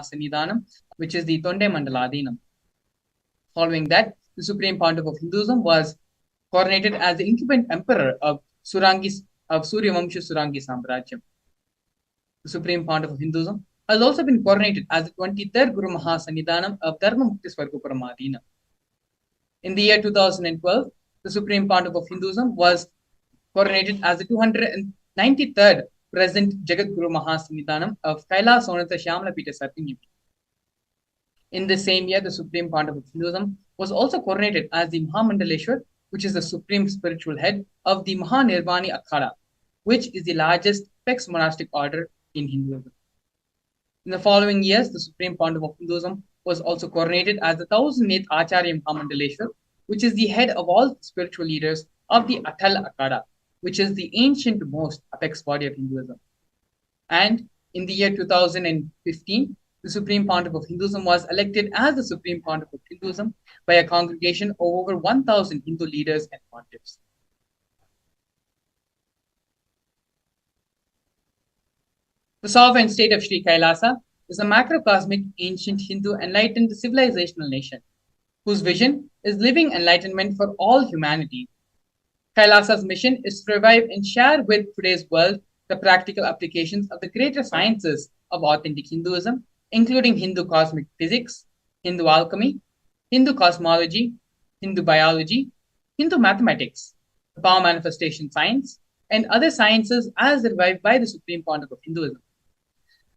Sannidhanam, which is the Tonde Mandaladinam. Following that, the Supreme Pontiff of Hinduism was coronated as the incumbent emperor of Suryavamsha Surangi Samrajyam. The Supreme Pontiff of Hinduism has also been coronated as the 23rd Guru Mahasannidhanam of Dharma Mukti Swargoparamadina. In the year 2012, the Supreme Pontiff of Hinduism was coronated as the 293rd President Jagat Guru Mahasannidhanam of Kailas Sonatha Shyamala Pita Sartingi. In the same year, the Supreme Pontiff of Hinduism was also coronated as the Mahamandaleshwar, which is the supreme spiritual head of the Mahanirvani Akhada, which is the largest apex monastic order in Hinduism. In the following years, the Supreme Pontiff of Hinduism was also coronated as the 1008th Acharya Mahamandaleshwar, which is the head of all spiritual leaders of the Atal Akhada, which is the ancient most apex body of Hinduism. And in the year 2015, the Supreme Pontiff of Hinduism was elected as the Supreme Pontiff of Hinduism by a congregation of over 1,000 Hindu leaders and pontiffs. The sovereign state of Sri Kailasa is a macrocosmic, ancient Hindu enlightened civilizational nation, whose vision is living enlightenment for all humanity. Kailasa's mission is to revive and share with today's world the practical applications of the greater sciences of authentic Hinduism, including Hindu cosmic physics, Hindu alchemy, Hindu cosmology, Hindu biology, Hindu mathematics, the power manifestation science, and other sciences as revived by the Supreme Pontiff of Hinduism.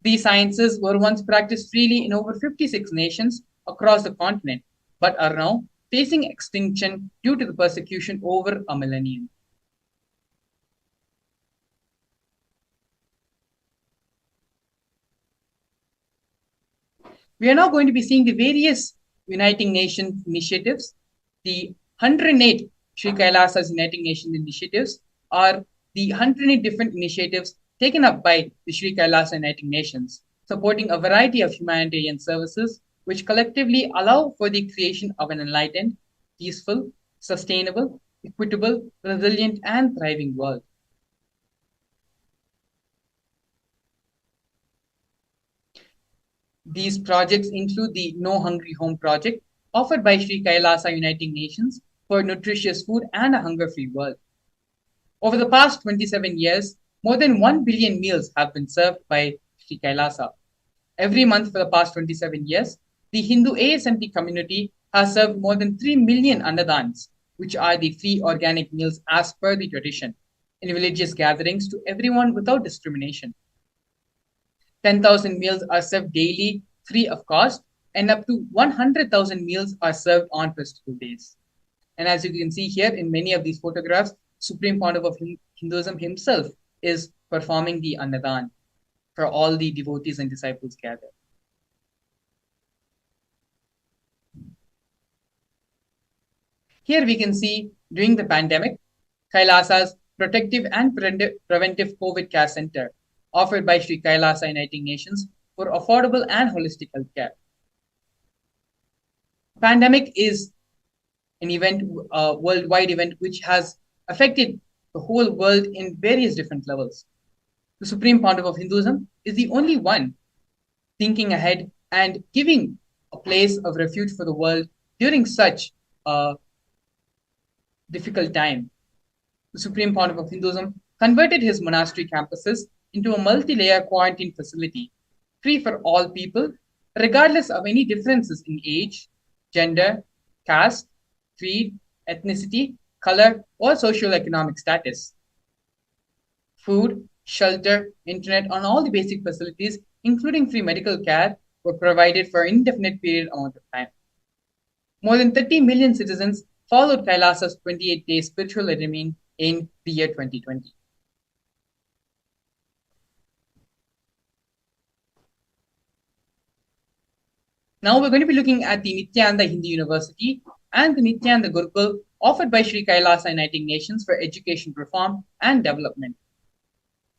These sciences were once practiced freely in over 56 nations across the continent, but are now facing extinction due to the persecution over a millennium. We are now going to be seeing the various Uniting Nations initiatives. The 108 Sri Kailasa's Uniting Nations initiatives are the 108 different initiatives taken up by the Sri Kailasa Uniting Nations, supporting a variety of humanitarian services which collectively allow for the creation of an enlightened, peaceful, sustainable, equitable, resilient, and thriving world. These projects include the No Hungry Home project, offered by Sri Kailasa Uniting Nations for nutritious food and a hunger-free world. Over the past 27 years, more than 1 billion meals have been served by Sri Kailasa. Every month for the past 27 years, the Hindu ASMT community has served more than 3 million annadans, which are the free organic meals as per the tradition, in religious gatherings to everyone without discrimination. 10,000 meals are served daily, free of cost, and up to 100,000 meals are served on festival days. And as you can see here in many of these photographs, Supreme Pontiff of Hinduism himself is performing the Annadan for all the devotees and disciples gathered. Here we can see during the pandemic, Kailasa's Protective and Preventive COVID Care Center, offered by Sri Kailasa Uniting Nations for affordable and holistic healthcare. Pandemic is an event, a worldwide event, which has affected the whole world in various different levels. The Supreme Pontiff of Hinduism is the only one thinking ahead and giving a place of refuge for the world during such a difficult time. The Supreme Pontiff of Hinduism converted his monastery campuses into a multi-layer quarantine facility, free for all people, regardless of any differences in age, gender, caste, creed, ethnicity, color, or socio-economic status. Food, shelter, internet, and all the basic facilities, including free medical care, were provided for an indefinite period amount of time. More than 30 million citizens followed Kailasa's 28-day spiritual regime in the year 2020. Now we're going to be looking at the Nithyananda Hindu University and the Nithyananda Gurukul offered by Sri Kailasa Uniting Nations for education reform and development.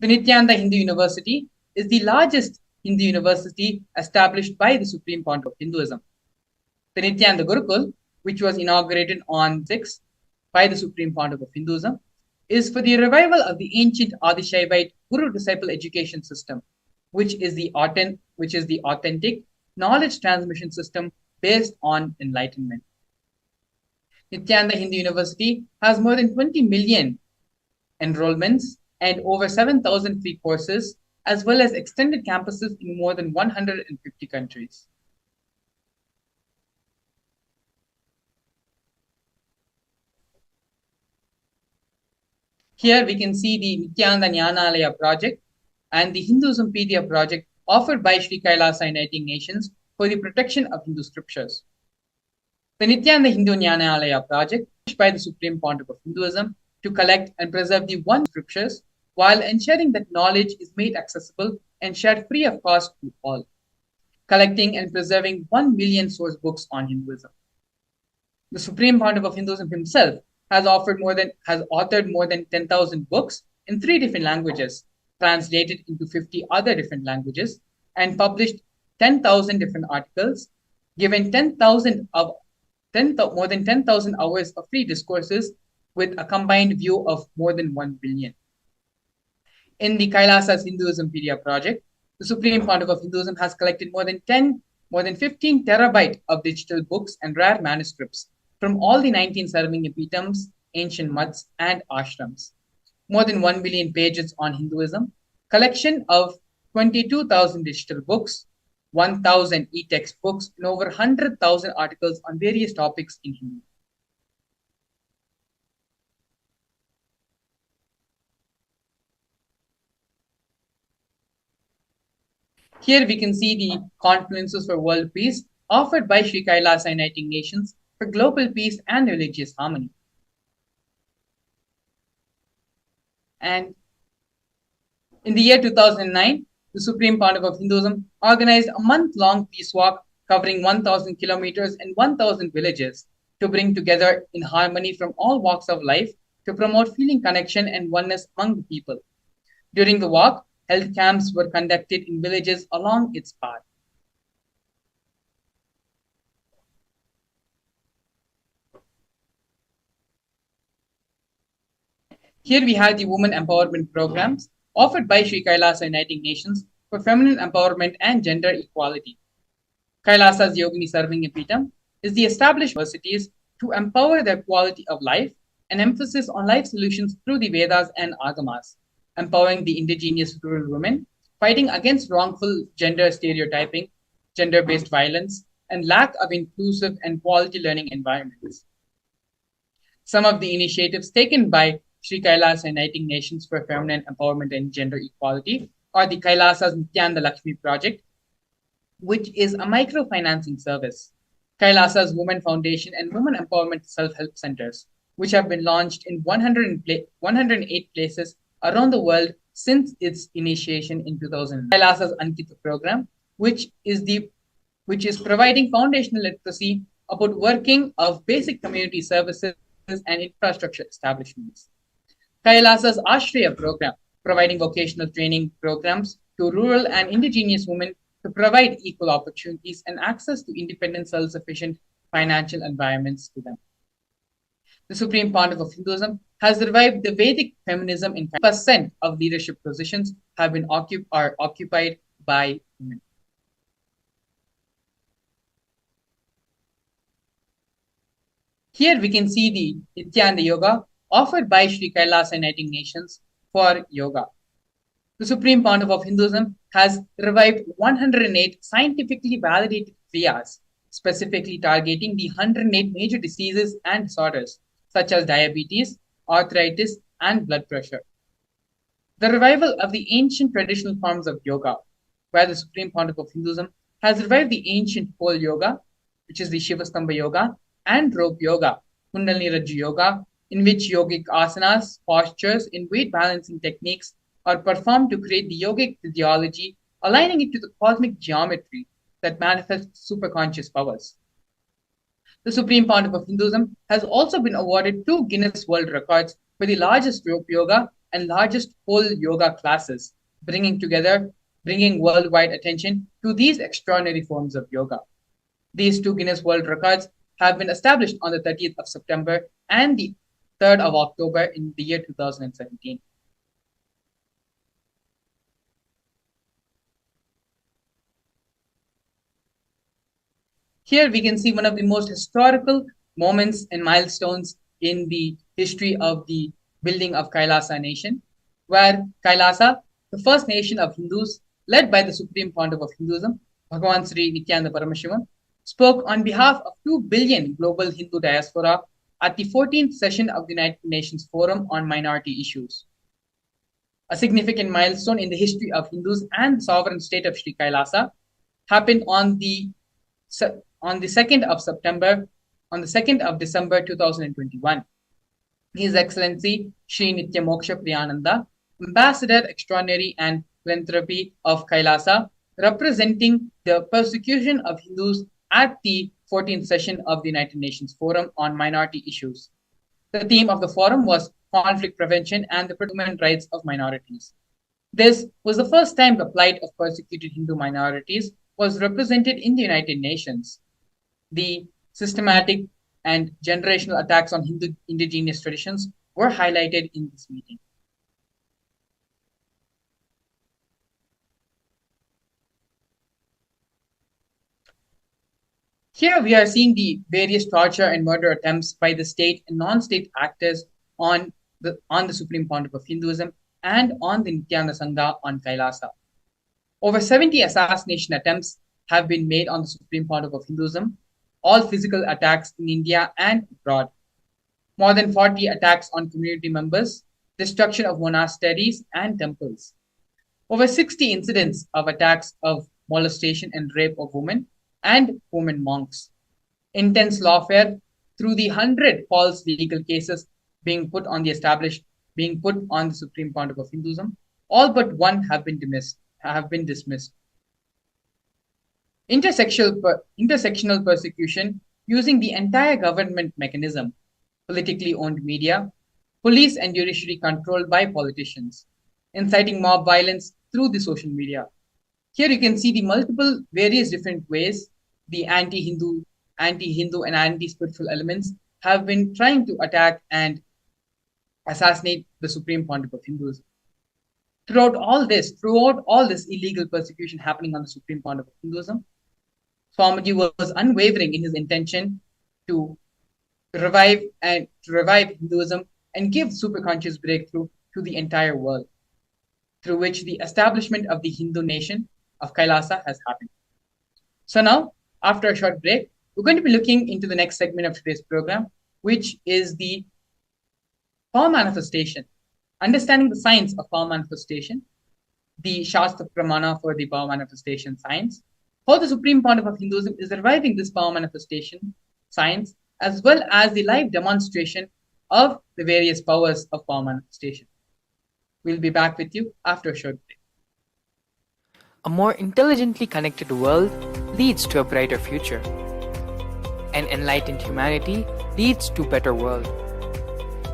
The Nithyananda Hindu University is the largest Hindu university established by the Supreme Pontiff of Hinduism. The Nithyananda Gurukul, which was inaugurated on 6th by the Supreme Pontiff of Hinduism, is for the revival of the ancient Adishaivite Guru-disciple education system, which is the authentic knowledge transmission system based on enlightenment. Nithyananda Hindu University has more than 20 million enrollments and over 7,000 free courses, as well as extended campuses in more than 150 countries. Here we can see the Nithyananda Jnanalaya project and the Hinduismpedia project offered by Sri Kailasa Uniting Nations for the protection of Hindu scriptures. The Nithyananda Hindu Jnanalaya project is by the Supreme Pontiff of Hinduism to collect and preserve the one scriptures while ensuring that knowledge is made accessible and shared free of cost to all, collecting and preserving 1 million source books on Hinduism. The Supreme Pontiff of Hinduism himself has authored more than 10,000 books in 3 different languages, translated into 50 other different languages, and published 10,000 different articles, given more than 10,000 hours of free discourses with a combined view of more than 1 billion. In the Kailasa's Hinduismpedia project, the Supreme Pontiff of Hinduism has collected more than 15 terabyte of digital books and rare manuscripts from all the 19 Sarvanyapitams, ancient mutts, and ashrams. More than 1 billion pages on Hinduism, collection of 22,000 digital books, 1,000 e-text books, and over 100,000 articles on various topics in Hindu. Here we can see the conferences for world peace offered by Sri Kailasa Uniting Nations for global peace and religious harmony. And in the year 2009, the Supreme Pontiff of Hinduism organized a month-long peace walk covering 1,000 kilometers and 1,000 villages to bring together in harmony from all walks of life to promote feeling connection and oneness among the people. During the walk, health camps were conducted in villages along its path. Here we have the women empowerment programs offered by Sri Kailasa Uniting Nations for feminine empowerment and gender equality. Kailasa's Yogini Sarvanyapitam is the established universities to empower the quality of life and emphasis on life solutions through the Vedas and Agamas, empowering the indigenous rural women, fighting against wrongful gender stereotyping, gender-based violence, and lack of inclusive and quality learning environments. Some of the initiatives taken by Sri Kailasa Uniting Nations for Feminine Empowerment and Gender Equality are the Kailasa's Nithyananda Lakshmi Project, which is a microfinancing service, Kailasa's Women Foundation and Women Empowerment Self-Help Centers, which have been launched in 108 places around the world since its initiation in 2000. Kailasa's Ankita program, which is providing foundational literacy about working of basic community services and infrastructure establishments. Kailasa's Ashraya program, providing vocational training programs to rural and indigenous women to provide equal opportunities and access to independent, self-sufficient financial environments to them. The Supreme Pontiff of Hinduism has revived the Vedic feminism in 5% of leadership positions are occupied by women. Here we can see the Nithyananda Yoga offered by Sri Kailasa Uniting Nations for yoga. The Supreme Pontiff of Hinduism has revived 108 scientifically validated kriyas, specifically targeting the 108 major diseases and disorders, such as diabetes, arthritis, and blood pressure. The revival of the ancient traditional forms of yoga, where the Supreme Pontiff of Hinduism has revived the ancient pole yoga, which is the Shivastamba yoga, and rope yoga, Kundalini Rajju yoga, in which yogic asanas, postures, and weight balancing techniques are performed to create the yogic physiology, aligning it to the cosmic geometry that manifests superconscious powers. The Supreme Pontiff of Hinduism has also been awarded 2 Guinness World Records for the largest rope yoga and largest pole yoga classes, bringing worldwide attention to these extraordinary forms of yoga. These 2 Guinness World Records have been established on the 30th of September and the 3rd of October in the year 2017. Here we can see one of the most historical moments and milestones in the history of the building of Kailasa nation, where Kailasa, the first nation of Hindus led by the Supreme Pontiff of Hinduism, Bhagavan Sri Nithyananda Paramashivam, spoke on behalf of 2 billion global Hindu diaspora at the 14th session of the United Nations Forum on Minority Issues. A significant milestone in the history of Hindus and the sovereign state of Sri Kailasa happened on the 2nd of December 2021. His Excellency Sri Nitya Moksha Priyananda, Ambassador Extraordinary and Philanthropy of Kailasa, representing the persecution of Hindus at the 14th session of the United Nations Forum on Minority Issues. The theme of the forum was conflict prevention and the human rights of minorities. This was the first time the plight of persecuted Hindu minorities was represented in the United Nations. The systematic and generational attacks on Hindu indigenous traditions were highlighted in this meeting. Here we are seeing the various torture and murder attempts by the state and non-state actors on the Supreme Pontiff of Hinduism and on the Nityananda Sangha on Kailasa. Over 70 assassination attempts have been made on the Supreme Pontiff of Hinduism, all physical attacks in India and abroad. More than 40 attacks on community members, destruction of monasteries and temples. Over 60 incidents of attacks of molestation and rape of women and women monks. Intense lawfare through the 100 false legal cases being put on the Supreme Pontiff of Hinduism, all but one have been dismissed. Intersectional persecution using the entire government mechanism, politically owned media, police and judiciary controlled by politicians, inciting mob violence through the social media. Here you can see the multiple various different ways the anti-Hindu and anti-spiritual elements have been trying to attack and assassinate the Supreme Pontiff of Hinduism. Throughout all this illegal persecution happening on the Supreme Pontiff of Hinduism, Swamiji was unwavering in his intention to revive Hinduism and give superconscious breakthrough to the entire world, through which the establishment of the Hindu nation of Kailasa has happened. So now, after a short break, we're going to be looking into the next segment of today's program, which is the power manifestation, understanding the science of power manifestation, the Shastra Pramana for the power manifestation science. How the Supreme Pontiff of Hinduism is reviving this power manifestation science, as well as the live demonstration of the various powers of power manifestation. We'll be back with you after a short break. A more intelligently connected world leads to a brighter future. An enlightened humanity leads to a better world.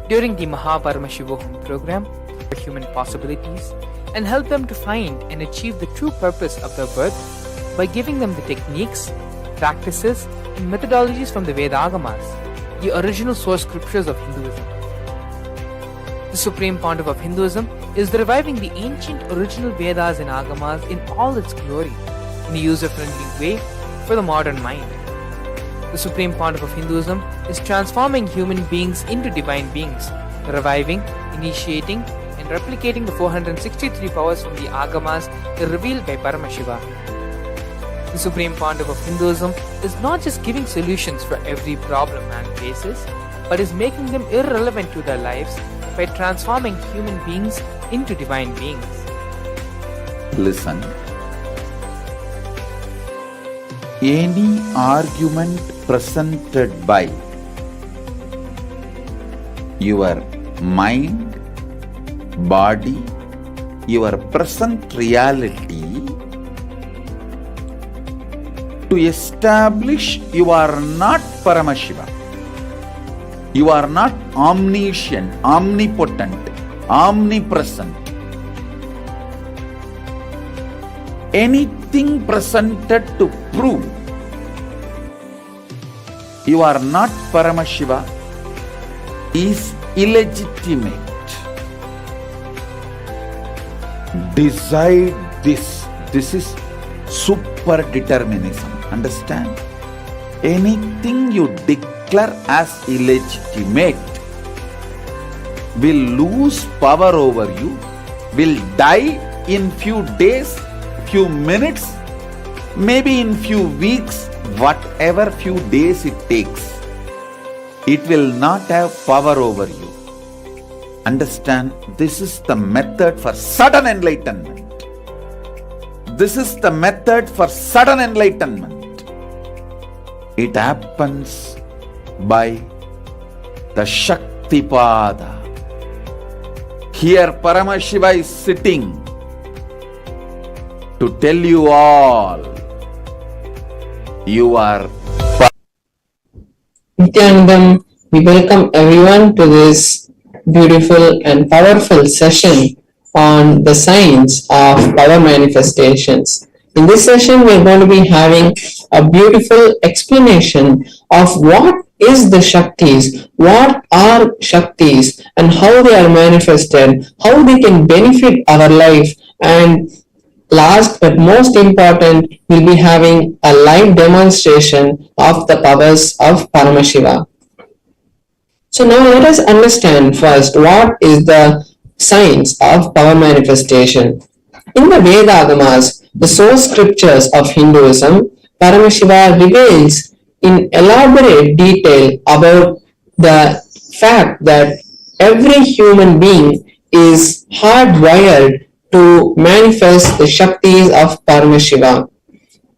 During the Paramashivam program, for human possibilities and help them to find and achieve the true purpose of their birth by giving them the techniques, practices, and methodologies from the Vedagamas, the original source scriptures of Hinduism. The Supreme Pontiff of Hinduism is reviving the ancient original Vedas and Agamas in all its glory, in a user-friendly way for the modern mind. The Supreme Pontiff of Hinduism is transforming human beings into divine beings, reviving, initiating, and replicating the 463 powers from the Agamas revealed by Paramashivam. The Supreme Pontiff of Hinduism is not just giving solutions for every problem man faces, but is making them irrelevant to their lives by transforming human beings into divine beings. Listen. Any argument presented by your mind, body, your present reality to establish you are not Paramashiva. You are not omniscient, omnipotent, omnipresent. Anything presented to prove you are not Paramashiva is illegitimate. Decide this. This is super determinism. Understand? Anything you declare as illegitimate will lose power over you, will die in few days, few minutes, maybe in few weeks, whatever few days it takes. It will not have power over you. Understand, this is the method for sudden enlightenment. This is the method for sudden enlightenment. It happens by the Shaktipada. Here Paramashiva is sitting to tell you all, you are Nithyanandam, we welcome everyone to this beautiful and powerful session on the science of power manifestations. In this session, we are going to be having a beautiful explanation of what is the Shaktis, what are Shaktis, and how they are manifested, how they can benefit our life, and last but most important, we'll be having a live demonstration of the powers of Paramashiva. So now let us understand first what is the science of power manifestation. In the Vedagamas, the source scriptures of Hinduism, Paramashiva reveals in elaborate detail about the fact that every human being is hardwired to manifest the Shaktis of Paramashiva.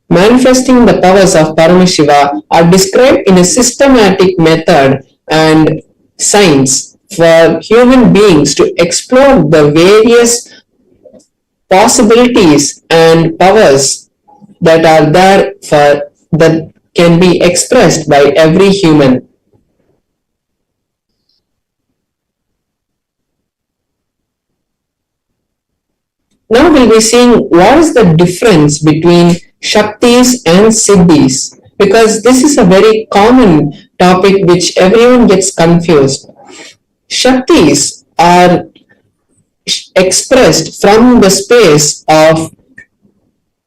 Manifesting the powers of Paramashiva are described in a systematic method and science for human beings to explore the various possibilities and powers that are there for that can be expressed by every human. Now we'll be seeing what is the difference between Shaktis and Siddhis, because this is a very common topic which everyone gets confused. Shaktis are expressed from the space of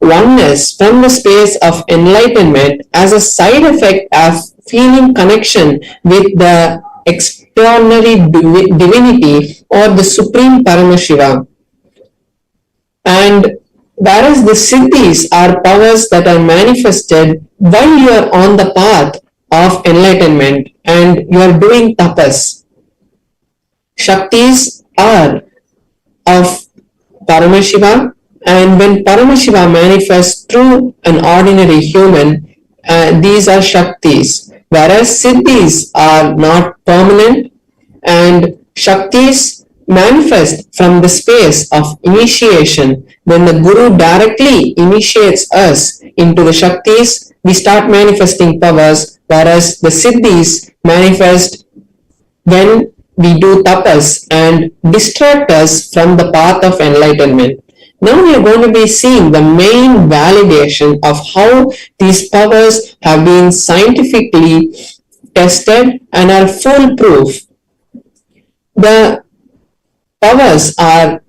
oneness, from the space of enlightenment as a side effect of feeling connection with the extraordinary divinity or the supreme Paramashiva. And whereas the Siddhis are powers that are manifested while you are on the path of enlightenment and you are doing tapas. Shaktis are of Paramashiva, and when Paramashiva manifests through an ordinary human, these are Shaktis. Whereas Siddhis are not permanent, and Shaktis manifest from the space of initiation. When the Guru directly initiates us into the Shaktis, we start manifesting powers, whereas the Siddhis manifest when we do tapas and distract us from the path of enlightenment. Now we are going to be seeing the main validation of how these powers have been scientifically tested and are foolproof. The powers are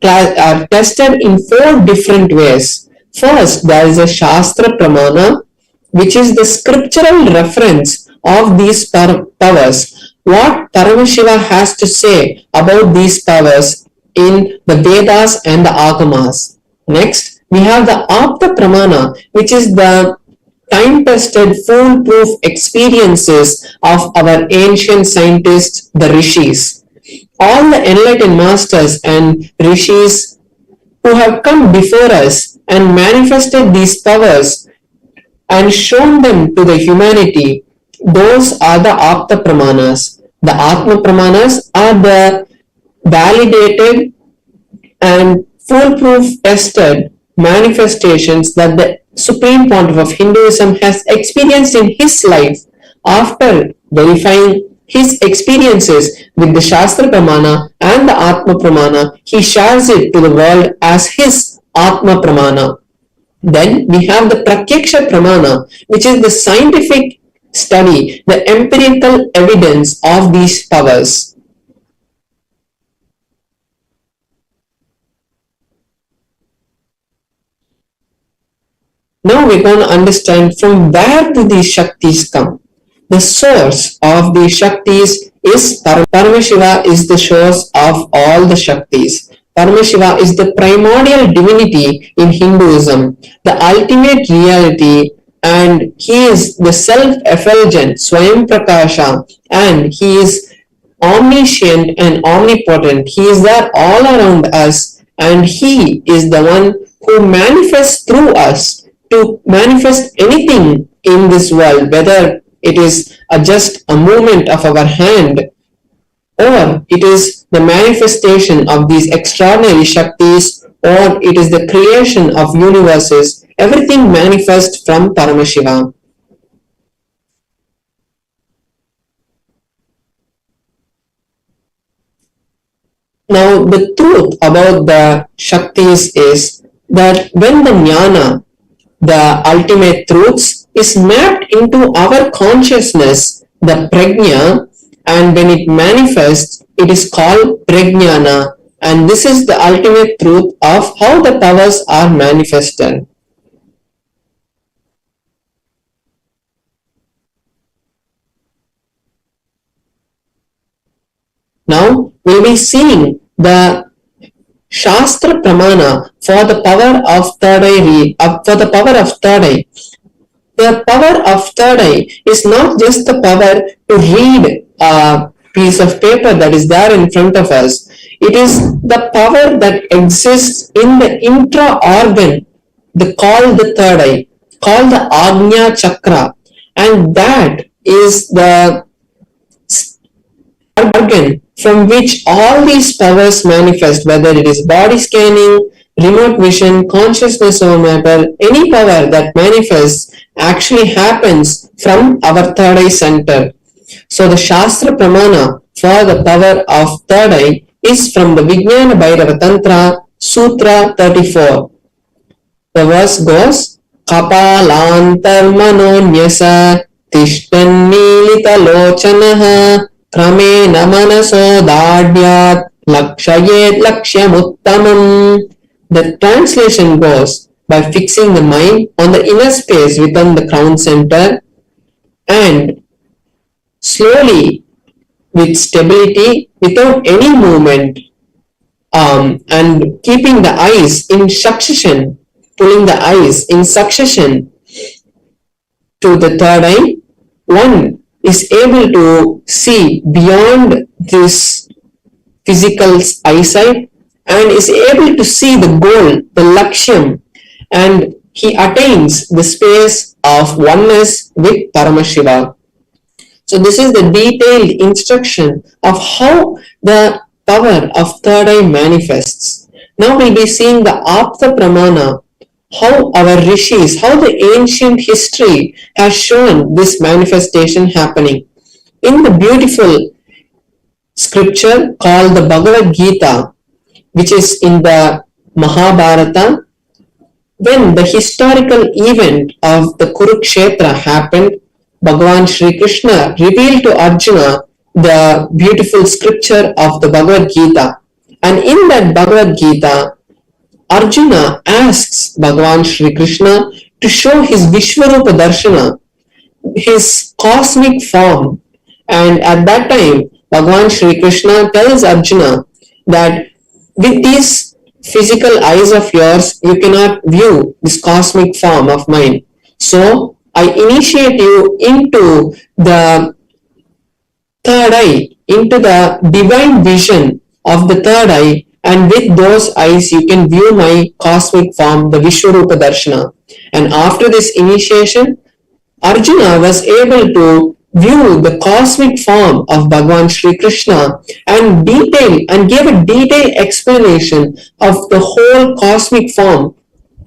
tested in 4 different ways. First, there is a Shastra Pramana, which is the scriptural reference of these powers. What Paramashiva has to say about these powers in the Vedas and the Agamas. Next, we have the Apta Pramana, which is the time-tested, foolproof experiences of our ancient scientists, the Rishis. All the enlightened masters and Rishis who have come before us and manifested these powers and shown them to the humanity, those are the Apta Pramanas. The Atma Pramanas are the validated and foolproof tested manifestations that the Supreme Pontiff of Hinduism has experienced in his life. After verifying his experiences with the Shastra Pramana and the Atma Pramana, he shares it to the world as his Atma Pramana. Then we have the Pratyaksha Pramana, which is the scientific study, the empirical evidence of these powers. Now we're going to understand from where do these Shaktis come. The source of the Shaktis is Paramashiva is the source of all the Shaktis. Paramashiva is the primordial divinity in Hinduism, the ultimate reality, and he is the self-effulgent Swayam Prakasha, and he is omniscient and omnipotent. He is there all around us, and he is the one who manifests through us to manifest anything in this world, whether it is just a movement of our hand or it is the manifestation of these extraordinary Shaktis or it is the creation of universes. Everything manifests from Paramashiva. Now, the truth about the Shaktis is that when the Jnana, the ultimate truths, is mapped into our consciousness, the Prajna, and when it manifests, it is called Prajnana. And this is the ultimate truth of how the powers are manifested. Now we'll be seeing the Shastra Pramana for the power of third eye. The power of third eye is not just the power to read a piece of paper that is there in front of us. It is the power that exists in the intra-organ, called the third eye, called the Agnya Chakra, and that is the organ from which all these powers manifest, whether it is body scanning, remote vision, consciousness over matter, any power that manifests actually happens from our third eye center. So the Shastra Pramana for the power of third eye is from the Vijnana Bhairava Tantra, Sutra 34. The verse goes, Kapalantar manonyasa tishtannilita lochanaha Kramena manaso dadyat lakshayet lakshyamuttamam. The translation goes, by fixing the mind on the inner space within the crown center and slowly with stability without any movement and keeping the eyes in succession, pulling the eyes in succession to the third eye, one is able to see beyond this physical eyesight and is able to see the goal, the lakshyam, and he attains the space of oneness with Paramashiva. So this is the detailed instruction of how the power of third eye manifests. Now we'll be seeing the Apta Pramana, how our rishis, how the ancient history has shown this manifestation happening. In the beautiful scripture called the Bhagavad Gita, which is in the Mahabharata, when the historical event of the Kurukshetra happened, Bhagavan Shri Krishna revealed to Arjuna the beautiful scripture of the Bhagavad Gita. And in that Bhagavad Gita, Arjuna asks Bhagavan Shri Krishna to show his Vishwarupa Darshana, his cosmic form. And at that time, Bhagavan Shri Krishna tells Arjuna that with these physical eyes of yours, you cannot view this cosmic form of mine. So, I initiate you into the third eye, into the divine vision of the third eye, and with those eyes you can view my cosmic form, the Vishwarupa Darshana. And after this initiation, Arjuna was able to view the cosmic form of Bhagavan Shri Krishna and gave a detailed explanation of the whole cosmic form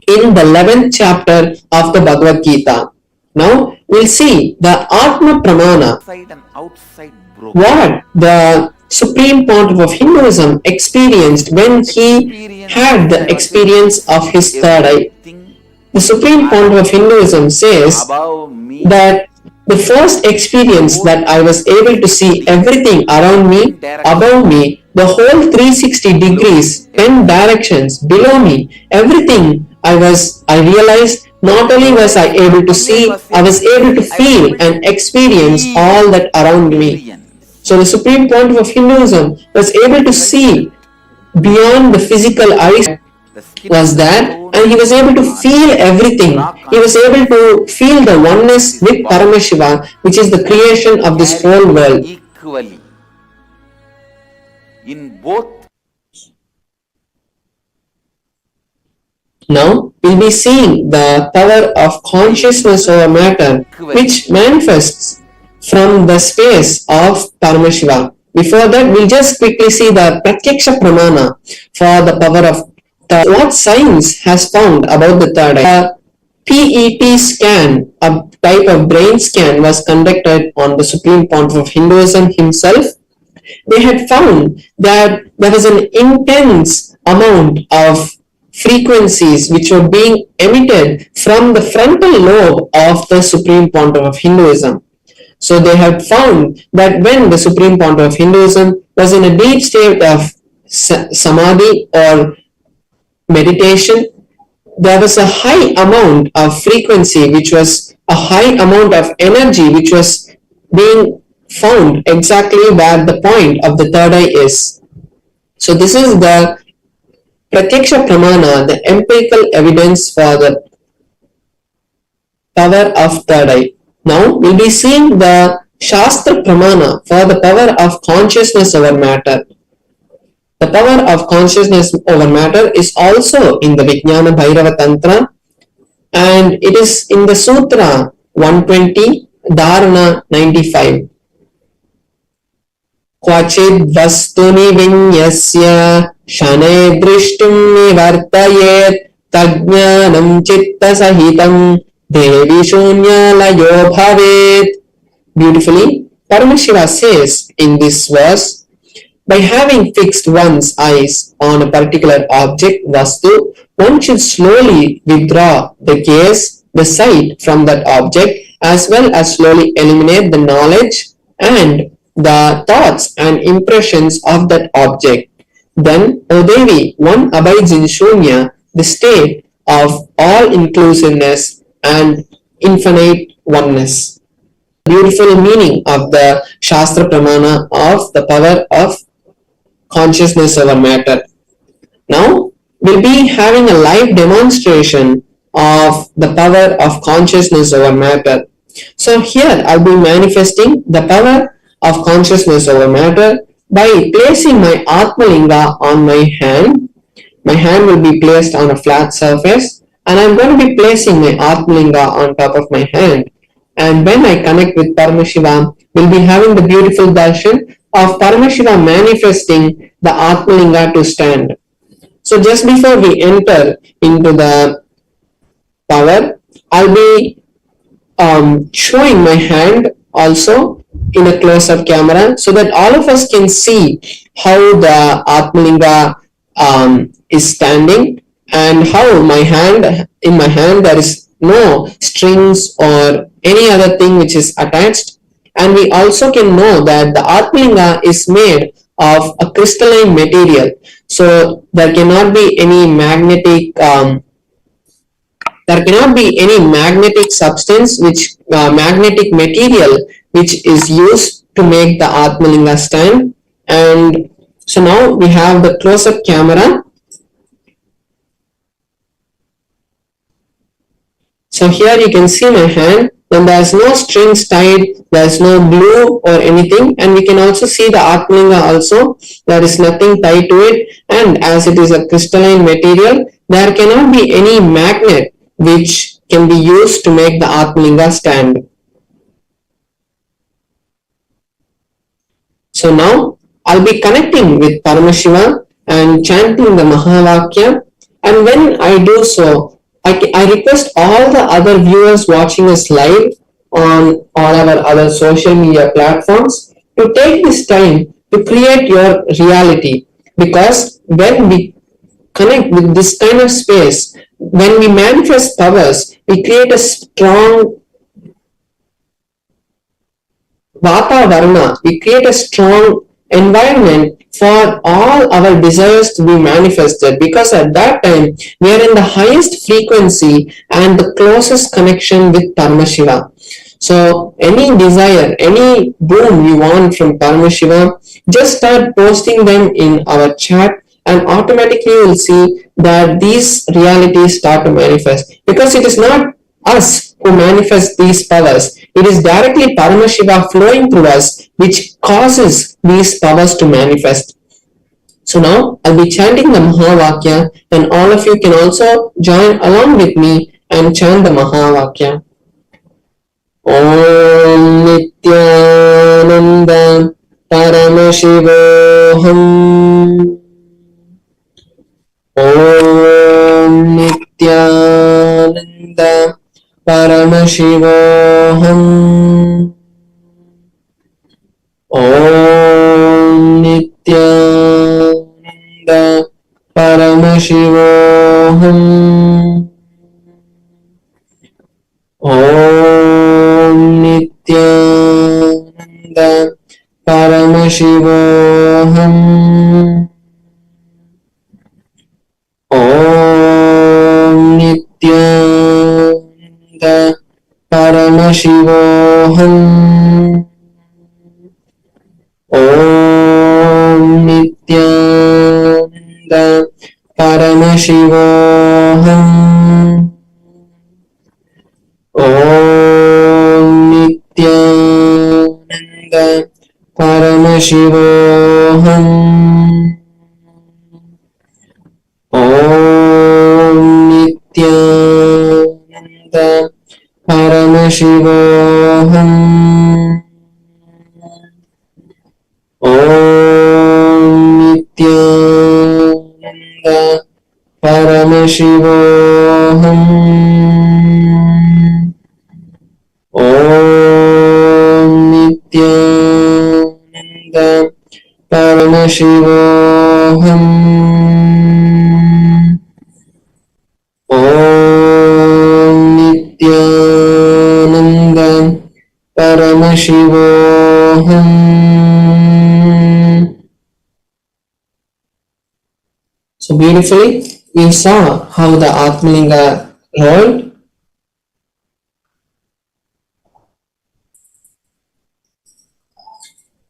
in the 11th chapter of the Bhagavad Gita. Now we'll see the Atma Pramana, what the Supreme Pontiff of Hinduism experienced when he had the experience of his third eye. The Supreme Pontiff of Hinduism says that the first experience that I was able to see everything around me, above me, the whole 360 degrees, 10 directions below me, everything I realized Not only was I able to see, I was able to feel and experience all that around me. So the supreme point of Hinduism was able to see beyond the physical eyes was there, and he was able to feel everything. He was able to feel the oneness with Paramashiva, which is the creation of this whole world. Equally in both. Now we'll be seeing the power of consciousness over matter, which manifests from the space of Paramashiva. Before that, we'll just quickly see the Pratyaksha Pramana for the power of third. What science has found about the third eye? A PET scan, a type of brain scan, was conducted on the Supreme Pontiff of Hinduism himself. They had found that there was an intense amount of frequencies which were being emitted from the frontal lobe of the Supreme Pontiff of Hinduism. So they had found that when the Supreme Pontiff of Hinduism was in a deep state of Samadhi or meditation, there was a high amount of frequency, which was a high amount of energy, which was being found exactly where the point of the third eye is. So this is the Pratyaksha Pramana, the empirical evidence for the power of third eye. Now we'll be seeing the Shastra Pramana for the power of consciousness over matter. The power of consciousness over matter is also in the Vijnana Bhairava Tantra, and it is in the Sutra 120, Dharana 95. Kvachid vastuni vinyasya shane drishtum nivartayet tajnanam chitta sahitam devi shunyalayo bhavet. Beautifully, Paramashiva says in this verse, by having fixed one's eyes on a particular object, vastu, one should slowly withdraw the gaze, the sight from that object, as well as slowly eliminate the knowledge and the thoughts and impressions of that object. Then, O Devi, one abides in Shunya, the state of all-inclusiveness and infinite oneness. Beautiful meaning of the Shastra Pramana of the power of consciousness over matter. Now, we'll be having a live demonstration of the power of consciousness over matter. So here, I'll be manifesting the power of consciousness over matter by placing my Atmalinga on my hand. My hand will be placed on a flat surface, and I'm going to be placing my Atmalinga on top of my hand. And when I connect with Paramashivam, we'll be having the beautiful darshan of Paramashiva manifesting the Atmalinga to stand. So just before we enter into the power, I'll be showing my hand also in a close-up camera so that all of us can see how the Atmalinga is standing and how in my hand there is no strings or any other thing which is attached. And we also can know that the Atmalinga is made of a crystalline material. So there cannot be any magnetic substance magnetic material which is used to make the Atmalinga stand. And so now we have the close-up camera. So here you can see my hand. When there is no strings tied, there is no glue or anything, and we can also see the Atmalinga also. There is nothing tied to it, and as it is a crystalline material, there cannot be any magnet which can be used to make the Atmalinga stand. So now I'll be connecting with Paramashiva and chanting the Mahavakya, and when I do so, I request all the other viewers watching us live on all our other social media platforms to take this time to create your reality, because when we connect with this kind of space, when we manifest powers, we create a strong Vatavarana, we create a strong environment for all our desires to be manifested, because at that time we are in the highest frequency and the closest connection with Paramashiva. So any desire, any boon you want from Paramashiva, just start posting them in our chat, and automatically you will see that these realities start to manifest, because it is not us who manifest these powers. It is directly Paramashiva flowing through us which causes these powers to manifest. So now I'll be chanting the Mahavakya, and all of you can also join along with me and chant the Mahavakya. Om Nithyananda Paramashivoham. Om Nithyananda Paramashivoham. Om Nithyananda Paramashivoham. Om Nithyananda Paramashivoham. Om Nithyananda Paramashivoham. Om Nithyananda Paramashivoham. Om Nithyananda Paramashivoham. Om Nithyananda Paramashivoham. Om Nithyananda Paramashivoham. Om Nithyananda Paramashivoham. Om Nithyananda Paramashivoham. So beautifully, we saw how the Atmalinga rolled.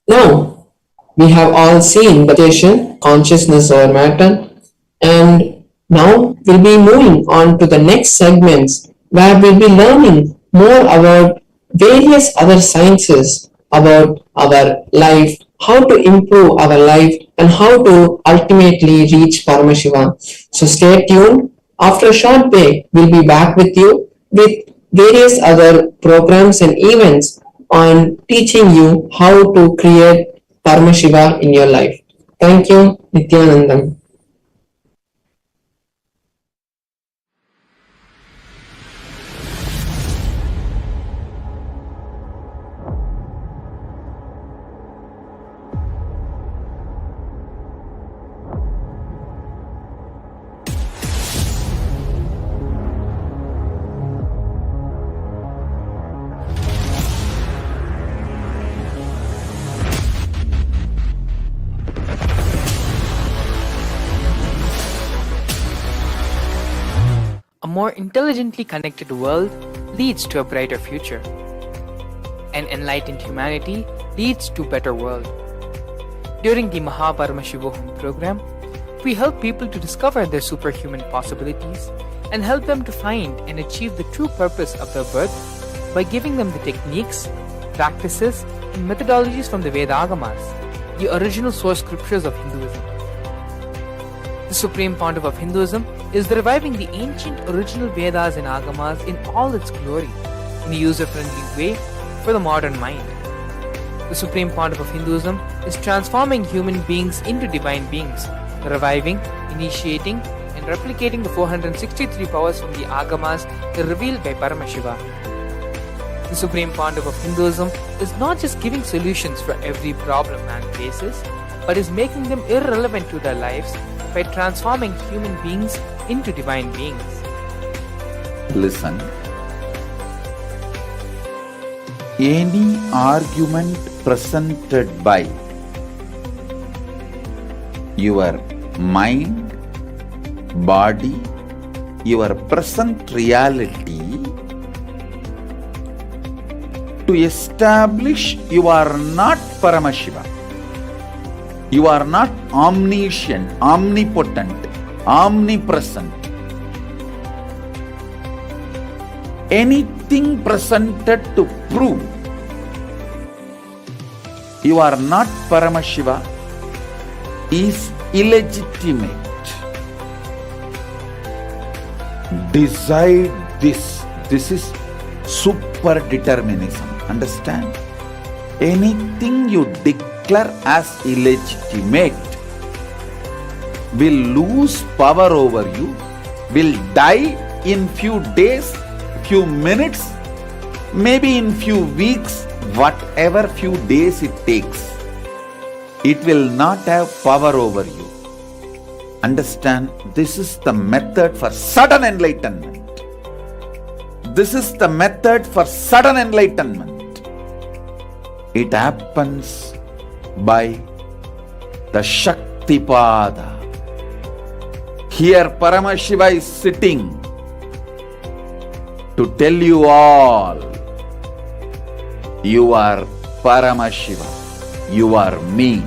Now, we have all seen the meditation, consciousness over matter, and now we'll be moving on to the next segments where we'll be learning more about various other sciences about our life, how to improve our life, and how to ultimately reach Paramashiva. So stay tuned. After a short break, we'll be back with you with various other programs and events on teaching you how to create Paramashiva in your life. Thank you, Nithyanandam. A more intelligently connected world leads to a brighter future. An enlightened humanity leads to a better world. During the Paramashivam program, we help people to discover their superhuman possibilities and help them to find and achieve the true purpose of their birth by giving them the techniques, practices, and methodologies from the Vedagamas, the original source scriptures of Hinduism. The Supreme Pontiff of Hinduism is reviving the ancient original Vedas and Agamas in all its glory, in a user-friendly way for the modern mind. The Supreme Pontiff of Hinduism is transforming human beings into divine beings, reviving, initiating, and replicating the 463 powers from the Agamas revealed by Paramashiva. The Supreme Pontiff of Hinduism is not just giving solutions for every problem man faces, but is making them irrelevant to their lives by transforming human beings into divine beings. Listen. Any argument presented by your mind, body, your present reality to establish you are not Paramashiva. You are not omniscient, omnipotent, omnipresent. Anything presented to prove you are not Paramashiva is illegitimate. Decide this. This is super determinism. Understand? Anything you declare as illegitimate will lose power over you, will die in few days, few minutes, maybe in few weeks, whatever few days it takes. It will not have power over you. Understand, this is the method for sudden enlightenment. This is the method for sudden enlightenment. It happens by the Shaktipada. Here Paramashiva is sitting to tell you all, you are Paramashiva, you are me,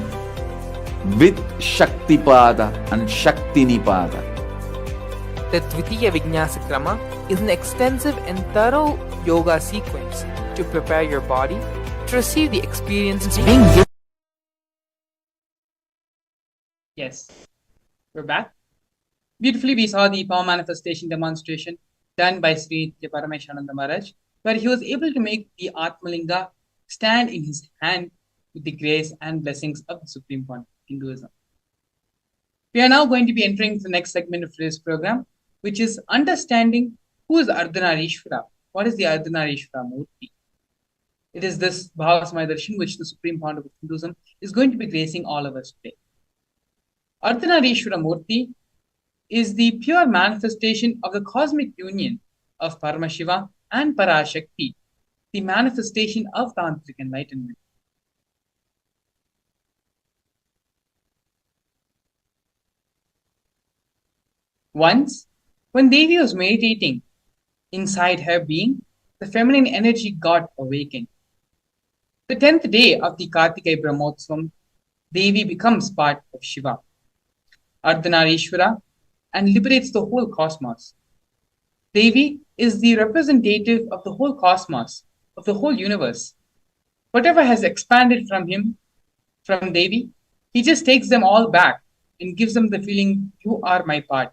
with Shaktipada and Shaktinipada. The Dvitiya Vijnasa Krama is an extensive and thorough yoga sequence to prepare your body to receive the experiences being given. Yes, we're back. Beautifully, we saw the power manifestation demonstration done by Sri Paramashananda Maharaj, where he was able to make the Atmalinga stand in his hand with the grace and blessings of the Supreme Point of Hinduism. We are now going to be entering the next segment of today's program, which is understanding who is Ardhanareeshwara. What is the Ardhanareeshwara Murti? It is this Bhava Samadhi Darshan which the Supreme Point of Hinduism is going to be gracing all of us today. Ardhanareeshwara Murti is the pure manifestation of the cosmic union of Paramashiva and Parashakti, the manifestation of Tantric enlightenment. Once, when Devi was meditating, inside her being, the feminine energy got awakened. The 10th day of the Kartikeya Brahmotsvam, Devi becomes part of Shiva, Ardhanareeshwara, and liberates the whole cosmos. Devi is the representative of the whole cosmos, of the whole universe. Whatever has expanded from him, from Devi, he just takes them all back and gives them the feeling, you are my part,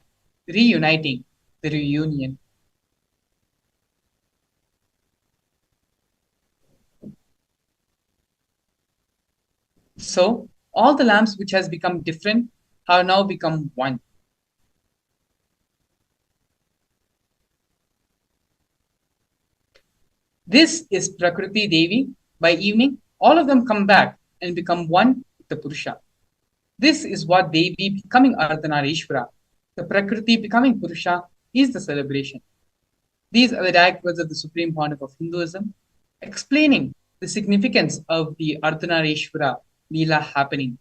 reuniting, the reunion. So, all the lamps which has become different have now become one. This is Prakriti Devi. By evening, all of them come back and become one with the Purusha. This is what Devi becoming Ardhanareeshwara, the Prakriti becoming Purusha, is the celebration. These are the direct words of the Supreme Pontiff of Hinduism, explaining the significance of the Ardhanareeshwara Leela happening.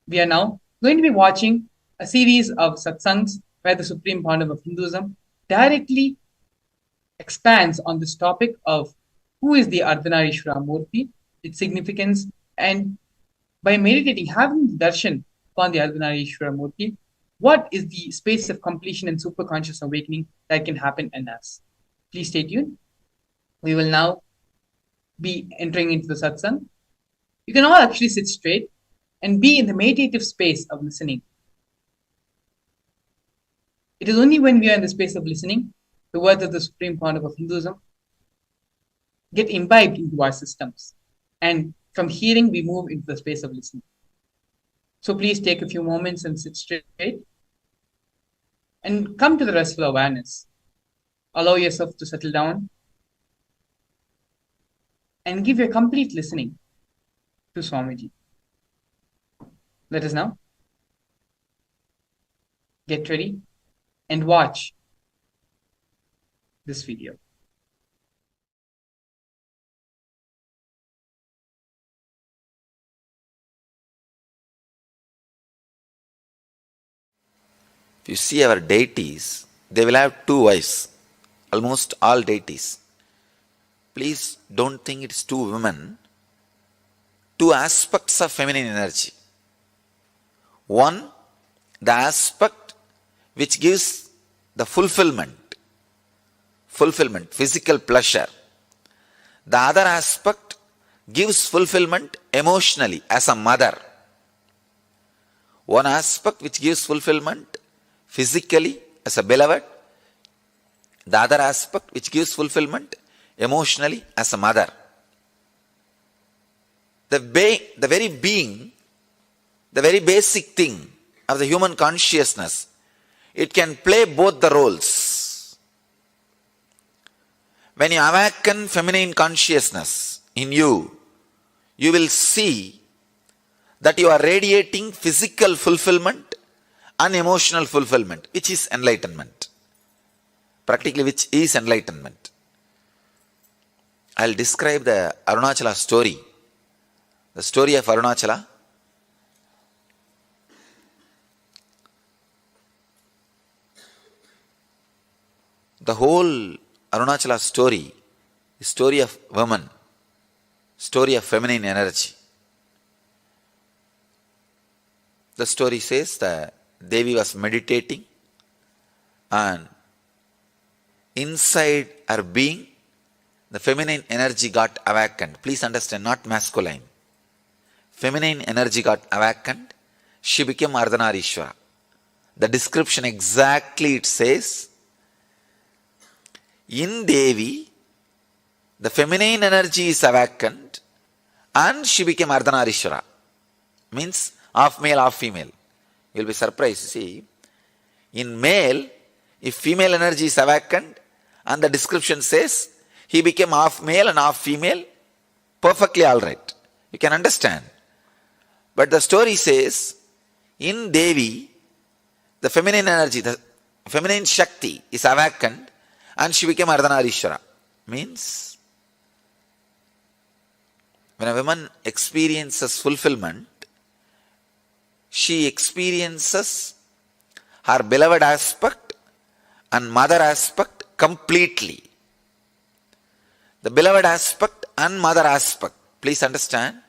We are now going to be watching a series of satsangs where the Supreme Pontiff of Hinduism directly expands on this topic of who is the Ardhanareeshwara Murti, its significance, and by meditating, having the darshan upon the Ardhanareeshwara Murti, what is the space of completion and superconscious awakening that can happen in us. Please stay tuned. We will now be entering into the satsang. You can all actually sit straight and be in the meditative space of listening. It is only when we are in the space of listening, the words of the Supreme Pontiff of Hinduism get imbibed into our systems. And from hearing, we move into the space of listening. So please take a few moments and sit straight and come to the restful awareness. Allow yourself to settle down and give your complete listening to Swamiji. Let us now get ready and watch this video. If you see our deities, they will have two wives. Almost all deities. Please don't think it's two women. Two aspects of feminine energy. One, the aspect which gives the fulfillment, physical pleasure. The other aspect gives fulfillment emotionally as a mother. One aspect which gives fulfillment physically as a beloved. The other aspect which gives fulfillment emotionally as a mother. The very being, the very basic thing of the human consciousness, it can play both the roles. When you awaken feminine consciousness in you, you will see that you are radiating physical fulfillment and emotional fulfillment, which is enlightenment. Practically, which is enlightenment. I'll describe the Arunachala story. The story of Arunachala. The whole Arunachala story is story of woman, story of feminine energy. The story says that Devi was meditating and inside her being, the feminine energy got awakened. Please understand, not masculine. Feminine energy got awakened. She became Ardhanareeshwara. The description exactly it says, in Devi, the feminine energy is awakened and she became Ardhanareeshwara. Means half male, half female. You'll be surprised. See, in male, if female energy is awakened and the description says he became half male and half female, perfectly alright. You can understand. But the story says, in Devi, the feminine energy, the feminine Shakti is awakened and she became Ardhanareeshwara. Means, when a woman experiences fulfillment, she experiences her beloved aspect and mother aspect completely. The beloved aspect and mother aspect. Please understand.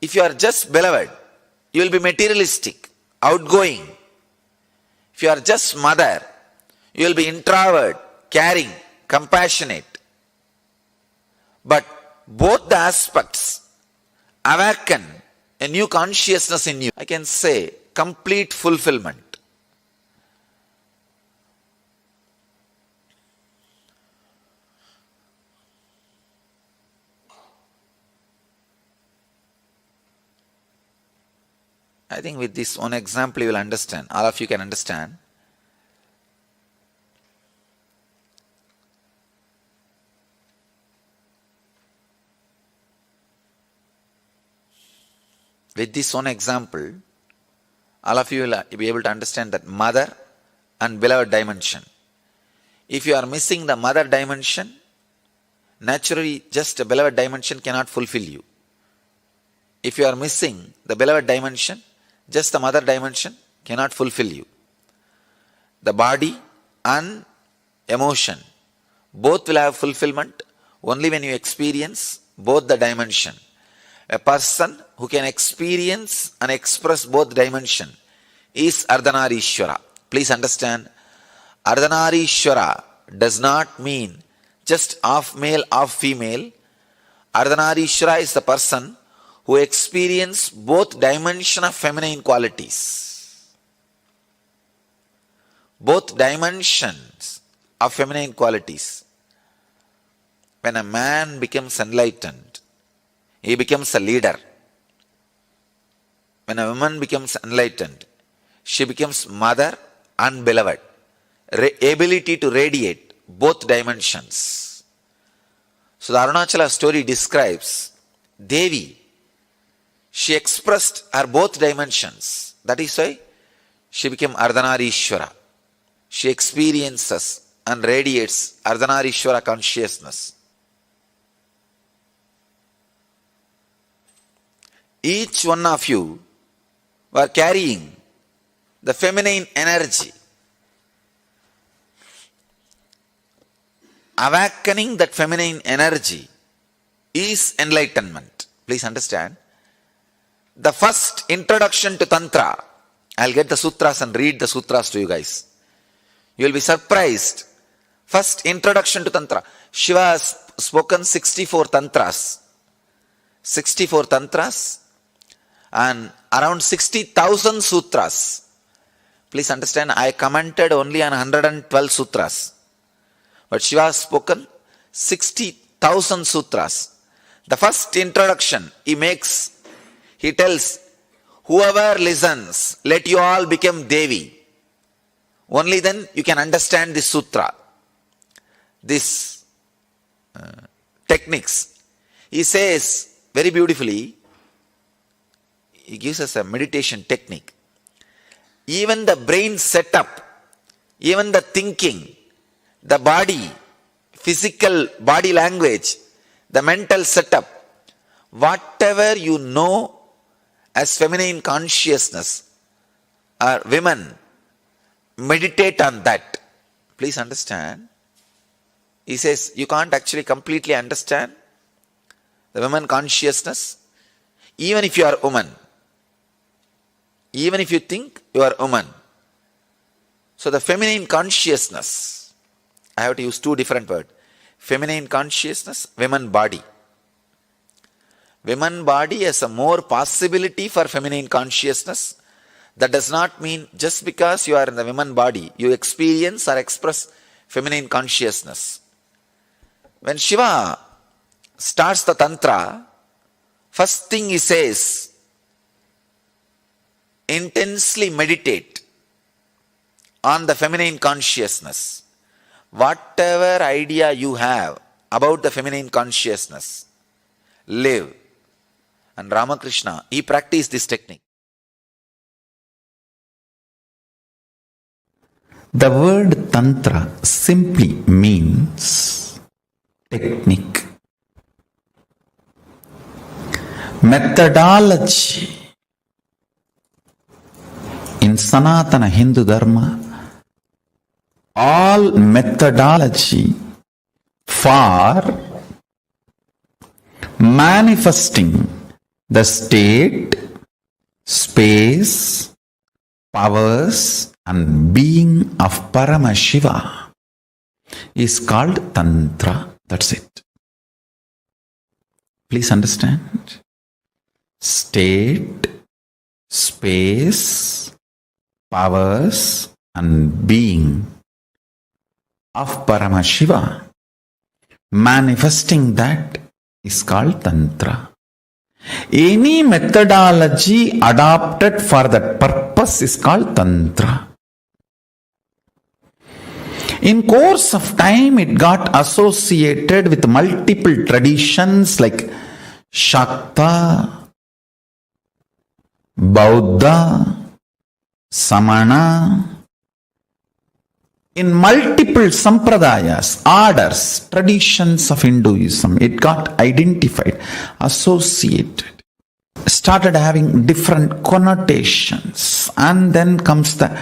If you are just beloved, you will be materialistic, outgoing. If you are just mother, you will be introvert, caring, compassionate. But both the aspects awaken a new consciousness in you. I can say complete fulfillment. I think with this one example you will understand. All of you can understand. With this one example, all of you will be able to understand that mother and beloved dimension. If you are missing the mother dimension, naturally just a beloved dimension cannot fulfill you. If you are missing the beloved dimension, just the mother dimension cannot fulfill you. The body and emotion, both will have fulfillment only when you experience both the dimension. A person who can experience and express both dimension is Ardhanareeshwara. Please understand, Ardhanareeshwara does not mean just half male, half female. Ardhanareeshwara is the person who experience both dimension of feminine qualities. Both dimensions of feminine qualities. When a man becomes enlightened, he becomes a leader. When a woman becomes enlightened, she becomes mother and beloved. Ability to radiate both dimensions. So the Arunachala story describes Devi. She expressed her both dimensions. That is why she became Ardhanareeshwara. She experiences and radiates Ardhanareeshwara consciousness. Each one of you were carrying the feminine energy. Awakening that feminine energy is enlightenment. Please understand. The first introduction to Tantra, I'll get the sutras and read the sutras to you guys. You will be surprised. First introduction to Tantra. Shiva has spoken 64 Tantras. 64 Tantras and around 60,000 sutras. Please understand, I commented only on 112 sutras. But Shiva has spoken 60,000 sutras. The first introduction he tells, whoever listens, let you all become Devi. Only then you can understand this sutra, this techniques. He says very beautifully, he gives us a meditation technique. Even the brain setup, even the thinking, the body, physical body language, the mental setup, whatever you know as feminine consciousness, or women, meditate on that. Please understand. He says you can't actually completely understand the woman consciousness, even if you are a woman. Even if you think you are a woman. So the feminine consciousness, I have to use two different words. Feminine consciousness, women body. Women body has a more possibility for feminine consciousness. That does not mean just because you are in the women body, you experience or express feminine consciousness. When Shiva starts the Tantra, first thing he says, intensely meditate on the feminine consciousness. Whatever idea you have about the feminine consciousness, live. And Ramakrishna, he practiced this technique. The word Tantra simply means technique, methodology. In Sanatana Hindu Dharma, all methodology for manifesting the state, space, powers and being of Paramashiva is called Tantra. That's it. Please understand. State, space, powers and being of Paramashiva, manifesting that is called Tantra. Any methodology adopted for that purpose is called Tantra. In course of time, it got associated with multiple traditions like Shakta, Bauddha, Samana. In multiple sampradayas, orders, traditions of Hinduism, it got identified, associated, started having different connotations, and then comes the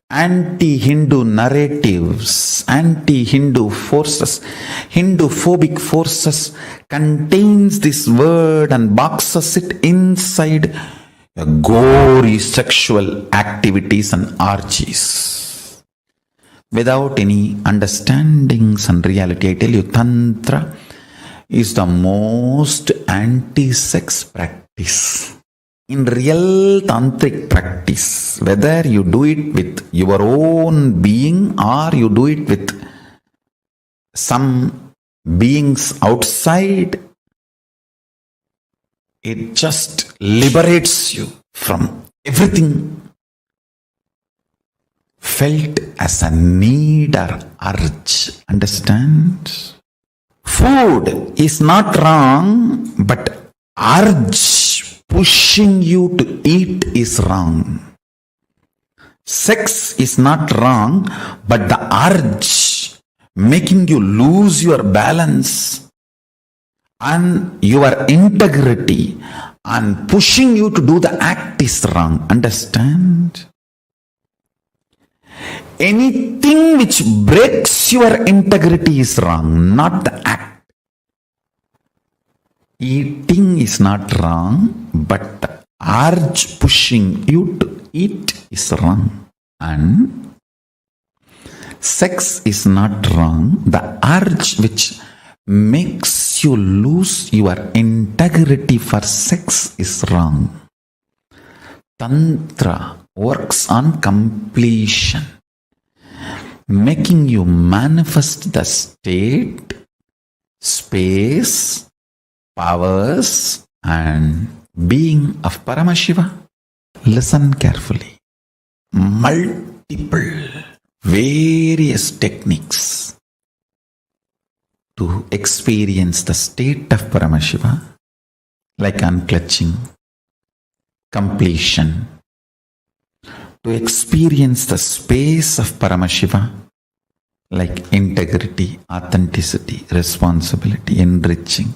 anti-Hindu narratives, anti-Hindu forces, Hindu-phobic forces contains this word and boxes it inside gory sexual activities and orgies. Without any understandings and reality, I tell you, Tantra is the most anti-sex practice. In real tantric practice, whether you do it with your own being or you do it with some beings outside, it just liberates you from everything felt as a need or urge. Understand? Food is not wrong, but urge pushing you to eat is wrong. Sex is not wrong, but the urge making you lose your balance and your integrity and pushing you to do the act is wrong. Understand? anything which breaks your integrity is wrong, not the act. Eating is not wrong, but the urge pushing you to eat is wrong. And sex is not wrong. The urge which makes you lose your integrity for sex is wrong. Tantra works on completion, making you manifest the state, space, powers and being of Paramashiva. Listen carefully. Multiple, various techniques to experience the state of Paramashiva, like unclutching, completion, to experience the space of Paramashiva, like integrity, authenticity, responsibility, enriching,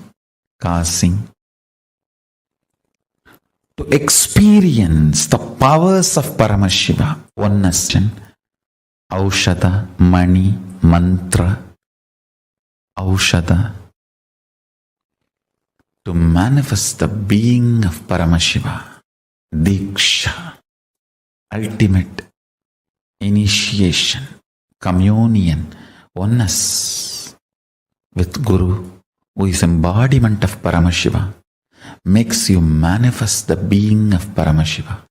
causing, to experience the powers of Paramashiva, oneness, Aushada, Mani, Mantra, Aushada, to manifest the being of Paramashiva, Diksha, ultimate initiation, communion, oneness with Guru, who is embodiment of Paramashiva, makes you manifest the being of Paramashiva.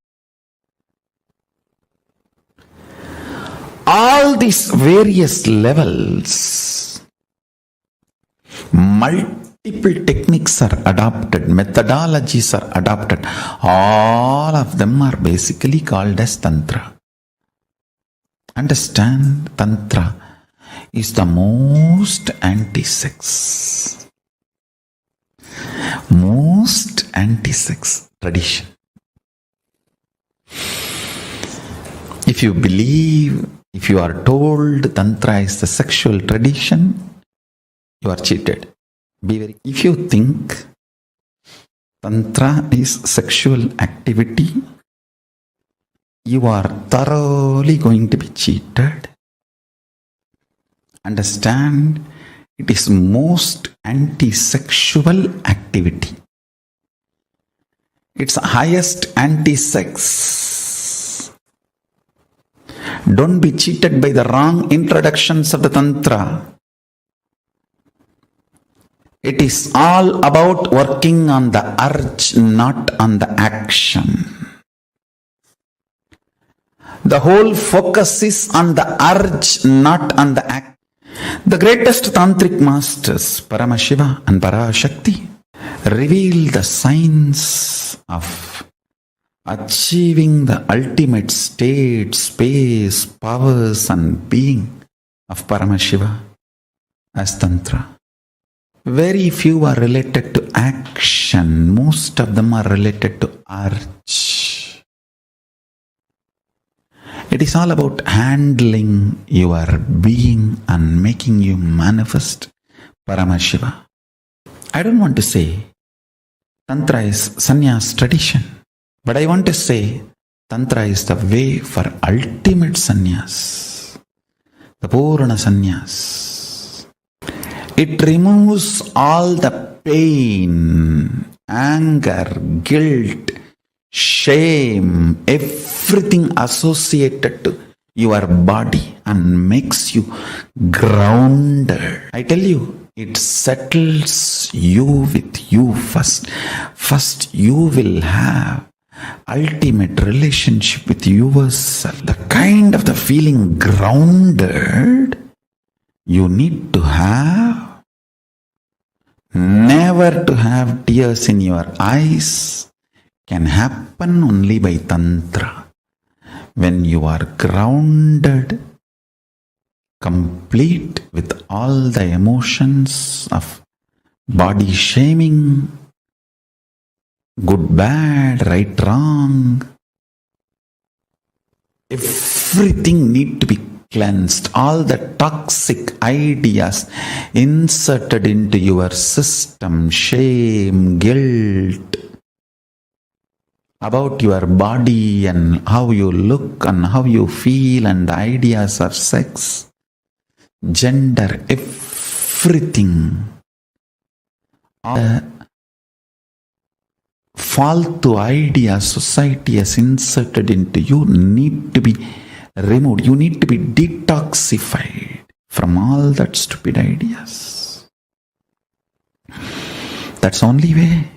All these various levels, multiple techniques are adopted, methodologies are adopted. All of them are basically called as Tantra. Understand, Tantra is the most anti-sex, most anti-sex tradition. If you believe, if you are told Tantra is the sexual tradition, you are cheated. If you think Tantra is sexual activity, you are thoroughly going to be cheated. Understand, it is most anti-sexual activity. It's highest anti-sex. Don't be cheated by the wrong introductions of the Tantra. It is all about working on the urge, not on the action. The whole focus is on the urge, not on the act. The greatest tantric masters, Paramashiva and Parashakti, reveal the science of achieving the ultimate state, space, powers and being of Paramashiva as Tantra. Very few are related to action. Most of them are related to urge. It is all about handling your being and making you manifest Paramashiva. I don't want to say Tantra is sannyas tradition, but I want to say Tantra is the way for ultimate sannyas, the Purna sannyas. It removes all the pain, anger, guilt, shame, everything associated to your body and makes you grounded. I tell you, it settles you with you first. First, you will have ultimate relationship with yourself. The kind of the feeling grounded you need to have. Never to have tears in your eyes can happen only by Tantra. When you are grounded, complete with all the emotions of body shaming, good, bad, right, wrong, everything need to be cleansed. All the toxic ideas inserted into your system, shame, guilt, about your body and how you look and how you feel and the ideas of sex, gender, everything. All the faltu ideas society has inserted into you need to be removed. You need to be detoxified from all that stupid ideas. That's the only way.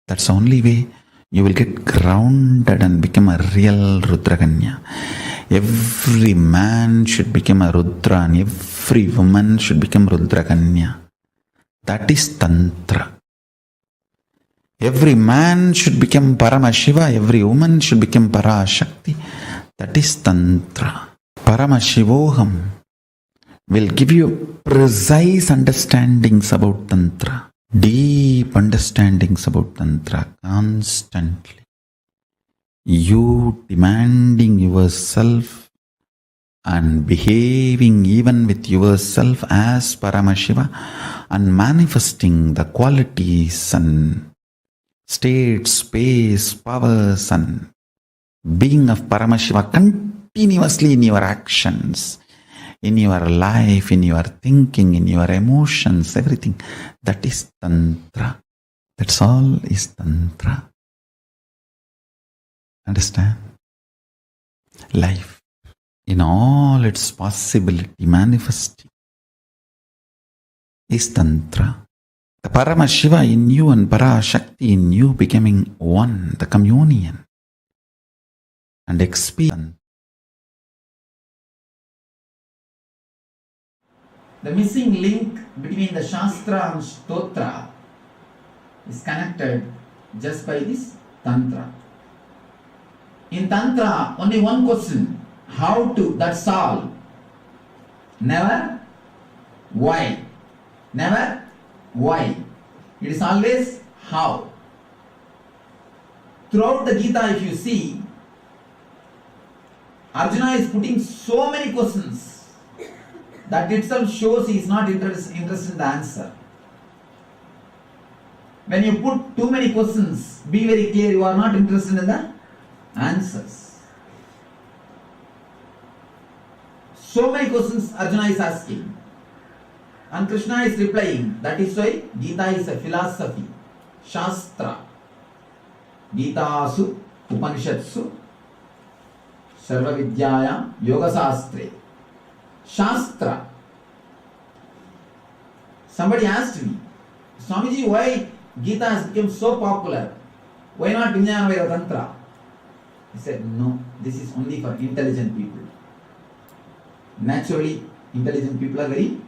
That's the only way you will get grounded and become a real Rudraganya. Every man should become a Rudra and every woman should become Rudraganya. That is Tantra. Every man should become Paramashiva, every woman should become Parashakti. That is Tantra. Paramashivoham will give you precise understandings about Tantra. Deep understandings about Tantra constantly. You demanding yourself and behaving even with yourself as Paramashiva and manifesting the qualities and state, space, powers and being of Paramashiva continuously in your actions, in your life, in your thinking, in your emotions, everything. That is Tantra. That's all is Tantra. Understand? Life in all its possibility manifesting is Tantra. The Paramashiva in you and Parashakti in you becoming one, the communion and experience. The missing link between the Shastra and Stotra is connected just by this Tantra. In Tantra, only one question, how to, that's all. Never why. Never why. It is always how. Throughout the Gita, if you see, Arjuna is putting so many questions. That itself shows he is not interested in the answer. When you put too many questions, be very clear, you are not interested in the answers. So many questions Arjuna is asking. And Krishna is replying. That is why Gita is a philosophy. Shastra. Gitasu Upanishatsu Sarva Vidyaya Yoga Sastre. Shastra. Somebody asked me, Swamiji, why Gita has become so popular? Why not Vijnana Tantra? He said, no, this is only for intelligent people. Naturally, intelligent people are very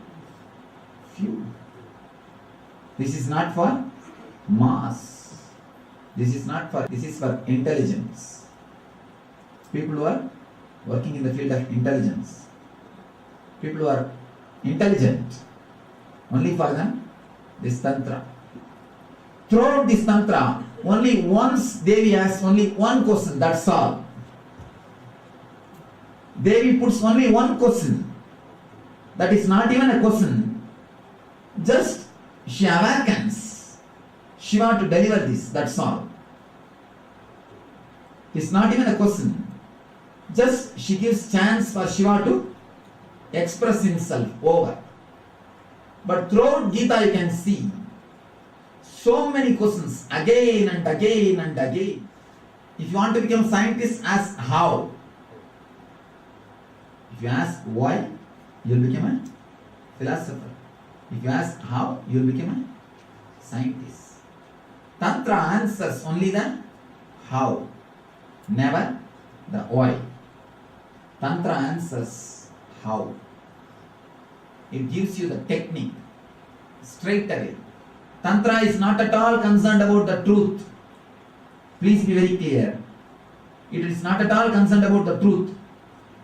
few. This is not for mass. This is for intelligence. People who are working in the field of intelligence. People who are intelligent, only for them, this Tantra. Throughout this Tantra, only once Devi asks only one question, that's all. Devi puts only one question. That is not even a question. Just she awakens Shiva to deliver this, that's all. It's not even a question. Just she gives chance for Shiva to express himself over. But throughout Gita you can see so many questions again and again and again. If you want to become scientist, ask how. If you ask why, you will become a philosopher. If you ask how, you will become a scientist. Tantra answers only the how, never the why. Tantra answers how. It gives you the technique straight away. Tantra is not at all concerned about the truth. Please be very clear. It is not at all concerned about the truth.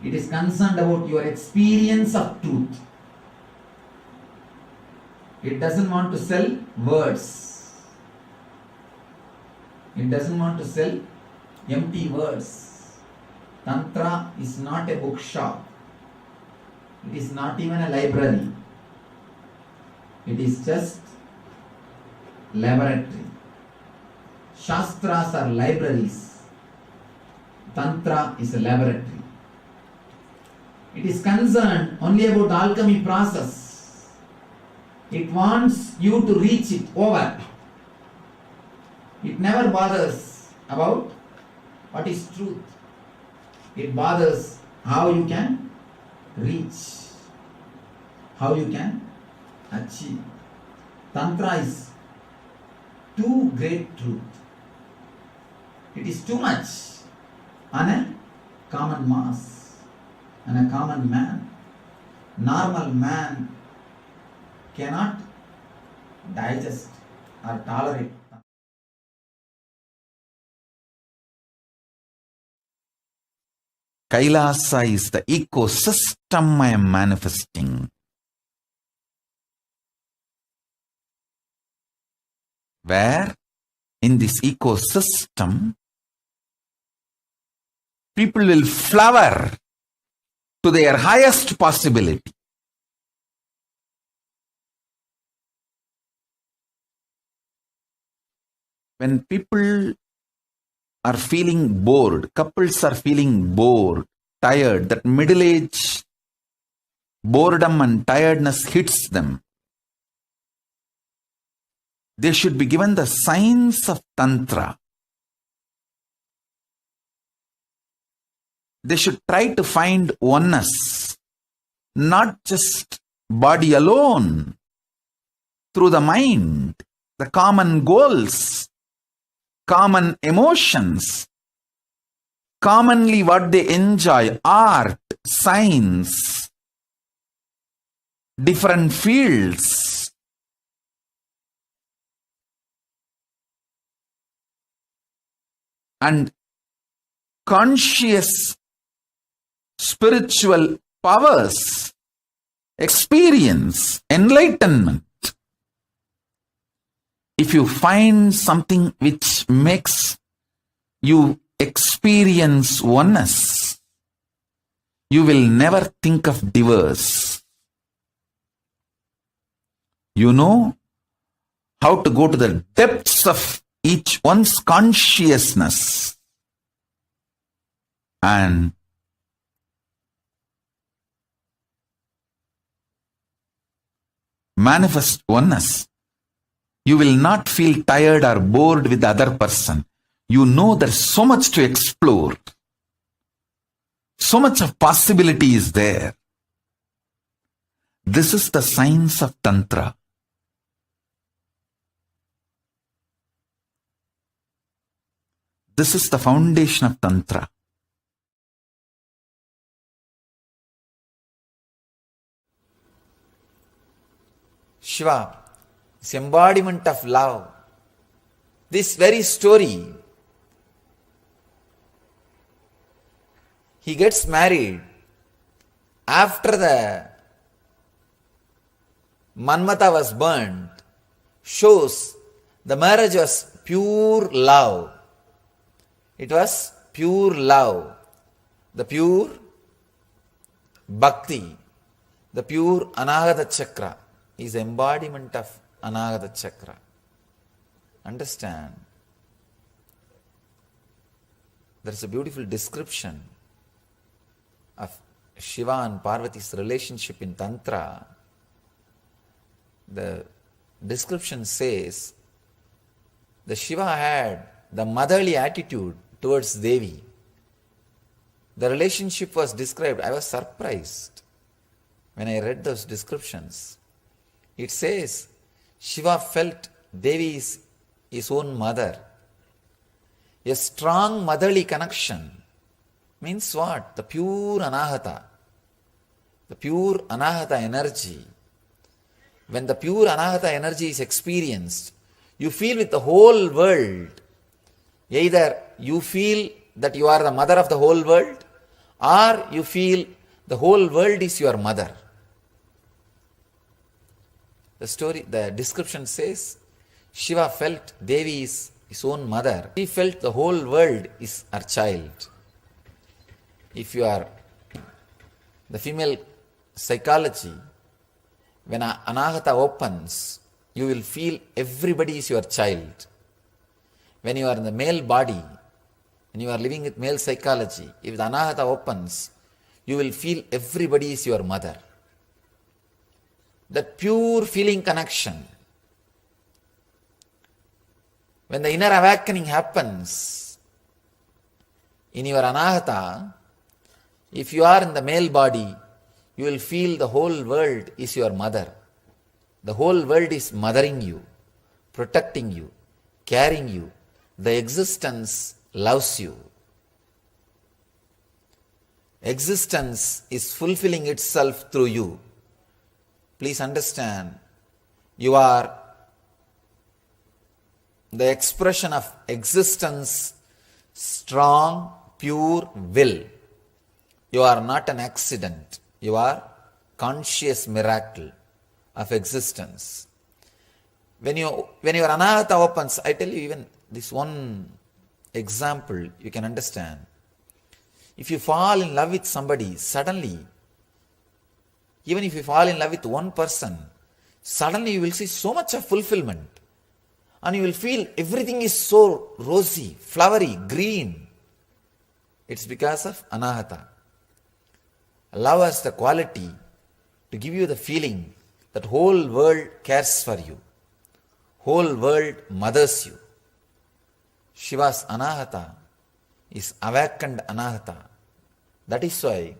It is concerned about your experience of truth. It doesn't want to sell words. It doesn't want to sell empty words. Tantra is not a bookshop. It is not even a library. It is just laboratory. Shastras are libraries. Tantra is a laboratory. It is concerned only about alchemy process. It wants you to reach it over. It never bothers about what is truth. It bothers how you can reach, how you can achieve. Tantra is too great truth. It is too much on a common mass, on a common man. Normal man cannot digest or tolerate. Kailasa is the ecosystem I am manifesting, where in this ecosystem people will flower to their highest possibility. When people are feeling bored, couples are feeling bored, tired, that middle age boredom and tiredness hits them, they should be given the signs of Tantra. They should try to find oneness, not just body alone, through the mind, the common goals, common emotions, commonly what they enjoy, art, science, different fields. And conscious spiritual powers, experience, enlightenment. If you find something which makes you experience oneness, you will never think of divorce. You know how to go to the depths of each one's consciousness and manifest oneness. You will not feel tired or bored with the other person. You know there's so much to explore. So much of possibility is there. This is the science of Tantra. This is the foundation of Tantra. Shiva is embodiment of love. This very story, he gets married after the Manmata was burnt, shows the marriage was pure love. It was pure love, the pure bhakti, the pure Anahata Chakra is embodiment of Anahata Chakra. Understand? There is a beautiful description of Shiva and Parvati's relationship in Tantra. The description says the Shiva had the motherly attitude towards Devi. The relationship was described. I was surprised when I read those descriptions. It says Shiva felt Devi is his own mother. A strong motherly connection means what? The pure Anahata. The pure Anahata energy. When the pure Anahata energy is experienced, you feel with the whole world. Either you feel that you are the mother of the whole world, or you feel the whole world is your mother. The description says, Shiva felt Devi is his own mother. He felt the whole world is her child. If you are the female psychology, when Anahata opens, you will feel everybody is your child. When you are in the male body, when you are living with male psychology, if the anahata opens, you will feel everybody is your mother. That pure feeling connection. When the inner awakening happens in your anahata, if you are in the male body, you will feel the whole world is your mother. The whole world is mothering you, protecting you, carrying you. The existence loves you. Existence is fulfilling itself through you. Please understand, you are the expression of existence, strong, pure will. You are not an accident. You are conscious miracle of existence. When your anahata opens, I tell you even this one example you can understand. If you fall in love with somebody, suddenly, even if you fall in love with one person, suddenly you will see so much of fulfillment. And you will feel everything is so rosy, flowery, green. It's because of anahata. Love has the quality to give you the feeling that whole world cares for you. Whole world mothers you. Shiva's anahata is awakened anahata. That is why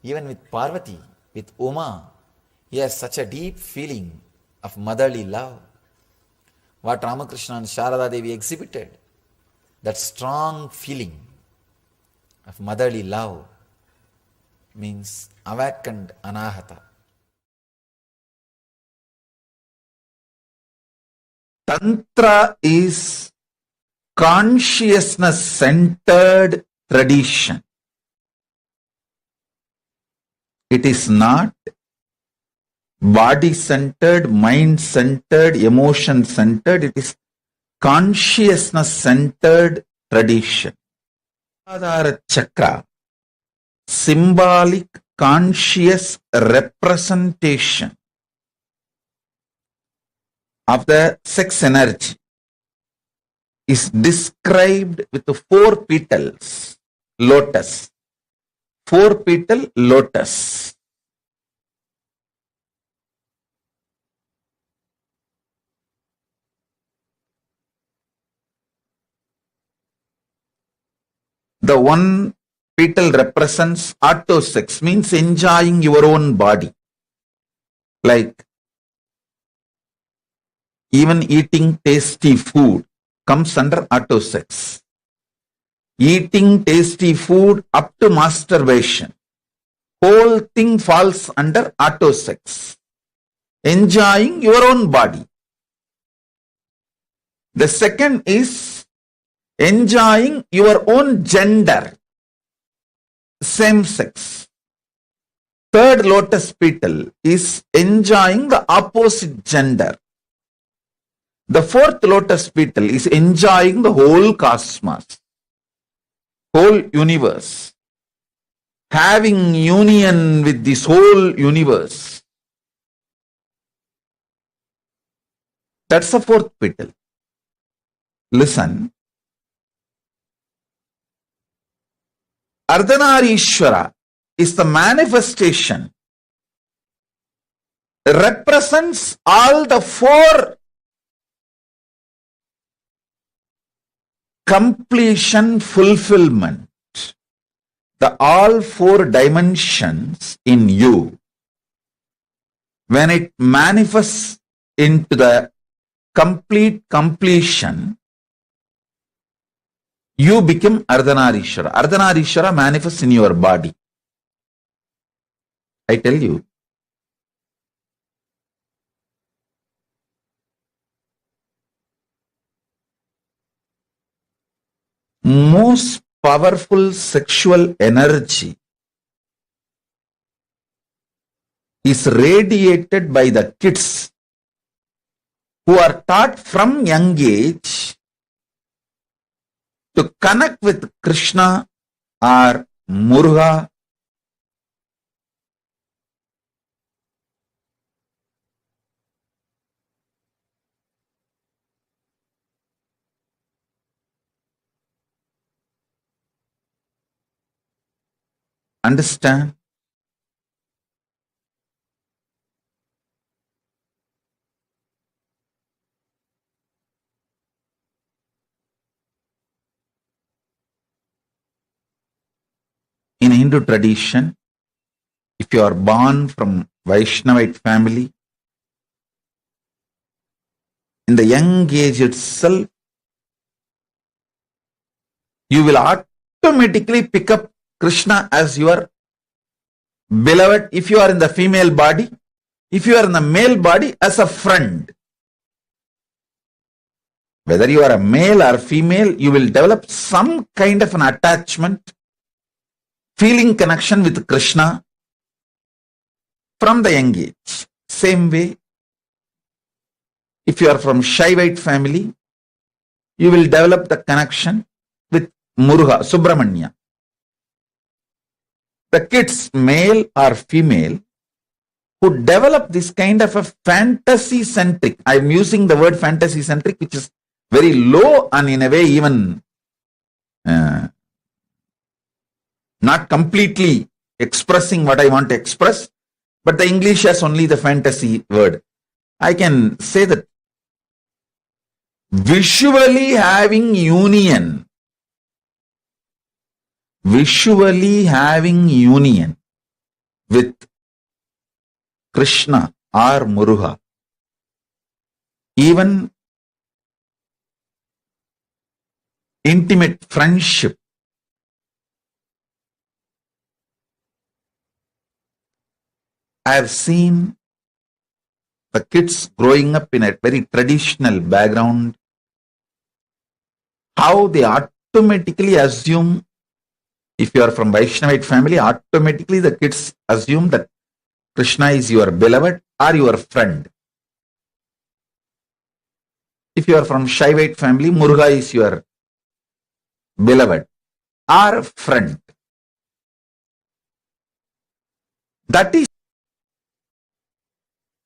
even with Parvati, with Uma, he has such a deep feeling of motherly love. What Ramakrishna and Sharada Devi exhibited, that strong feeling of motherly love means awakened anahata. Tantra is consciousness centered tradition. It is not body centered, mind centered, emotion centered. It is consciousness centered tradition. Adhara chakra, symbolic conscious representation of the sex energy, is described with the 4 petals, lotus. 4 petal lotus. The one petal represents autosex, means enjoying your own body. Like even eating tasty food comes under autosex. Eating tasty food up to masturbation, whole thing falls under autosex. Enjoying your own body. The second is enjoying your own gender, same sex. Third lotus petal is enjoying the opposite gender. The fourth lotus petal is enjoying the whole cosmos, whole universe, having union with this whole universe. That's the fourth petal. Listen. Ardhanareeshwara is the manifestation, represents all the 4 completion, fulfillment, the all 4 dimensions in you. When it manifests into the complete completion, you become Ardhanareeshwara. Ardhanareeshwara manifests in your body. I tell you. Most powerful sexual energy is radiated by the kids who are taught from young age to connect with Krishna or Muruga. Understand? In Hindu tradition, if you are born from Vaishnavite family, in the young age itself, you will automatically pick up Krishna as your beloved if you are in the female body, if you are in the male body as a friend. Whether you are a male or female, you will develop some kind of an attachment, feeling connection with Krishna from the young age. Same way, if you are from Shaivite family, you will develop the connection with Muruga, Subramanya. The kids, male or female, who develop this kind of a fantasy-centric, I'm using the word fantasy-centric, which is very low and in a way even not completely expressing what I want to express, but the English has only the fantasy word. I can say that visually having union with Krishna or Muruga, even intimate friendship, I have seen the kids growing up in a very traditional background, how they automatically assume, if you are from Vaishnavite family, automatically the kids assume that Krishna is your beloved or your friend. If you are from Shaivite family, Muruga is your beloved or friend. That is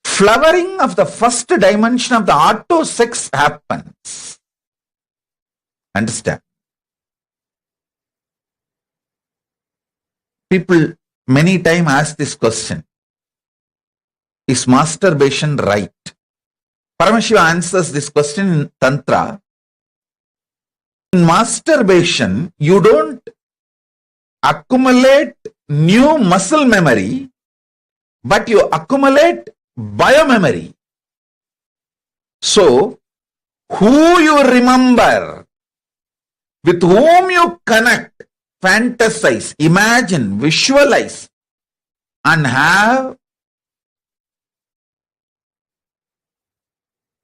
flowering of the first dimension of the auto sex happens. Understand? People many times ask this question: is masturbation right? Paramashivam answers this question in Tantra. In masturbation, you don't accumulate new muscle memory, but you accumulate biomemory. So, who you remember, with whom you connect, fantasize, imagine, visualize, and have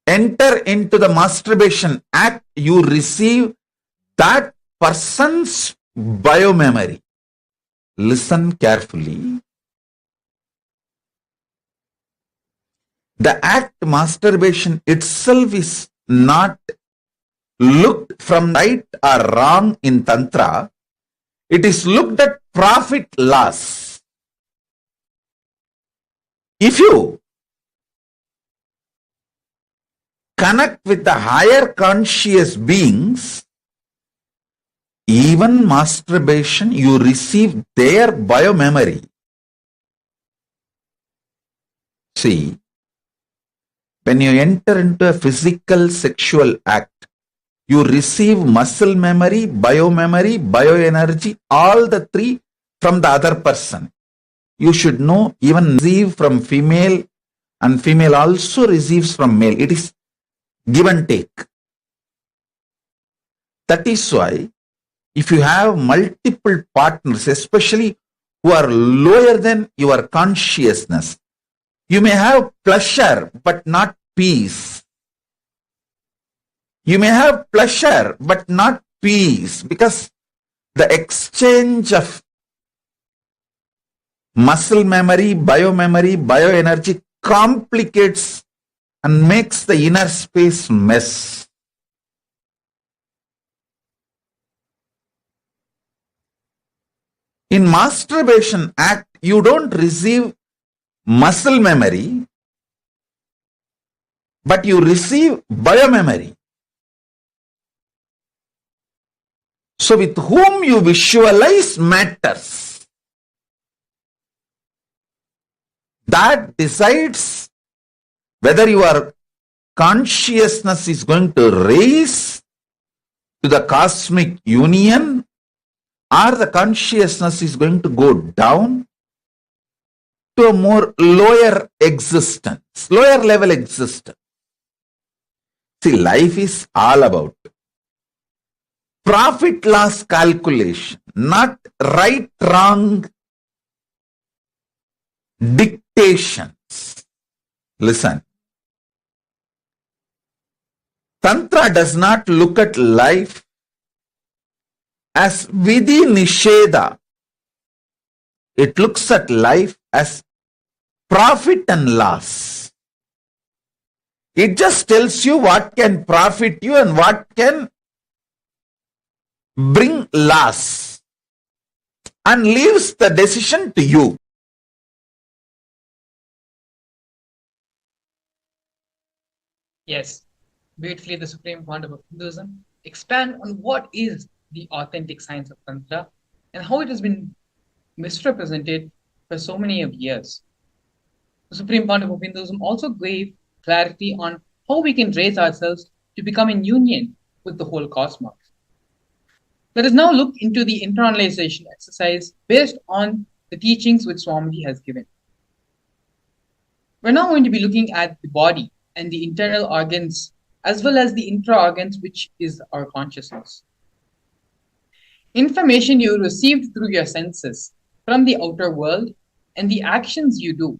enter into the masturbation act, you receive that person's biomemory. Listen carefully. The act masturbation itself is not looked from right or wrong in Tantra. It is looked at profit loss. If you connect with the higher conscious beings, even masturbation, you receive their biomemory. See, when you enter into a physical sexual act, you receive muscle memory, bioenergy, all the three from the other person. You should know, even receive from female, and female also receives from male. It is give and take. That is why, if you have multiple partners, especially who are lower than your consciousness, you may have pleasure but not peace. You may have pleasure but not peace, because the exchange of muscle memory, bioenergy complicates and makes the inner space mess. In masturbation act, you don't receive muscle memory, but you receive biomemory. So with whom you visualize matters. that decides whether your consciousness is going to raise to the cosmic union or the consciousness is going to go down to a more lower existence, lower level existence. See, life is all about profit loss calculation, not right wrong dictations. Listen, Tantra does not look at life as vidhi nisheda. It looks at life as profit and loss. It just tells you what can profit you and what can bring loss and leaves the decision to you. Yes, beautifully the supreme concept of Hinduism expand on what is the authentic science of Tantra and how it has been misrepresented for so many of years. The supreme concept of Hinduism also gave clarity on how we can raise ourselves to become in union with the whole cosmos. Let us now look into the internalization exercise based on the teachings which Swamiji has given. We're now going to be looking at the body and the internal organs as well as the intra-organs, which is our consciousness. Information you received through your senses from the outer world and the actions you do,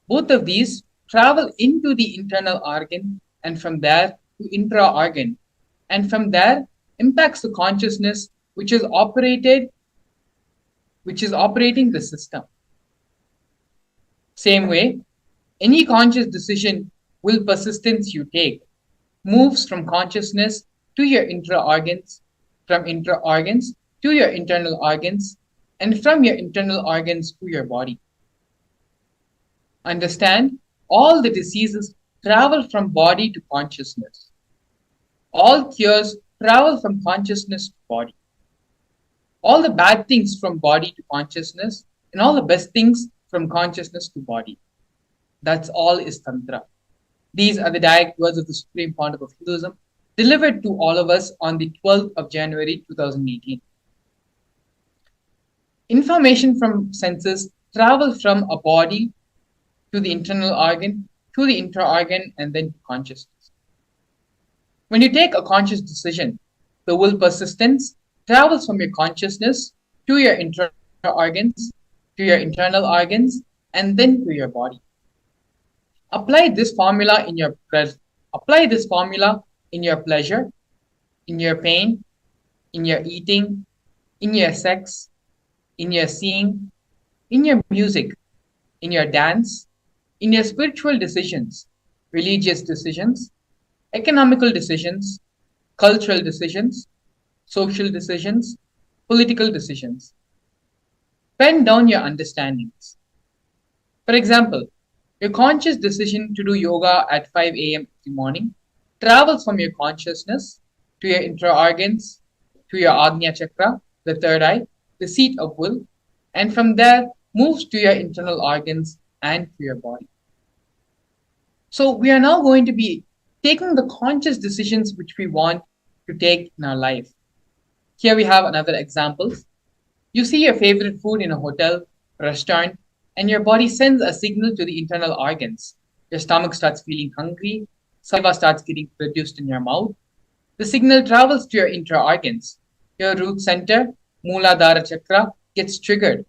both of these travel into the internal organ and from there to intra-organ, and from there impacts the consciousness which is operating the system. Same way, any conscious decision will persistence you take moves from consciousness to your intra-organs, from intra-organs to your internal organs, and from your internal organs to your body. Understand, all the diseases travel from body to consciousness. All cures travel from consciousness to body. All the bad things from body to consciousness, and all the best things from consciousness to body. That's all is Tantra. These are the direct words of the Supreme Pontiff of Hinduism, delivered to all of us on the 12th of January 2018. Information from senses travel from a body to the internal organ, to the intra-organ, and then to consciousness. When you take a conscious decision, the will persistence travels from your consciousness to your intra-organs, to your internal organs, and then to your body. Apply this formula in your pleasure, in your pain, in your eating, in your sex, in your seeing, in your music, in your dance, in your spiritual decisions, religious decisions, economical decisions, cultural decisions, social decisions, political decisions. Pen down your understandings. For example, your conscious decision to do yoga at 5 a.m. in the morning travels from your consciousness to your intra-organs, to your Agnya chakra, the third eye, the seat of will, and from there moves to your internal organs and to your body. So we are now going to be taking the conscious decisions which we want to take in our life. Here we have another example. You see your favorite food in a hotel, restaurant, and your body sends a signal to the internal organs. Your stomach starts feeling hungry, saliva starts getting produced in your mouth. The signal travels to your intra-organs. Your root center, Mooladhara chakra, gets triggered.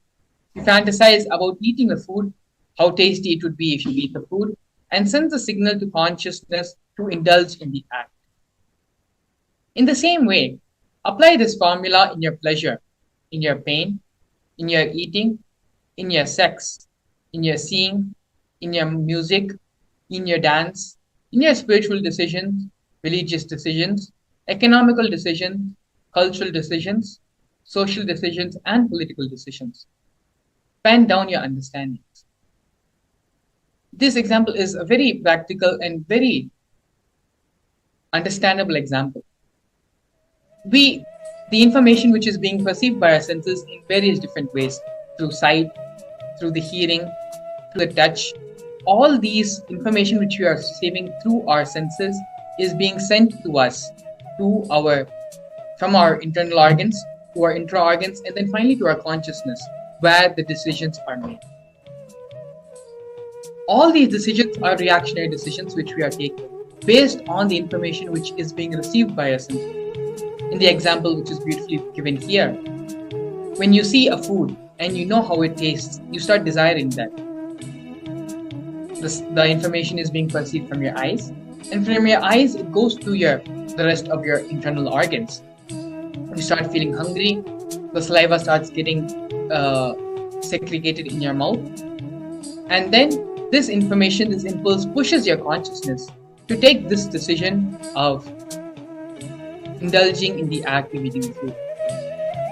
You fantasize about eating the food, how tasty it would be if you eat the food, and sends a signal to consciousness to indulge in the act. In the same way, apply this formula in your pleasure, in your pain, in your eating, in your sex, in your seeing, in your music, in your dance, in your spiritual decisions, religious decisions, economical decisions, cultural decisions, social decisions, and political decisions. Pen down your understandings. This example is a very practical and very understandable example. The information which is being perceived by our senses in various different ways, through sight, through the hearing, the touch, all these information which we are receiving through our senses is being sent to us to our from our internal organs to our intra organs and then finally to our consciousness where the decisions are made. All these decisions are reactionary decisions which we are taking based on the information which is being received by us. In the example which is beautifully given here, when you see a food and you know how it tastes, you start desiring that. The information is being perceived from your eyes, and from your eyes it goes to the rest of your internal organs. You start feeling hungry, the saliva starts getting segregated in your mouth, and then this information, this impulse pushes your consciousness to take this decision of indulging in the act of eating food.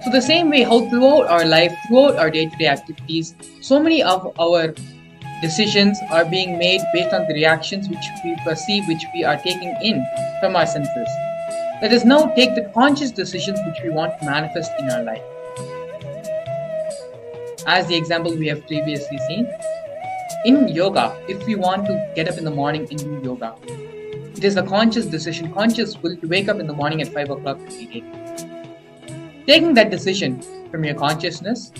So the same way how throughout our life, throughout our day-to-day activities, so many of our decisions are being made based on the reactions which we perceive, which we are taking in from our senses. Let us now take the conscious decisions which we want to manifest in our life. As the example we have previously seen, in yoga, if we want to get up in the morning and do yoga, it is a conscious decision, conscious will to wake up in the morning at 5 o'clock every day. Taking that decision from your consciousness,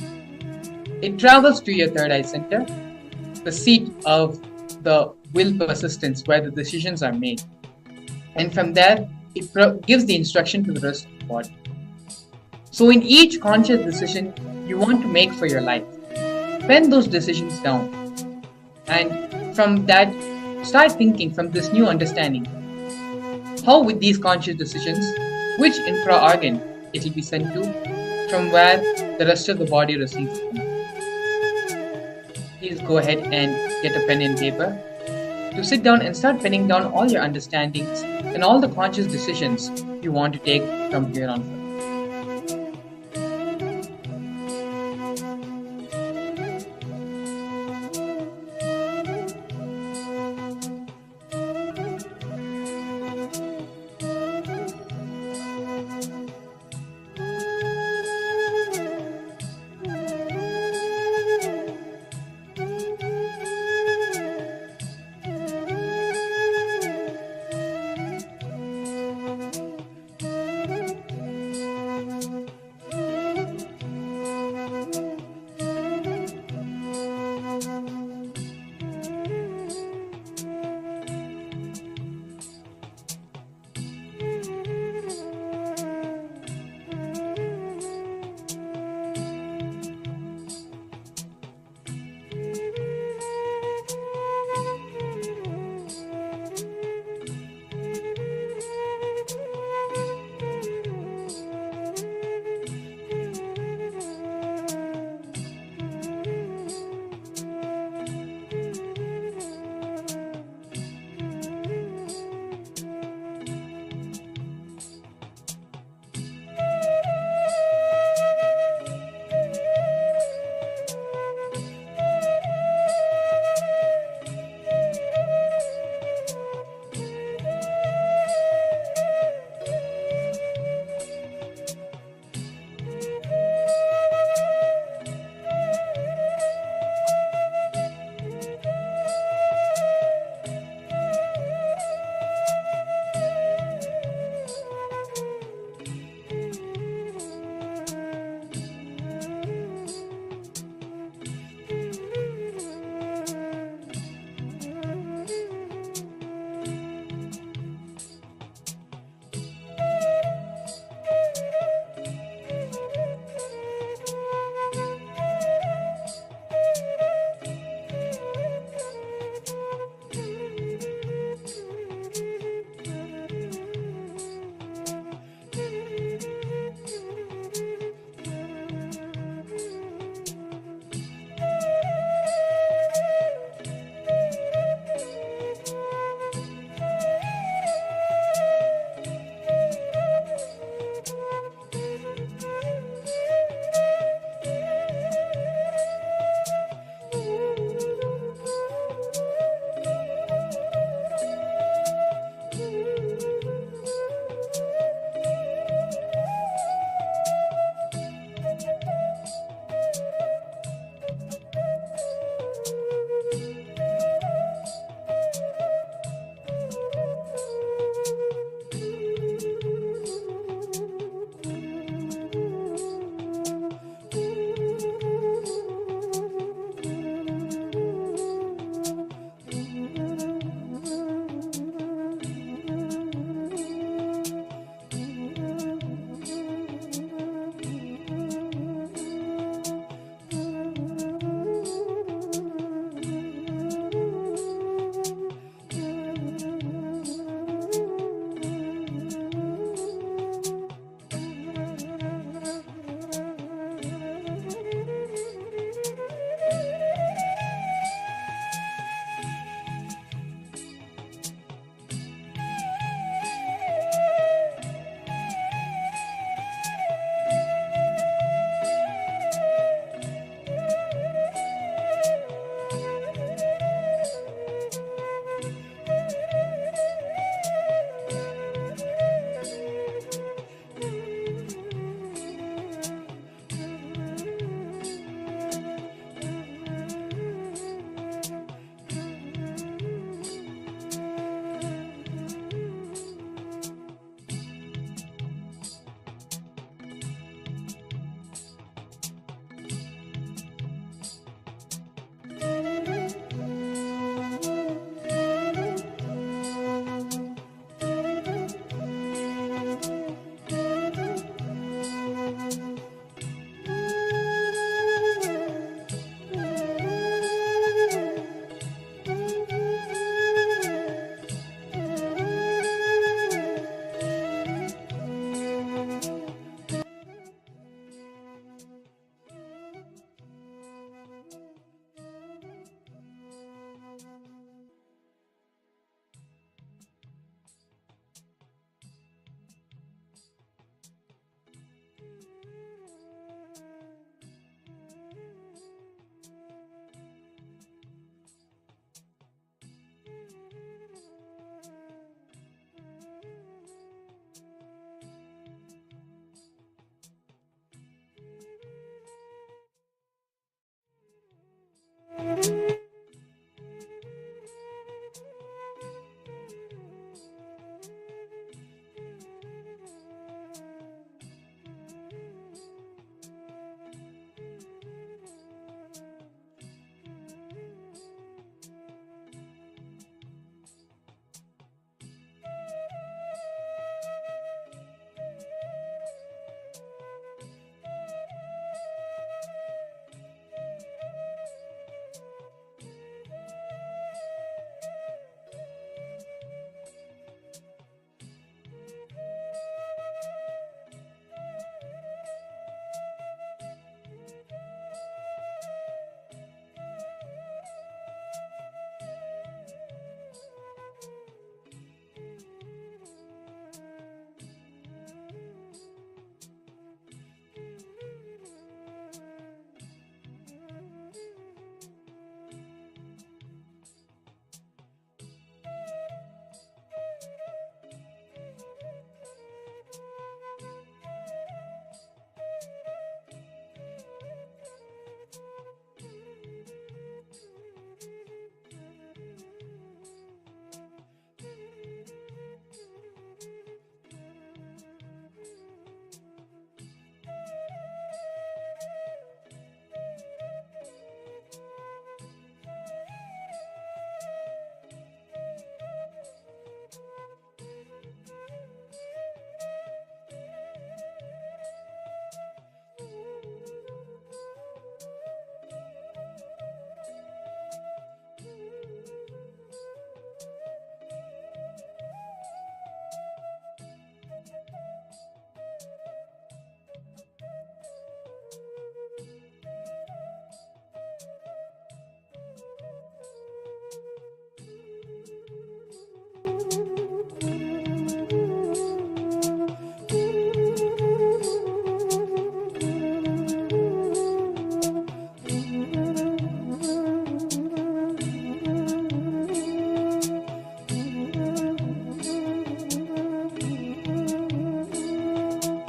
it travels to your third eye center, the seat of the will persistence where the decisions are made. And from there, it gives the instruction to the rest of the body. So in each conscious decision you want to make for your life, pen those decisions down. And from that, start thinking from this new understanding, how with these conscious decisions, which infra-organ it will be sent to, from where the rest of the body receives them. Please go ahead and get a pen and paper to sit down and start penning down all your understandings and all the conscious decisions you want to take from here on.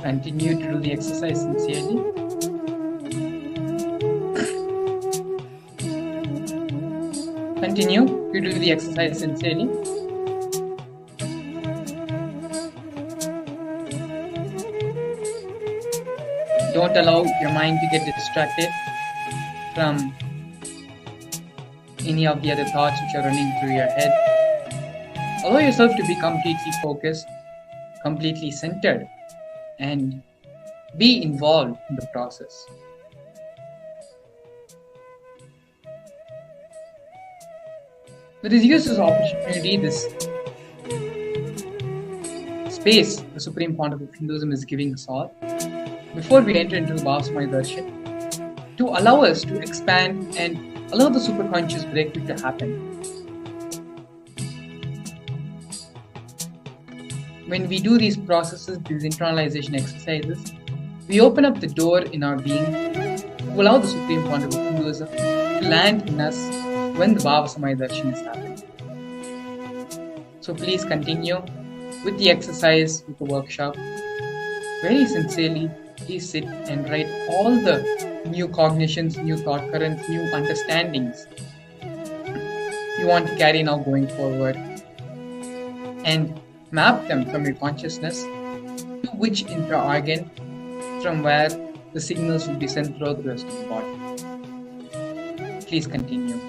Continue to do the exercise sincerely. Continue to do the exercise sincerely. Don't allow your mind to get distracted from any of the other thoughts which are running through your head. Allow yourself to be completely focused, completely centered, and be involved in the process. Let us use this opportunity, this space the Supreme Pontiff of Hinduism is giving us all, before we enter into the Bhava Samadhi Darshan, to allow us to expand and allow the superconscious breakthrough to happen. When we do these processes, these internalization exercises, we open up the door in our being to allow the Supreme Pontiff of Hinduism to land in us when the Bhava Samadhi Darshan is happening. So please continue with the exercise, with the workshop. Very sincerely, please sit and write all the new cognitions, new thought currents, new understandings you want to carry now going forward, and map them from your consciousness to which intra-organ, from where the signals will be sent throughout the rest of the body. Please continue.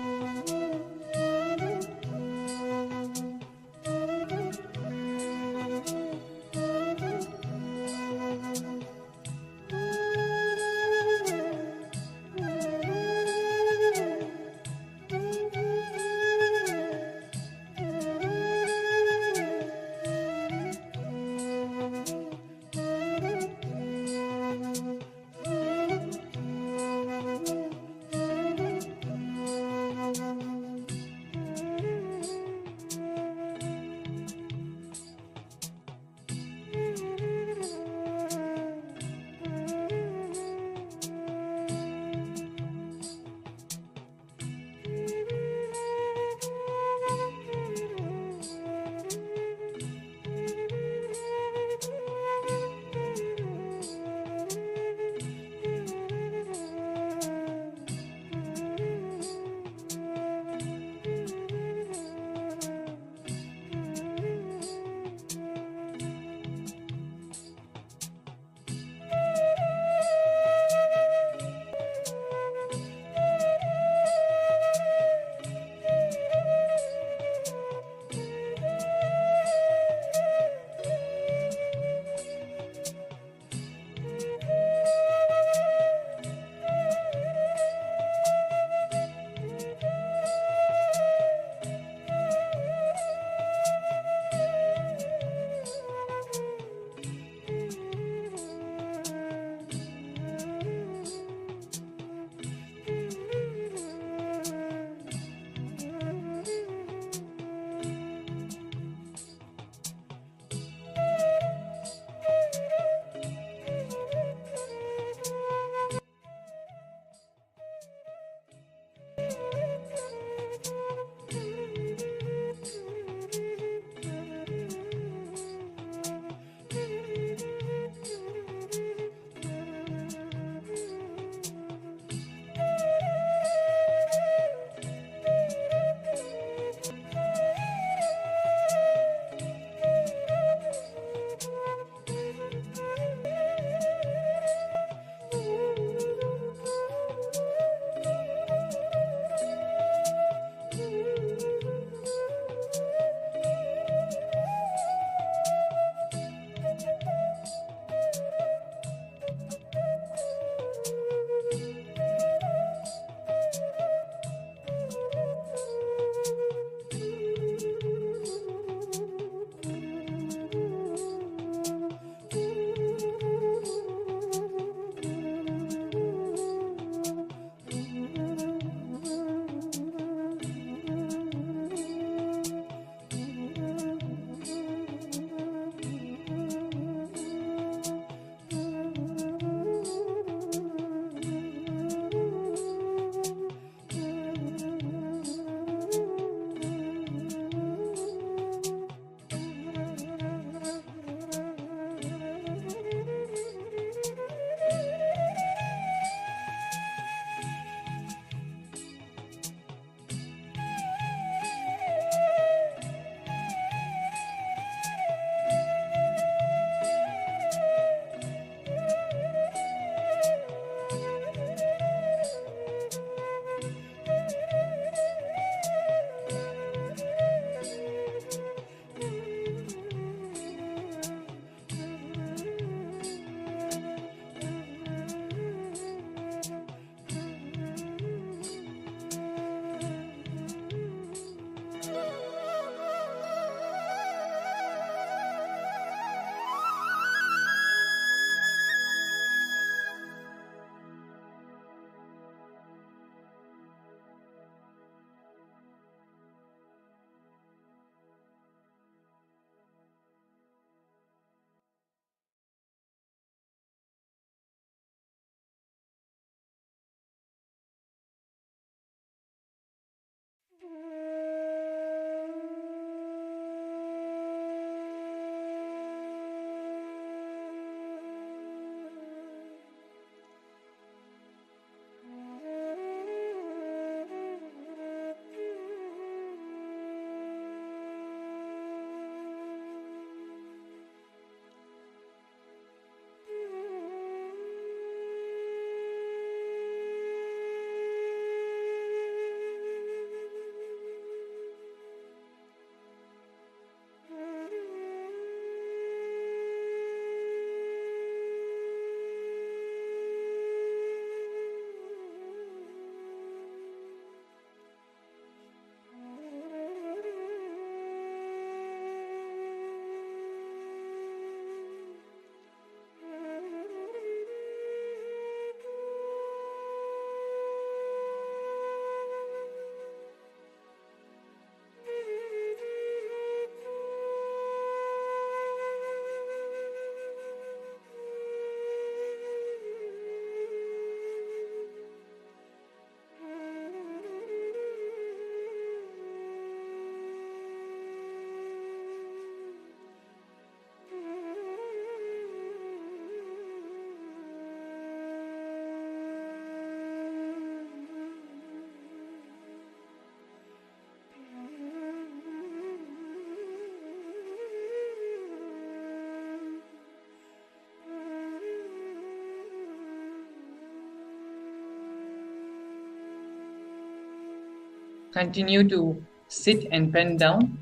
Continue to sit and pen down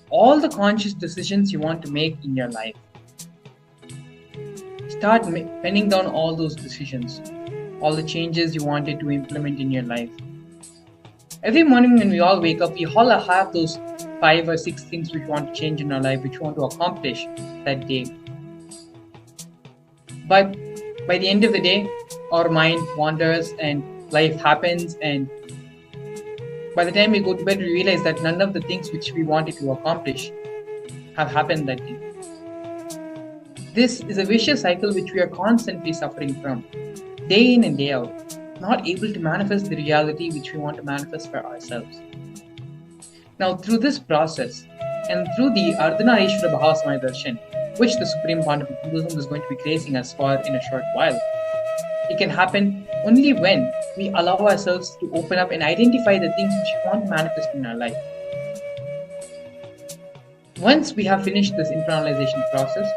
all the conscious decisions you want to make in your life. Start penning down all those decisions, all the changes you wanted to implement in your life. Every morning when we all wake up, we all have those 5 or 6 things which we want to change in our life, which we want to accomplish that day. But by the end of the day, our mind wanders and life happens, and by the time we go to bed, we realize that none of the things which we wanted to accomplish have happened that day. This is a vicious cycle which we are constantly suffering from, day in and day out, not able to manifest the reality which we want to manifest for ourselves. Now, through this process, and through the Ardhanareeshwara Bhava Samadhi Darshan, which the Supreme Pontiff of Hinduism is going to be gracing us for in a short while, it can happen only when we allow ourselves to open up and identify the things which we want to manifest in our life. Once we have finished this internalization process,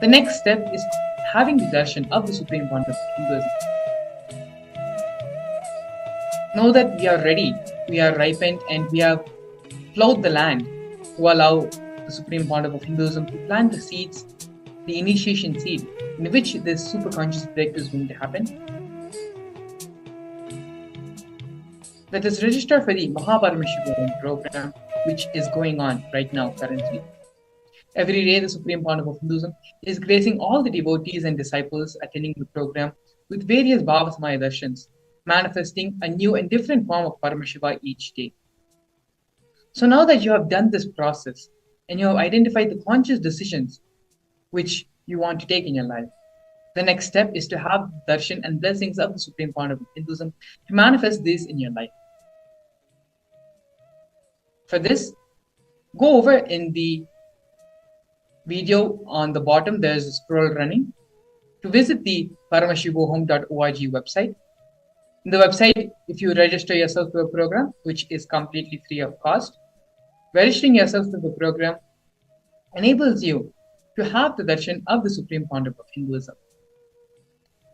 the next step is having the darshan of the Supreme Pontiff of Hinduism. Know that we are ready, we are ripened, and we have plowed the land to allow the Supreme Pontiff of Hinduism to plant the seeds, the initiation seed, in which this superconscious breakthrough is going to happen. Let us register for the Paramashivam program, which is going on right now currently. Every day, the Supreme Pontiff of Hinduism is gracing all the devotees and disciples attending the program with various Bhava Samadhi Darshans, manifesting a new and different form of Paramashiva each day. So now that you have done this process and you have identified the conscious decisions which you want to take in your life, the next step is to have the darshan and blessings of the Supreme Pontiff of Hinduism to manifest this in your life. For this, go over in the video on the bottom, there's a scroll running, to visit the paramashivohom.org website. In the website, if you register yourself to a program, which is completely free of cost, registering yourself to the program enables you to have the darshan of the Supreme Pontiff of Hinduism.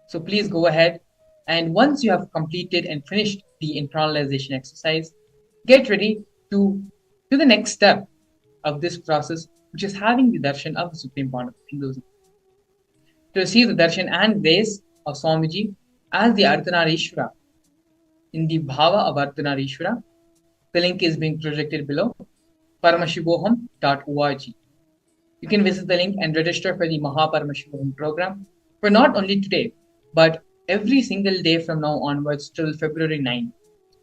So please go ahead, and once you have completed and finished the internalization exercise, get ready to the next step of this process, which is having the darshan of the Supreme Pontiff of Hinduism. To receive the darshan and grace of Swamiji as the Ardhanareeshwara in the Bhava of Ardhanareeshwara, the link is being projected below, paramashivoham.org. You can visit the link and register for the Paramashivam program for not only today, but every single day from now onwards till February 9th.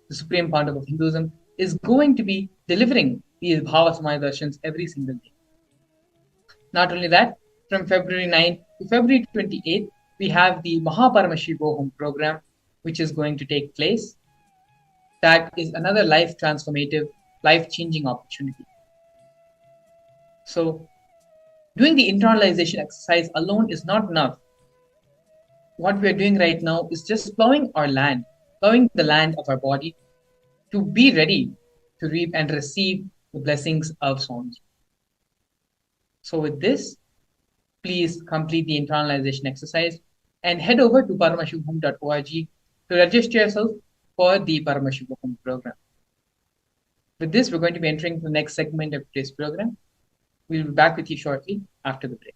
The Supreme Pontiff of Hinduism is going to be delivering these Bhava Samadhi Darshans every single day. Not only that, from February 9th to February 28th, we have the Paramashivam program, which is going to take place. that is another life transformative, life changing opportunity. So, doing the internalization exercise alone is not enough. What we are doing right now is just plowing the land of our body to be ready to reap and receive the blessings of Samadhi. So with this, please complete the internalization exercise and head over to paramashivam.org to register yourself for the Paramashivam program. With this, we're going to be entering the next segment of today's program. We'll be back with you shortly after the break.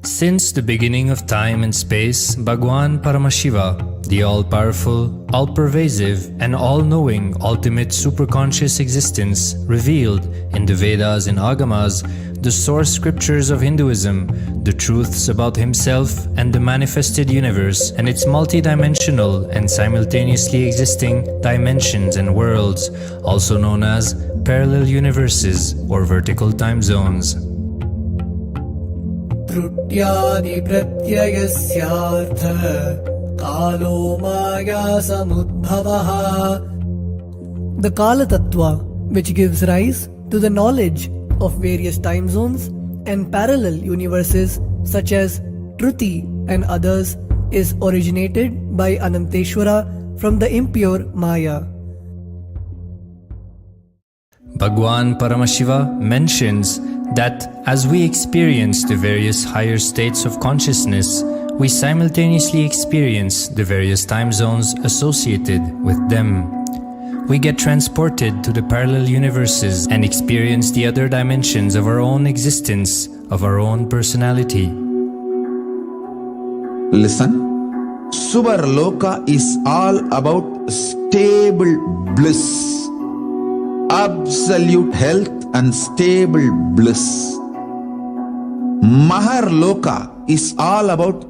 Since the beginning of time and space, Bhagwan Paramashiva, the all-powerful, all-pervasive, and all-knowing ultimate superconscious existence, revealed in the Vedas and Agamas, the source scriptures of Hinduism, the truths about himself and the manifested universe and its multidimensional and simultaneously existing dimensions and worlds, also known as parallel universes or vertical time zones. त्रुट्यादि प्रत्ययस्यार्थ कालो माया समुद्भवः. The Kala Tattva, which gives rise to the knowledge of various time zones and parallel universes such as Truti and others, is originated by Ananteshwara from the impure Maya. Bhagwan Paramashiva mentions that as we experience the various higher states of consciousness, we simultaneously experience the various time zones associated with them. We get transported to the parallel universes and experience the other dimensions of our own existence, of our own personality. Listen, Subarloka is all about stable bliss, absolute health and stable bliss. Maharloka is all about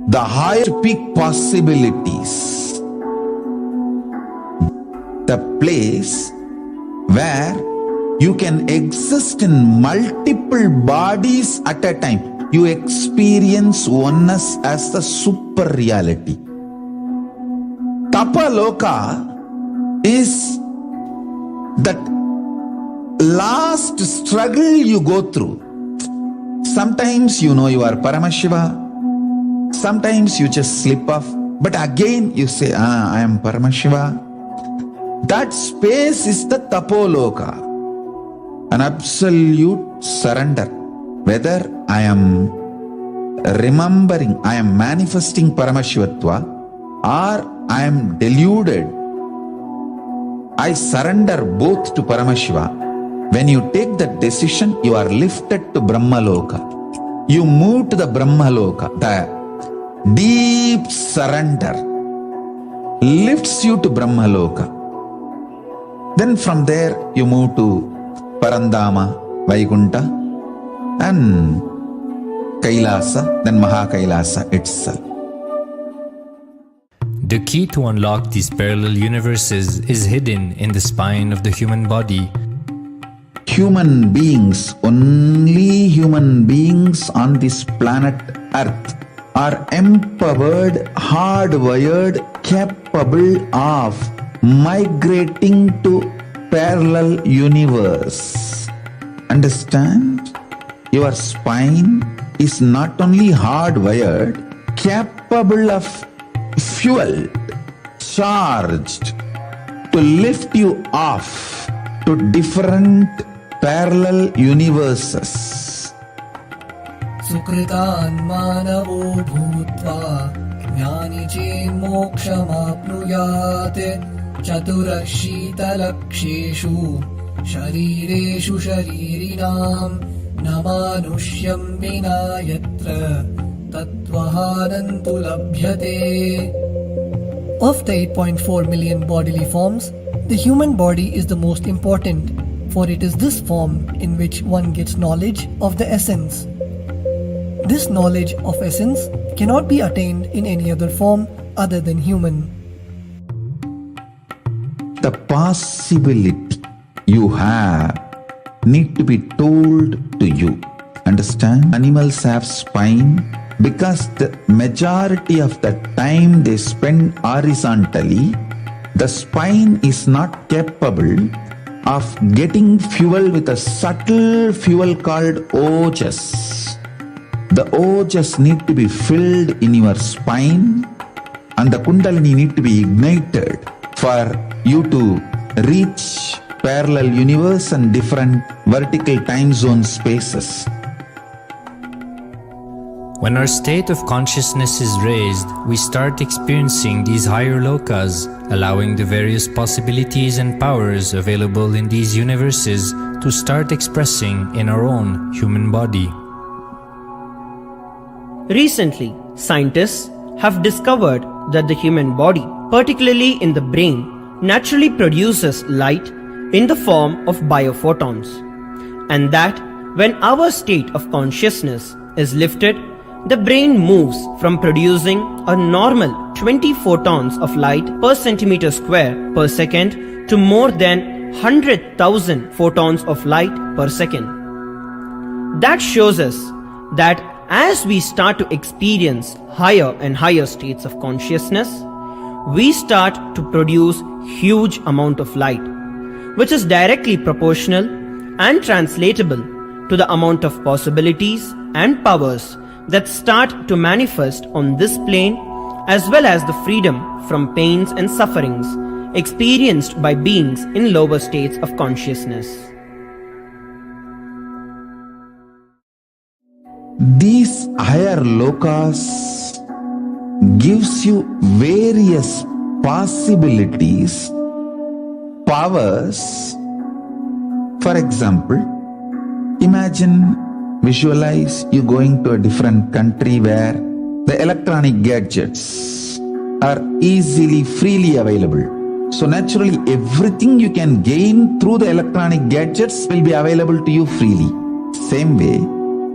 the higher peak possibilities, the place where you can exist in multiple bodies at a time. You experience oneness as the super reality. Tapaloka is that last struggle you go through. Sometimes you know you are Paramashiva, sometimes you just slip off, but again you say, I am Paramashiva. That space is the Tapoloka, an absolute surrender. Whether I am remembering, I am manifesting Paramashivatva, or I am deluded, I surrender both to Paramashiva. When you take that decision, you are lifted to Brahmaloka. You move to the Brahmaloka. The deep surrender lifts you to Brahmaloka. Then from there, you move to Parandama, Vaikunta, and Kailasa, then Mahakailasa itself. The key to unlock these parallel universes is hidden in the spine of the human body. Human beings, only human beings on this planet Earth are empowered, hardwired, capable of migrating to parallel universe. Understand? Your spine is not only hardwired, capable of fuel, charged to lift you off to different parallel universes. Sukritan manavo bhutva jnani chen mokshamapnuyat chaturashita-laksheshu sharireshu sharirinam namanusyam vina yatra tattvahanantu labhyate. Of the 8.4 million bodily forms, the human body is the most important, for it is this form in which one gets knowledge of the essence. This knowledge of essence cannot be attained in any other form other than human. The possibility you have need to be told to you. Understand? Animals have spine, because the majority of the time they spend horizontally, the spine is not capable of getting fuel with a subtle fuel called ojas. The ojas need to be filled in your spine and the kundalini need to be ignited for you to reach parallel universe and different vertical time zone spaces. When our state of consciousness is raised, we start experiencing these higher lokas, allowing the various possibilities and powers available in these universes to start expressing in our own human body. Recently, scientists have discovered that the human body, particularly in the brain, naturally produces light in the form of biophotons, and that when our state of consciousness is lifted, the brain moves from producing a normal 20 photons of light per centimeter square per second to more than 100,000 photons of light per second. That shows us that as we start to experience higher and higher states of consciousness, we start to produce huge amount of light, which is directly proportional and translatable to the amount of possibilities and powers that start to manifest on this plane, as well as the freedom from pains and sufferings experienced by beings in lower states of consciousness. These higher lokas gives you various possibilities, powers. For example, visualize you going to a different country where the electronic gadgets are easily, freely available. So naturally, everything you can gain through the electronic gadgets will be available to you freely. Same way,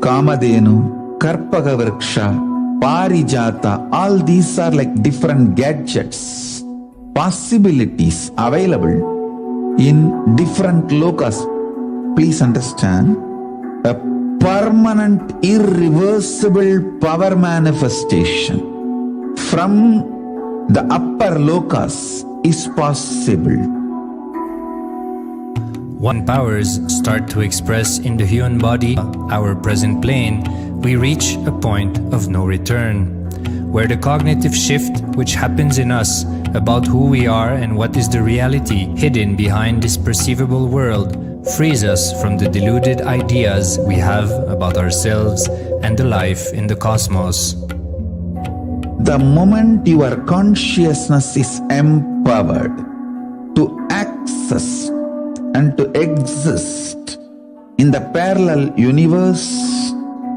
Kamadhenu, Karpaga Vriksha, Parijata, all these are like different gadgets, possibilities available in different lokas. Please understand, a permanent, irreversible power manifestation from the upper lokas is possible. When powers start to express in the human body, our present plane, we reach a point of no return, where the cognitive shift which happens in us about who we are and what is the reality hidden behind this perceivable world frees us from the deluded ideas we have about ourselves and the life in the cosmos. The moment your consciousness is empowered to access and to exist in the parallel universe,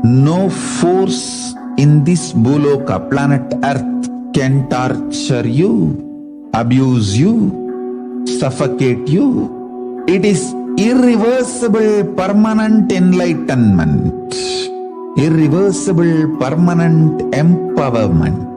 no force in this Bhuloka, planet Earth, can torture you, abuse you, suffocate you. It is irreversible, permanent enlightenment, irreversible, permanent empowerment.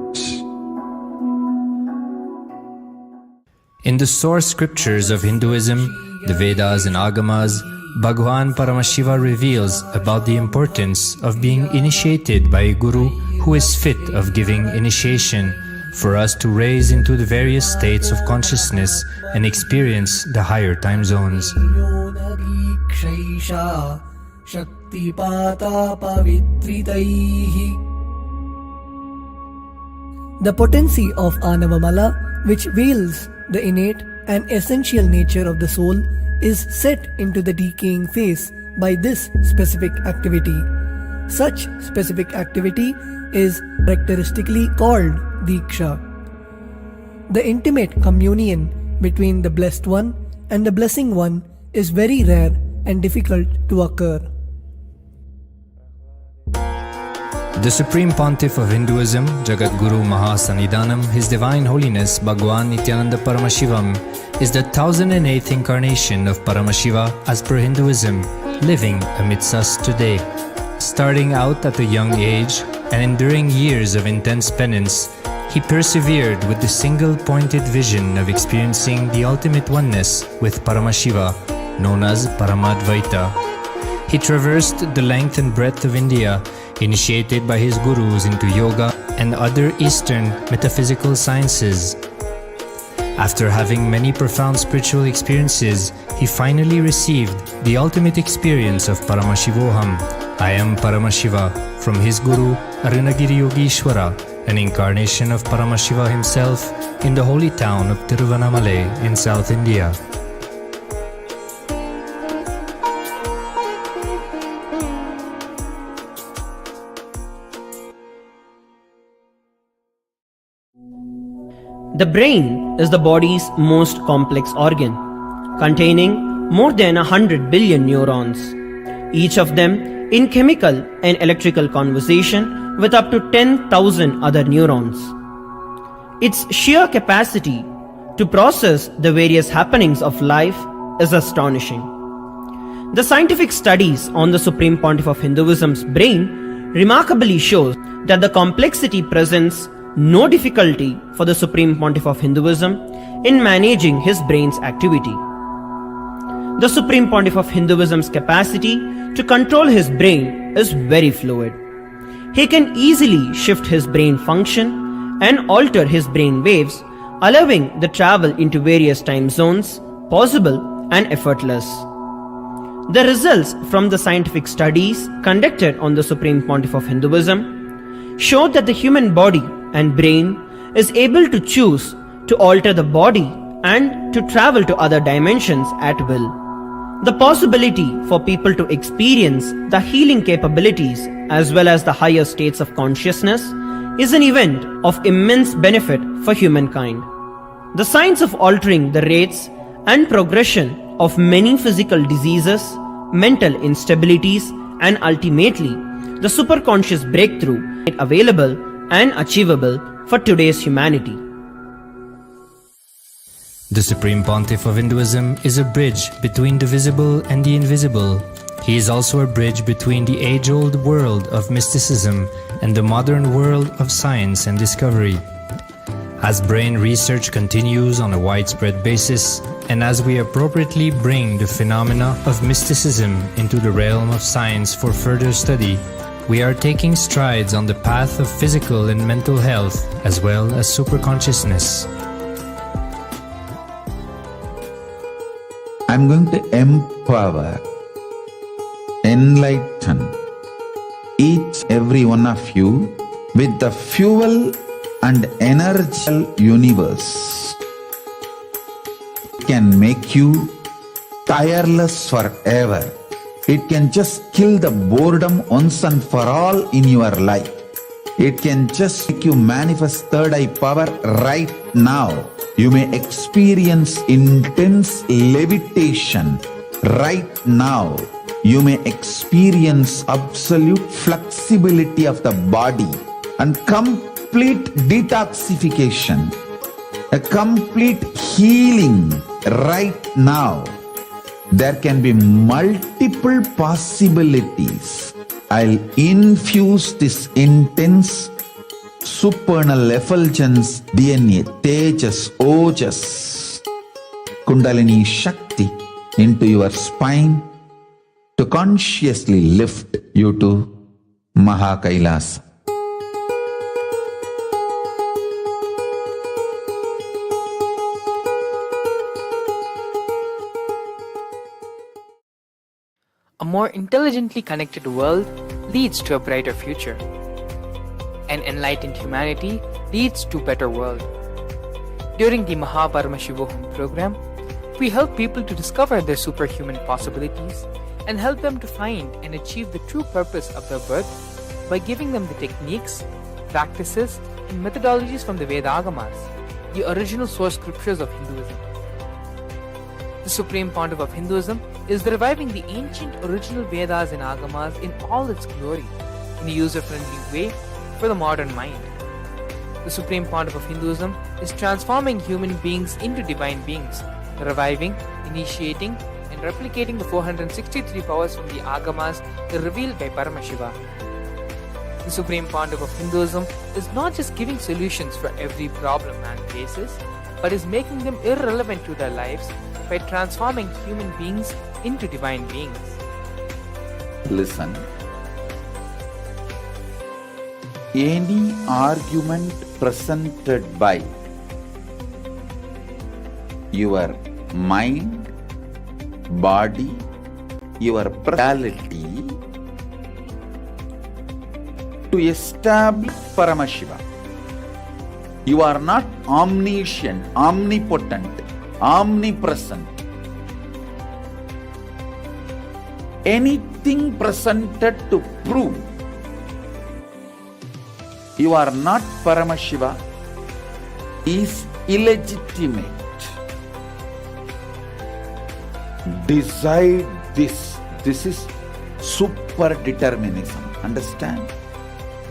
In the source scriptures of Hinduism, the Vedas and Agamas, Bhagwan Paramashiva reveals about the importance of being initiated by a guru who is fit of giving initiation for us to raise into the various states of consciousness and experience the higher time zones. The potency of Anavamala, which veils the innate and essential nature of the soul, is set into the decaying phase by this specific activity. Such specific activity is characteristically called Diksha. The intimate communion between the Blessed One and the Blessing One is very rare and difficult to occur. The Supreme Pontiff of Hinduism, Jagat Guru Mahasannidhanam, His Divine Holiness Bhagwan Nithyananda Paramashivam, is the 1008th incarnation of Paramashiva as per Hinduism, living amidst us today. Starting out at a young age and enduring years of intense penance, he persevered with the single-pointed vision of experiencing the ultimate oneness with Paramashiva, known as Paramadvaita. He traversed the length and breadth of India, initiated by his gurus into yoga and other Eastern metaphysical sciences. After having many profound spiritual experiences, he finally received the ultimate experience of Paramashivoham, I am Paramashiva, from his guru Ardhanareeshwara, an incarnation of Paramashiva himself in the holy town of Tiruvannamalai in South India. The brain is the body's most complex organ, containing more than 100 billion neurons, each of them in chemical and electrical conversation with up to 10,000 other neurons. Its sheer capacity to process the various happenings of life is astonishing. The scientific studies on the Supreme Pontiff of Hinduism's brain remarkably shows that the complexity presents no difficulty for the Supreme Pontiff of Hinduism in managing his brain's activity. The Supreme Pontiff of Hinduism's capacity to control his brain is very fluid. He can easily shift his brain function and alter his brain waves, allowing the travel into various time zones possible and effortless. The results from the scientific studies conducted on the Supreme Pontiff of Hinduism showed that the human body and brain is able to choose to alter the body and to travel to other dimensions at will. The possibility for people to experience the healing capabilities as well as the higher states of consciousness is an event of immense benefit for humankind. The science of altering the rates and progression of many physical diseases, mental instabilities, and ultimately the superconscious breakthrough made available and achievable for today's humanity. The Supreme Pontiff of Hinduism is a bridge between the visible and the invisible. He is also a bridge between the age-old world of mysticism and the modern world of science and discovery. As brain research continues on a widespread basis, and as we appropriately bring the phenomena of mysticism into the realm of science for further study, we are taking strides on the path of physical and mental health as well as superconsciousness. I'm going to empower, enlighten each every one of you with the fuel and energy universe. It can make you tireless forever. It can just kill the boredom once and for all in your life. It can just make you manifest third eye power right now. You may experience intense levitation right now. You may experience absolute flexibility of the body and complete detoxification, a complete healing right now. There can be multiple possibilities. I'll infuse this intense supernal effulgence DNA, Tejas, Ojas, Kundalini Shakti into your spine to consciously lift you to Mahakailasa. A more intelligently connected world leads to a brighter future. An enlightened humanity leads to a better world. During the Paramashivam program, we help people to discover their superhuman possibilities and help them to find and achieve the true purpose of their birth by giving them the techniques, practices, and methodologies from the Vedagamas, the original source scriptures of Hinduism. The Supreme Pontiff of Hinduism is reviving the ancient original Vedas and Agamas in all its glory, in a user-friendly way for the modern mind. The Supreme Pontiff of Hinduism is transforming human beings into divine beings, reviving, initiating, and replicating the 463 powers from the Agamas revealed by Paramashiva. The Supreme Pontiff of Hinduism is not just giving solutions for every problem man faces, but is making them irrelevant to their lives by transforming human beings into divine beings. listen. Any argument presented by your mind, body, your personality to establish Paramashiva. You are not omniscient, omnipotent, omnipresent. Anything presented to prove you are not Paramashiva is illegitimate. Decide this. This is super determinism. Understand?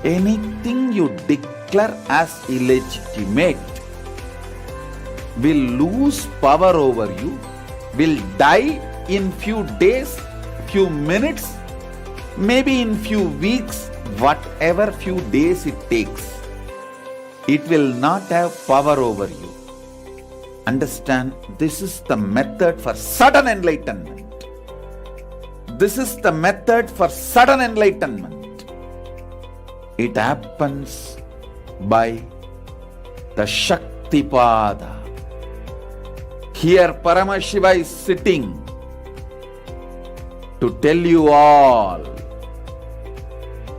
Anything you declare as illegitimate will lose power over you, will die in few days, few minutes, maybe in few weeks, whatever few days it takes. It will not have power over you. Understand, this is the method for sudden enlightenment. This is the method for sudden enlightenment. It happens by the Shaktipada. Here Paramashiva is sitting to tell you all,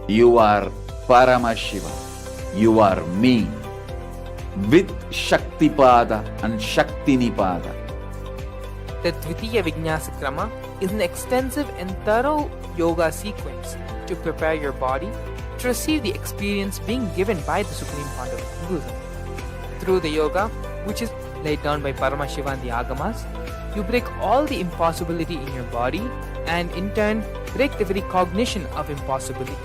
you are Paramashiva, you are me, with Shaktipada and Shaktinipada. The Dvitiya Vijnasa Krama is an extensive and thorough yoga sequence to prepare your body to receive the experience being given by the Supreme Pontiff of Hinduism. Through the yoga, which is laid down by Paramashiva and the Agamas, you break all the impossibility in your body and in turn break the very cognition of impossibility.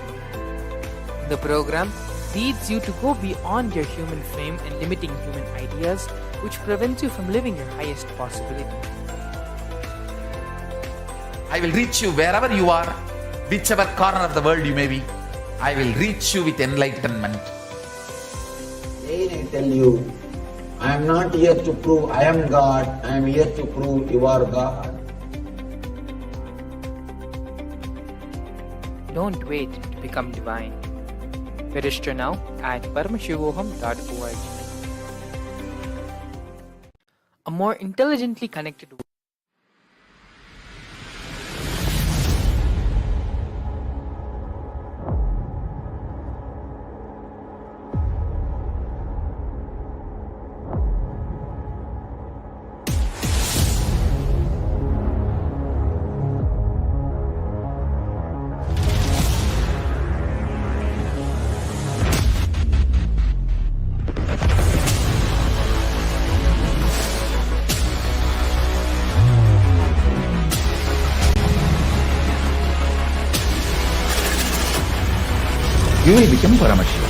The program leads you to go beyond your human frame and limiting human ideas, which prevents you from living your highest possibility. I will reach you wherever you are, whichever corner of the world you may be. I will reach you with enlightenment. Again I tell you, I am not here to prove I am God, I am here to prove you are God. Don't wait to become divine. Register now at paramashivoham.org. A more intelligently connected world. You will become Paramashiva.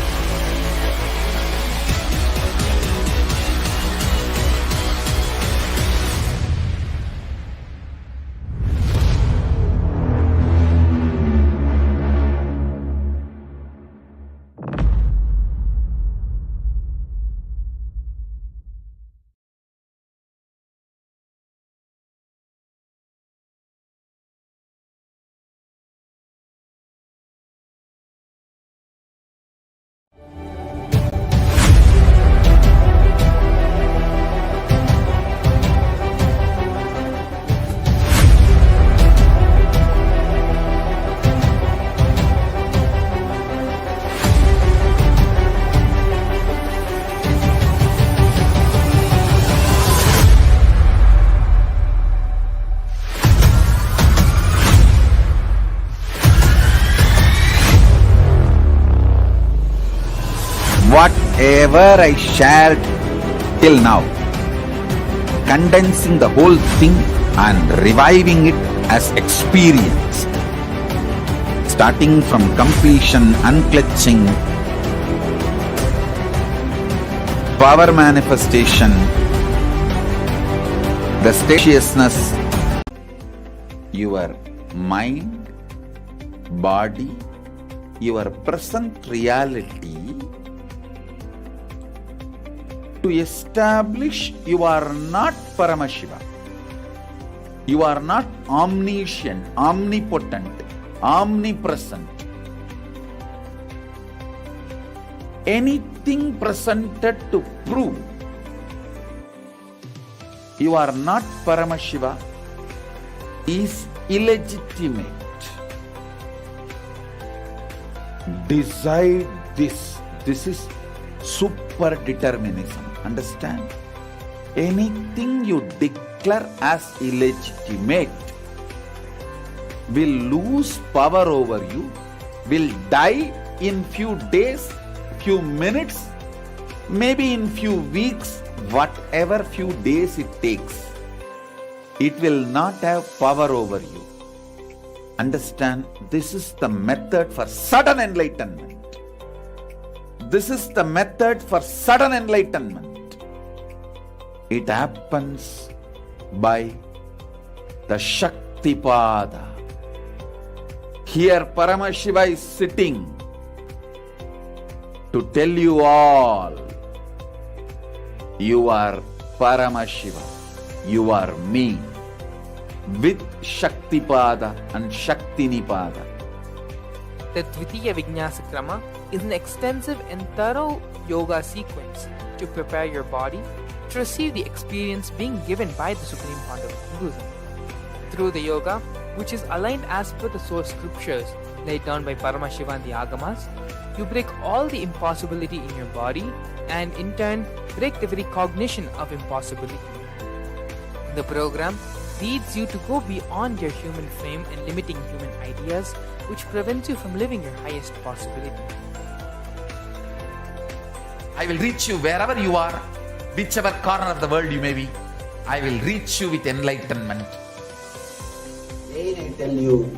Whatever I shared till now, condensing the whole thing and reviving it as experience, starting from completion, unclutching, power manifestation, the spaciousness, your mind, body, your present reality, to establish you are not Paramashiva. You are not omniscient, omnipotent, omnipresent. Anything presented to prove you are not Paramashiva is illegitimate. Decide this. This is super determinism. Understand? Anything you declare as illegitimate will lose power over you, will die in few days, few minutes, maybe in few weeks, whatever few days it takes. It will not have power over you. Understand, this is the method for sudden enlightenment. This is the method for sudden enlightenment. It happens by the Shaktipada. Here Paramashiva is sitting to tell you all, you are Paramashiva, you are me, with Shaktipada and Shaktinipada. The Dvitiya Vijnasa Krama is an extensive and thorough yoga sequence to prepare your body to receive the experience being given by the Supreme Founder of Hinduism. Through the yoga, which is aligned as per the source scriptures laid down by Paramashiva and the Agamas, you break all the impossibility in your body and in turn break the very cognition of impossibility. The program leads you to go beyond your human frame and limiting human ideas, which prevents you from living your highest possibility. I will reach you wherever you are, whichever corner of the world you may be. I will reach you with enlightenment. Again I tell you,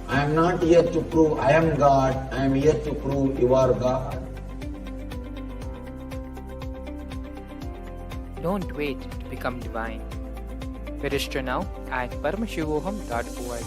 I am not here to prove I am God, I am here to prove you are God. Don't wait to become divine. Register now at paramashivoham.org.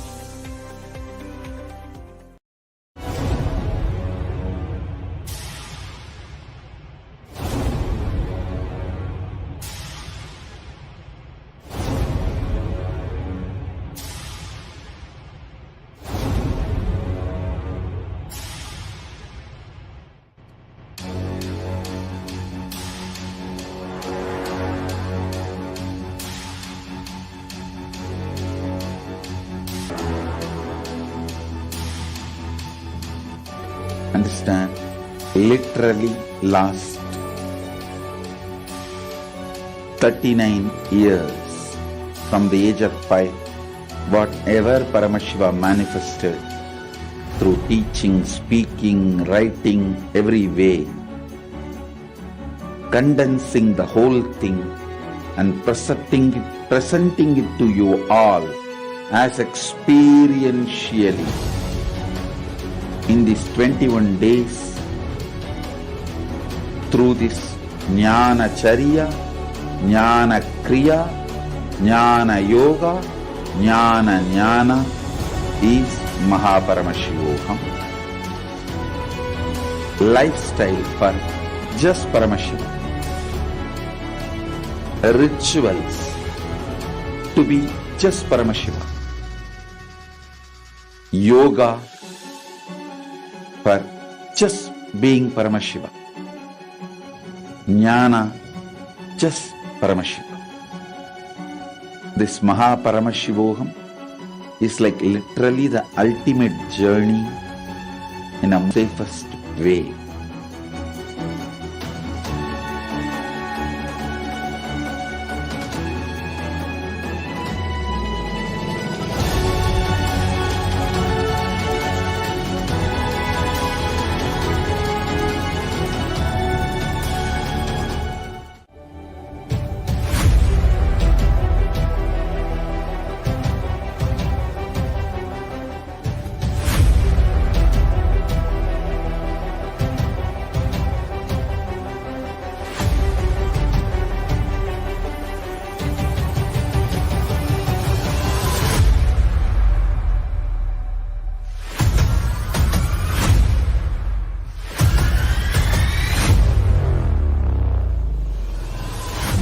Understand? Literally last 39 years from the age of 5, whatever Paramashiva manifested through teaching, speaking, writing, every way, condensing the whole thing and presenting it to you all as experientially in these 21 days through this Jnana Charya, Jnana Kriya, Jnana Yoga, Jnana Jnana is Mahaparamashivoham. Lifestyle for just Paramashiva. Rituals to be just Paramashiva. Yoga for just being Paramashiva. Jnana, just Paramashiva. This Mahaparamashivoham is like literally the ultimate journey in a safest way.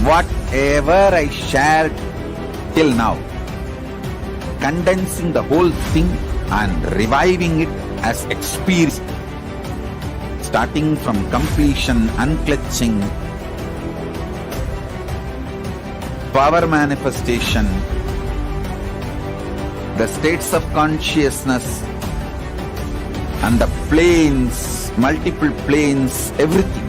Whatever I shared till now, condensing the whole thing and reviving it as experience, starting from completion, unclutching, power manifestation, the states of consciousness, and the planes, multiple planes, everything.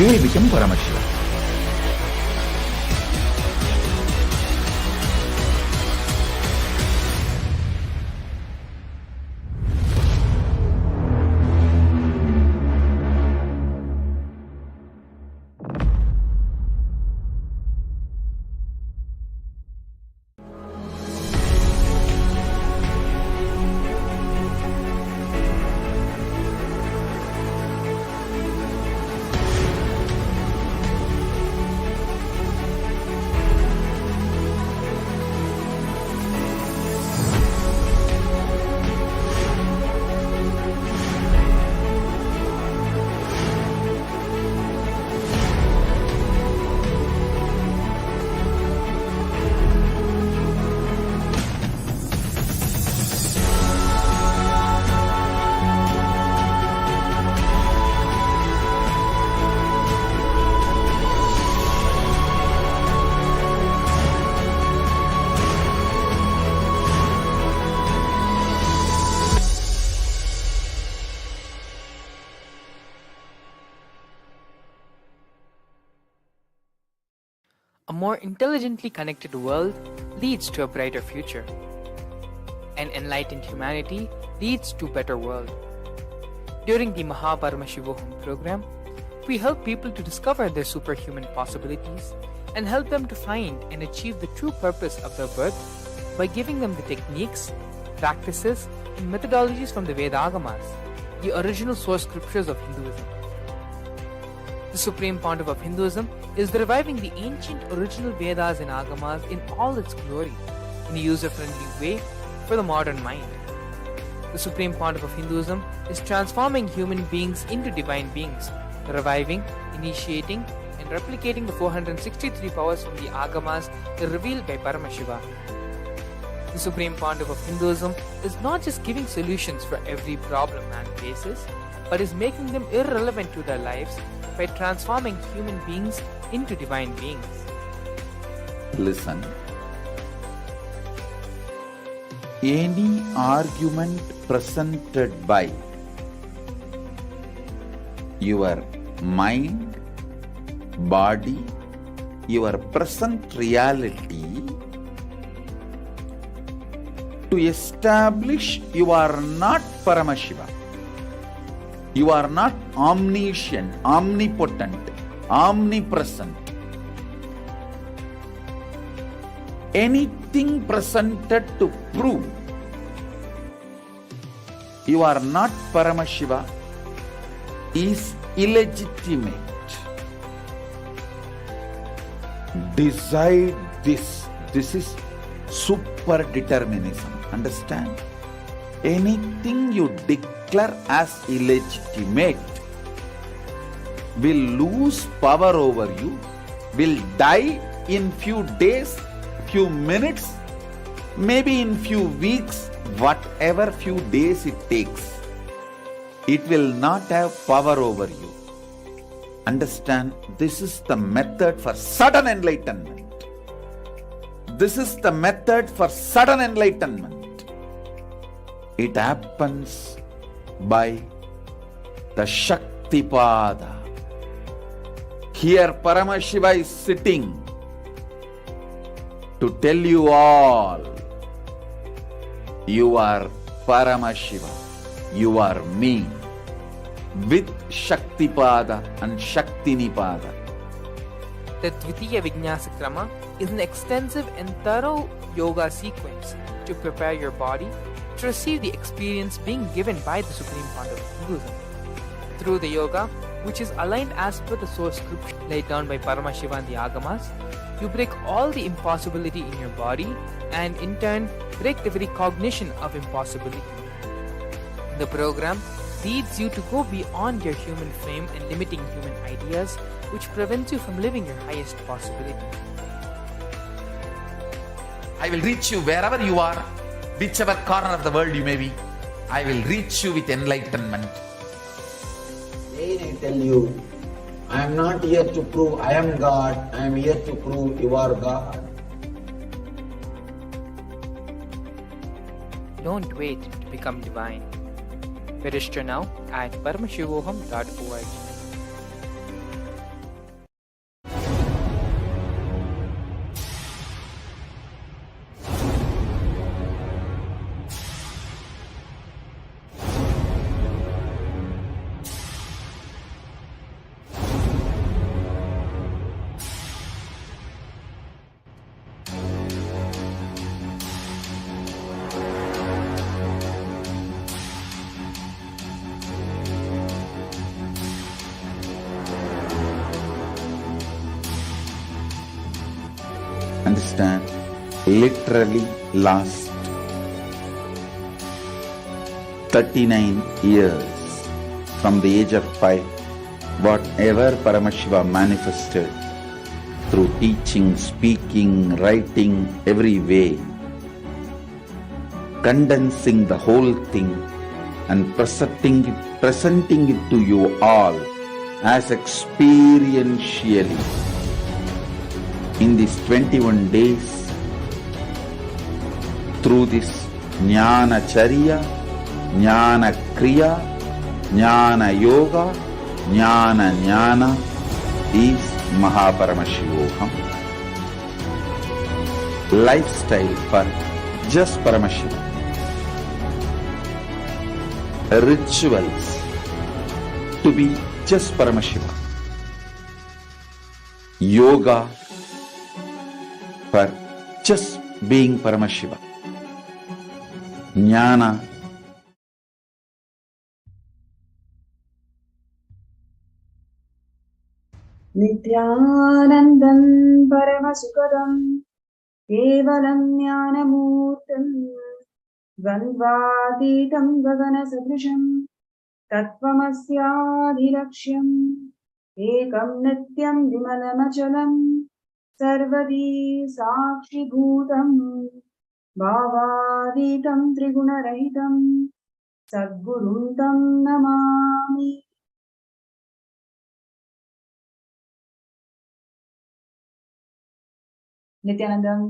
You will become Paramashivam. A more intelligently connected world leads to a brighter future. An enlightened humanity leads to a better world. During the Paramashivam program, we help people to discover their superhuman possibilities and help them to find and achieve the true purpose of their birth by giving them the techniques, practices, and methodologies from the Vedagamas, the original source scriptures of Hinduism. The Supreme Pontiff of Hinduism is reviving the ancient original Vedas and Agamas in all its glory, in a user-friendly way for the modern mind. The Supreme Pontiff of Hinduism is transforming human beings into divine beings, reviving, initiating, and replicating the 463 powers from the Agamas revealed by Paramashiva. The Supreme Pontiff of Hinduism is not just giving solutions for every problem man faces, but is making them irrelevant to their lives by transforming human beings into divine beings. Listen. Any argument presented by your mind, body, your present reality to establish you are not Paramashiva. You are not omniscient, omnipotent, omnipresent. Anything presented to prove you are not Paramashiva is illegitimate. Decide this. This is super determinism. Understand? Anything you declare as illegitimate will lose power over you, will die in few days, few minutes, maybe in few weeks, whatever few days it takes. It will not have power over you. Understand? This is the method for sudden enlightenment. This is the method for sudden enlightenment. It happens by the Shaktipada. Here Paramashiva is sitting to tell you all, you are Paramashiva, you are me, with Shaktipada and Shaktinipada. The Dvitiya Vijnasa Krama is an extensive and thorough yoga sequence to prepare your body to receive the experience being given by the Supreme Founder of Hinduism. Through the yoga, which is aligned as per the source scripture laid down by Paramashiva and the Agamas, you break all the impossibility in your body and in turn break the very cognition of impossibility. The program leads you to go beyond your human frame and limiting human ideas, which prevents you from living your highest possibility. I will reach you wherever you are, whichever corner of the world you may be. I will reach you with enlightenment. Again I tell you, I am not here to prove I am God, I am here to prove you are God. Don't wait to become divine. Register now at paramashivoham.org. Understand? Literally last 39 years from the age of 5, whatever Paramashiva manifested through teaching, speaking, writing, every way, condensing the whole thing and presenting it to you all as experientially in these 21 days through this Jnana Charya, Jnana Kriya, Jnana Yoga, Jnana Jnana is Mahaparamashivoham. Lifestyle for just Paramashiva. Rituals to be just Paramashiva. Yoga for just being Paramashiva. Jnana Nithyanandam Paramasukadam Kevalam Jnanamurtam Dvandvatitam Gagana Sadrisham Tattvamasyaadhilaksham Ekam Nityam Vimalamachalam Sarvadi Sakshi Bhutam Bhavaditam Triguna-rahitam Sadguruntam Namami. Nithyanandam,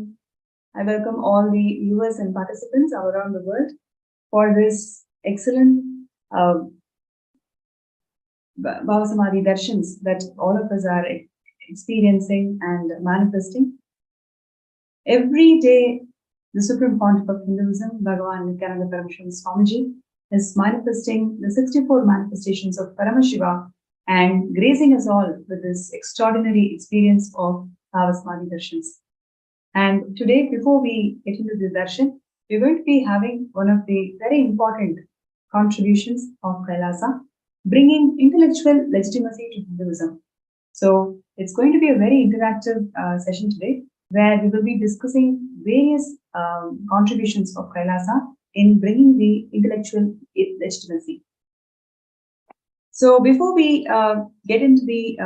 I welcome all the viewers and participants around the world for this excellent Bhava Samadhi Darshans that all of us are experiencing and manifesting. Every day, the Supreme Pontiff of Hinduism, Bhagavan Nithyananda Paramashivam Swamiji, is manifesting the 64 manifestations of Paramashiva and gracing us all with this extraordinary experience of Bhava Samadhi Darshans. And today, before we get into the darshan, we're going to be having one of the very important contributions of Kailasa, bringing intellectual legitimacy to Hinduism. So it's going to be a very interactive session today, where we will be discussing various contributions of Kailasa in bringing the intellectual legitimacy. So before we get into the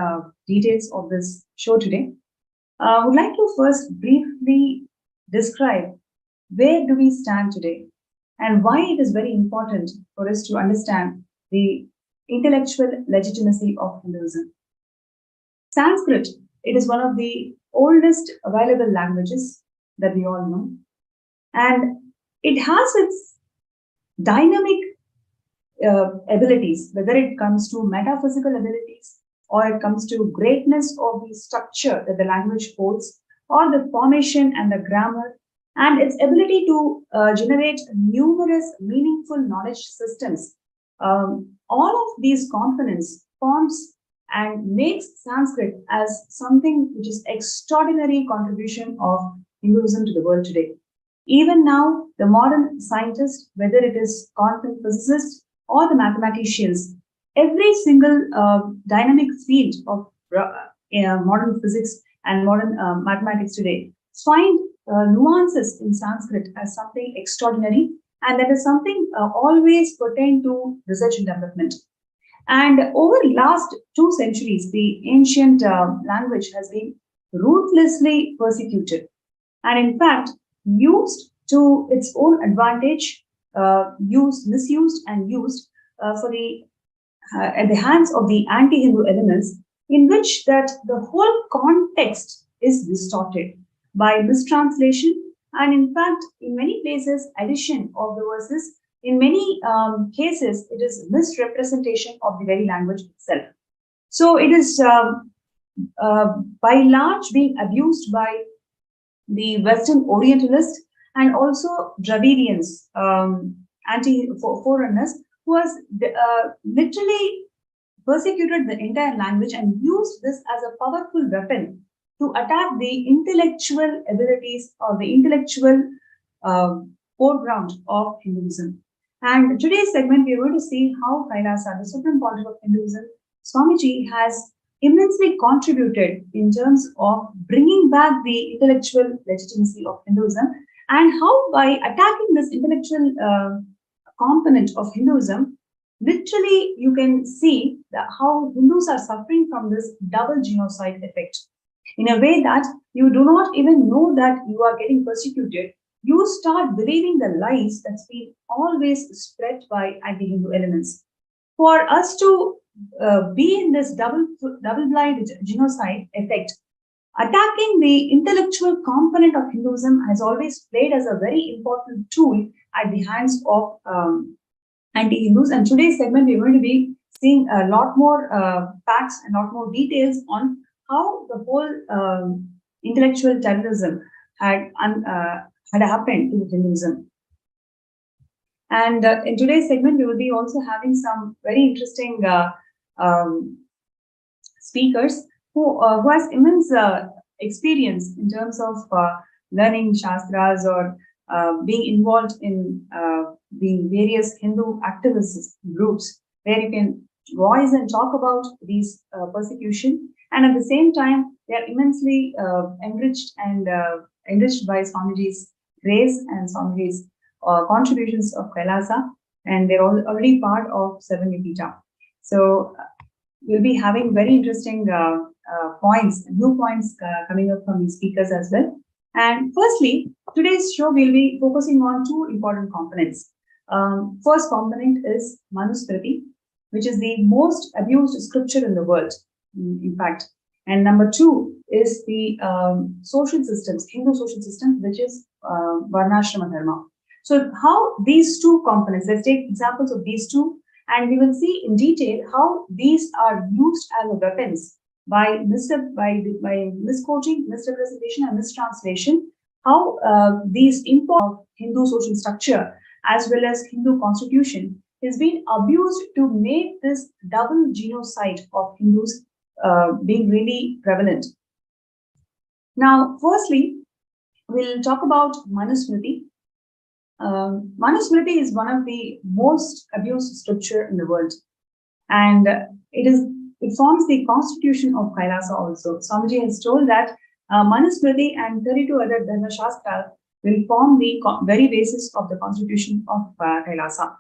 details of this show today, I would like to first briefly describe where do we stand today and why it is very important for us to understand the intellectual legitimacy of Hinduism. Sanskrit, it is one of the oldest available languages that we all know, and it has its dynamic abilities, whether it comes to metaphysical abilities or it comes to greatness of the structure that the language holds, or the formation and the grammar, and its ability to generate numerous meaningful knowledge systems. All of these components forms and makes Sanskrit as something which is extraordinary contribution of Hinduism to the world today. Even now, the modern scientist, whether it is quantum physicists or the mathematicians, every single dynamic field of modern physics and modern mathematics today find nuances in Sanskrit as something extraordinary, and that is something always pertain to research and development. And over the last 2 centuries, the ancient language has been ruthlessly persecuted, and in fact used to its own advantage, misused and used for the at the hands of the anti-Hindu elements, in which that the whole context is distorted by mistranslation, and in fact, in many places, addition of the verses. In many cases, it is misrepresentation of the very language itself. So it is by large being abused by the Western Orientalists and also Dravidians, anti-foreigners, who was literally persecuted the entire language and used this as a powerful weapon to attack the intellectual abilities or the intellectual foreground of Hinduism. And today's segment, we are going to see how Kailasa, the supreme pontiff of Hinduism, Swamiji, has immensely contributed in terms of bringing back the intellectual legitimacy of Hinduism, and how by attacking this intellectual component of Hinduism, literally you can see that how Hindus are suffering from this double genocide effect, in a way that you do not even know that you are getting persecuted. You start believing the lies that's been always spread by anti-Hindu elements. For us to be in this double-blind genocide effect, attacking the intellectual component of Hinduism has always played as a very important tool at the hands of anti-Hindus. And today's segment, we're going to be seeing a lot more facts and a lot more details on how the whole intellectual terrorism had happened to Hinduism. And in today's segment, we will be also having some very interesting speakers who has immense experience in terms of learning Shastras or being involved in the various Hindu activist groups, where you can voice and talk about these persecution. And at the same time, they are immensely enriched by Swamiji's grace and Swamiji's contributions of Kailasa, and they're already part of Seven Vipita. So we'll be having very interesting new points coming up from these speakers as well. And firstly, today's show will be focusing on two important components. First component is Manusmriti, which is the most abused scripture in the world, in fact. And number two is the social systems, Hindu social system, which is Varnashrama Dharma. So how these two components, let's take examples of these two, and we will see in detail how these are used as weapons by misquoting, misrepresentation, and mistranslation, how these import of Hindu social structure as well as Hindu constitution is being abused to make this double genocide of Hindus being really prevalent. Now, firstly, we'll talk about Manusmriti. Manusmriti is one of the most abused scripture in the world, and it forms the constitution of Kailasa also. Swamiji has told that Manusmriti and 32 other Dharma Shastras will form the very basis of the constitution of Kailasa.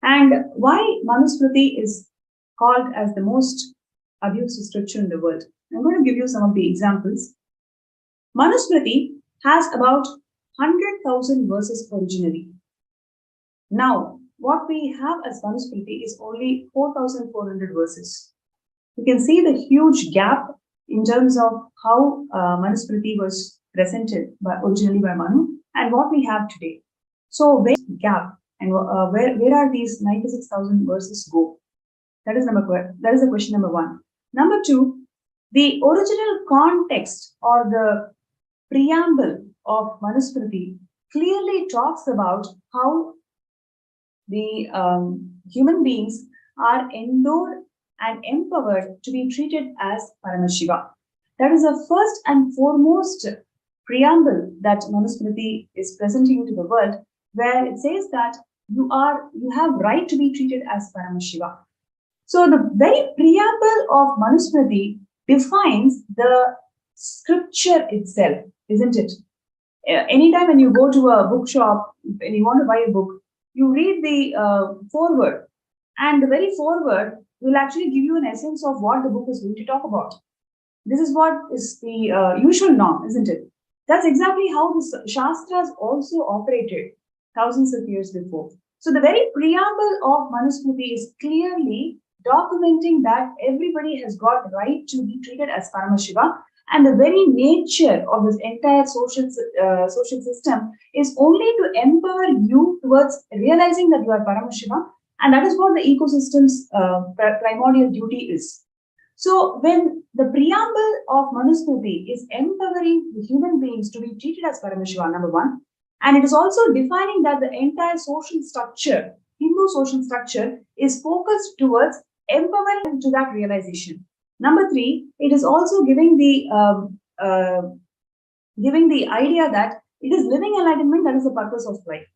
And why Manusmriti is called as the most abused scripture in the world? I'm going to give you some of the examples. Manusmriti has about 100,000 verses originally. Now, what we have as Manusmriti is only 4,400 verses. You can see the huge gap in terms of how Manusmriti was presented originally by Manu and what we have today. So, very gap. And where are these 96,000 verses go? That is the question number one. Number two, the original context or the preamble of Manusmriti clearly talks about how the human beings are endowed and empowered to be treated as Paramashiva. That is the first and foremost preamble that Manusmriti is presenting to the world, where it says that you have right to be treated as Paramashiva. So the very preamble of Manusmriti defines the scripture itself, isn't it? Anytime when you go to a bookshop and you want to buy a book, you read the foreword, and the very foreword will actually give you an essence of what the book is going to talk about. This is what is the usual norm, isn't it? That's exactly how the Shastras also operated thousands of years before. So the very preamble of Manusmriti is clearly documenting that everybody has got right to be treated as Paramashiva, and the very nature of this entire social system is only to empower you towards realizing that you are Paramashiva, and that is what the ecosystem's primordial duty is. So when the preamble of Manusmriti is empowering the human beings to be treated as Paramashiva, number one, and it is also defining that the entire social structure, Hindu social structure, is focused towards empowering to that realization. Number three, it is also giving the idea that it is living enlightenment that is the purpose of life.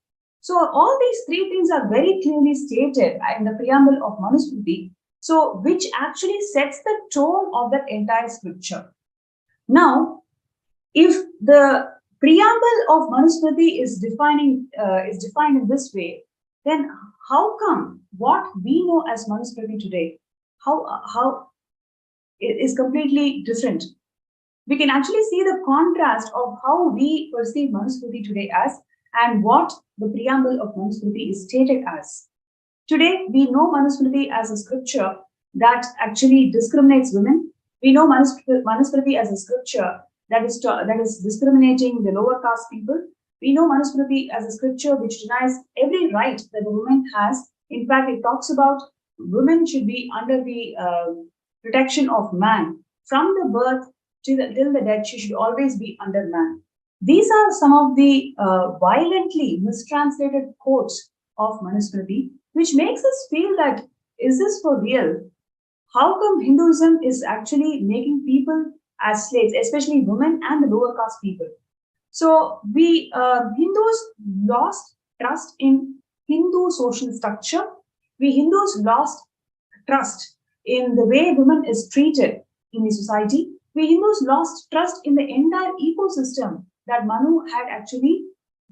So all these three things are very clearly stated in the preamble of Manusmriti, so which actually sets the tone of that entire scripture. Now, if the preamble of Manusmriti is defined in this way, then how come what we know as Manusmriti today, how it is completely different? We can actually see the contrast of how we perceive Manusmriti today as and what the preamble of Manusmriti is stated as. Today, we know Manusmriti as a scripture that actually discriminates women. We know Manusmriti as a scripture that is discriminating the lower caste people. We know Manusmriti as a scripture which denies every right that a woman has. In fact, it talks about women should be under the protection of man. From the birth till the death, she should always be under man. These are some of the violently mistranslated quotes of Manusmriti, which makes us feel that, is this for real? How come Hinduism is actually making people as slaves, especially women and the lower caste people? So we Hindus lost trust in Hindu social structure. We Hindus lost trust in the way women is treated in the society. We Hindus lost trust in the entire ecosystem that Manu had actually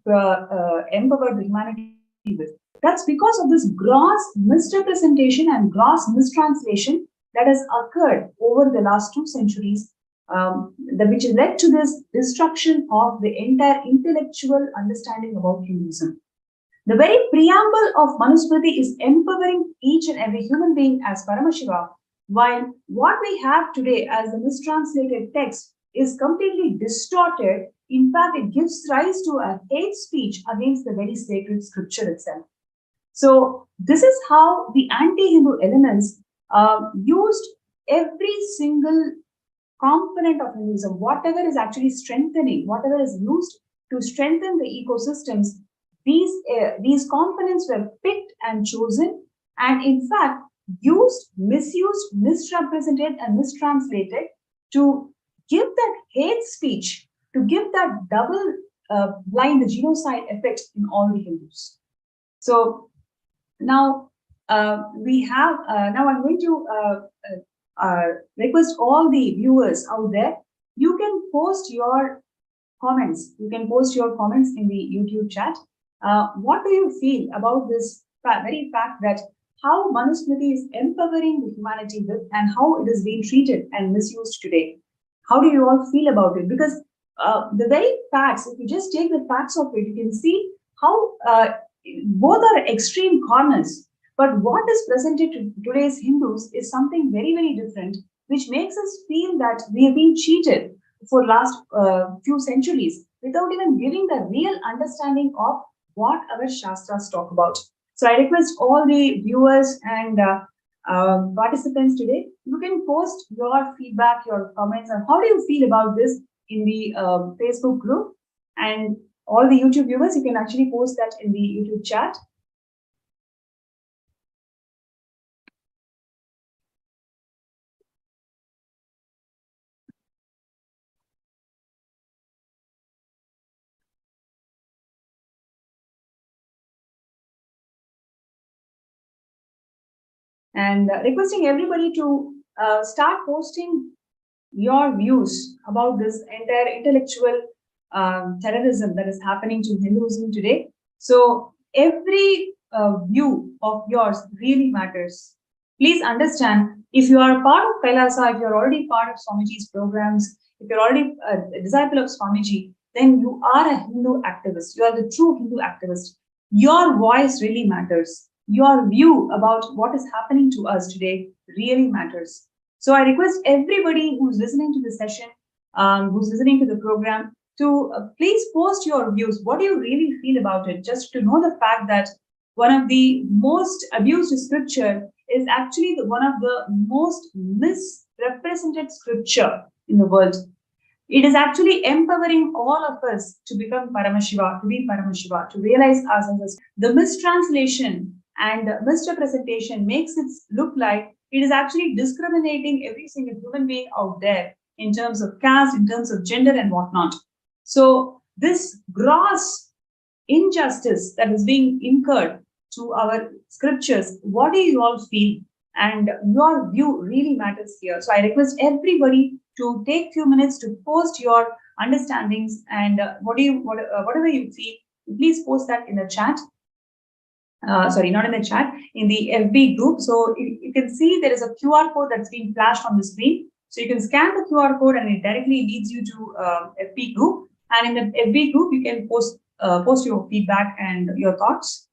empowered the humanity with. That's because of this gross misrepresentation and gross mistranslation that has occurred over the last 2 centuries, which led to this destruction of the entire intellectual understanding about Hinduism. The very preamble of Manusmriti is empowering each and every human being as Paramashiva, while what we have today as the mistranslated text is completely distorted. In fact, it gives rise to a hate speech against the very sacred scripture itself. So this is how the anti-Hindu elements used every single component of Hinduism, whatever is actually strengthening, whatever is used to strengthen the ecosystems, these components were picked and chosen, and in fact used, misused, misrepresented, and mistranslated to give that hate speech, to give that double blind genocide effect in all the Hindus. So now we have, now I'm going to request all the viewers out there, you can post your comments. You can post your comments in the YouTube chat. What do you feel about this very fact that how Manusmriti is empowering the humanity with and how it is being treated and misused today? How do you all feel about it? Because the very facts, if you just take the facts of it, you can see how both are extreme corners. But what is presented to today's Hindus is something very, very different, which makes us feel that we have been cheated for last few centuries without even giving the real understanding of what our Shastras talk about. So I request all the viewers and participants today, you can post your feedback, your comments, and how do you feel about this in the Facebook group. And all the YouTube viewers, you can actually post that in the YouTube chat. And requesting everybody to start posting your views about this entire intellectual terrorism that is happening to Hinduism today. So every view of yours really matters. Please understand, if you are part of Kailasa, if you're already part of Swamiji's programs, if you're already a disciple of Swamiji, then you are a Hindu activist. You are the true Hindu activist. Your voice really matters. Your view about what is happening to us today really matters. So I request everybody who's listening to the session, who's listening to the program, to please post your views. What do you really feel about it? Just to know the fact that one of the most abused scripture is actually one of the most misrepresented scripture in the world. It is actually empowering all of us to become Paramashiva, to be Paramashiva, to realize ourselves as the mistranslation and misrepresentation makes it look like it is actually discriminating every single human being out there in terms of caste, in terms of gender and whatnot. So this gross injustice that is being incurred to our scriptures, what do you all feel? And your view really matters here. So I request everybody to take few minutes to post your understandings and whatever you feel, please post that in the chat. Sorry, not in the chat, in the FB group. So you can see there is a QR code that's been flashed on the screen. So you can scan the QR code and it directly leads you to FB group. And in the FB group, you can post your feedback and your thoughts.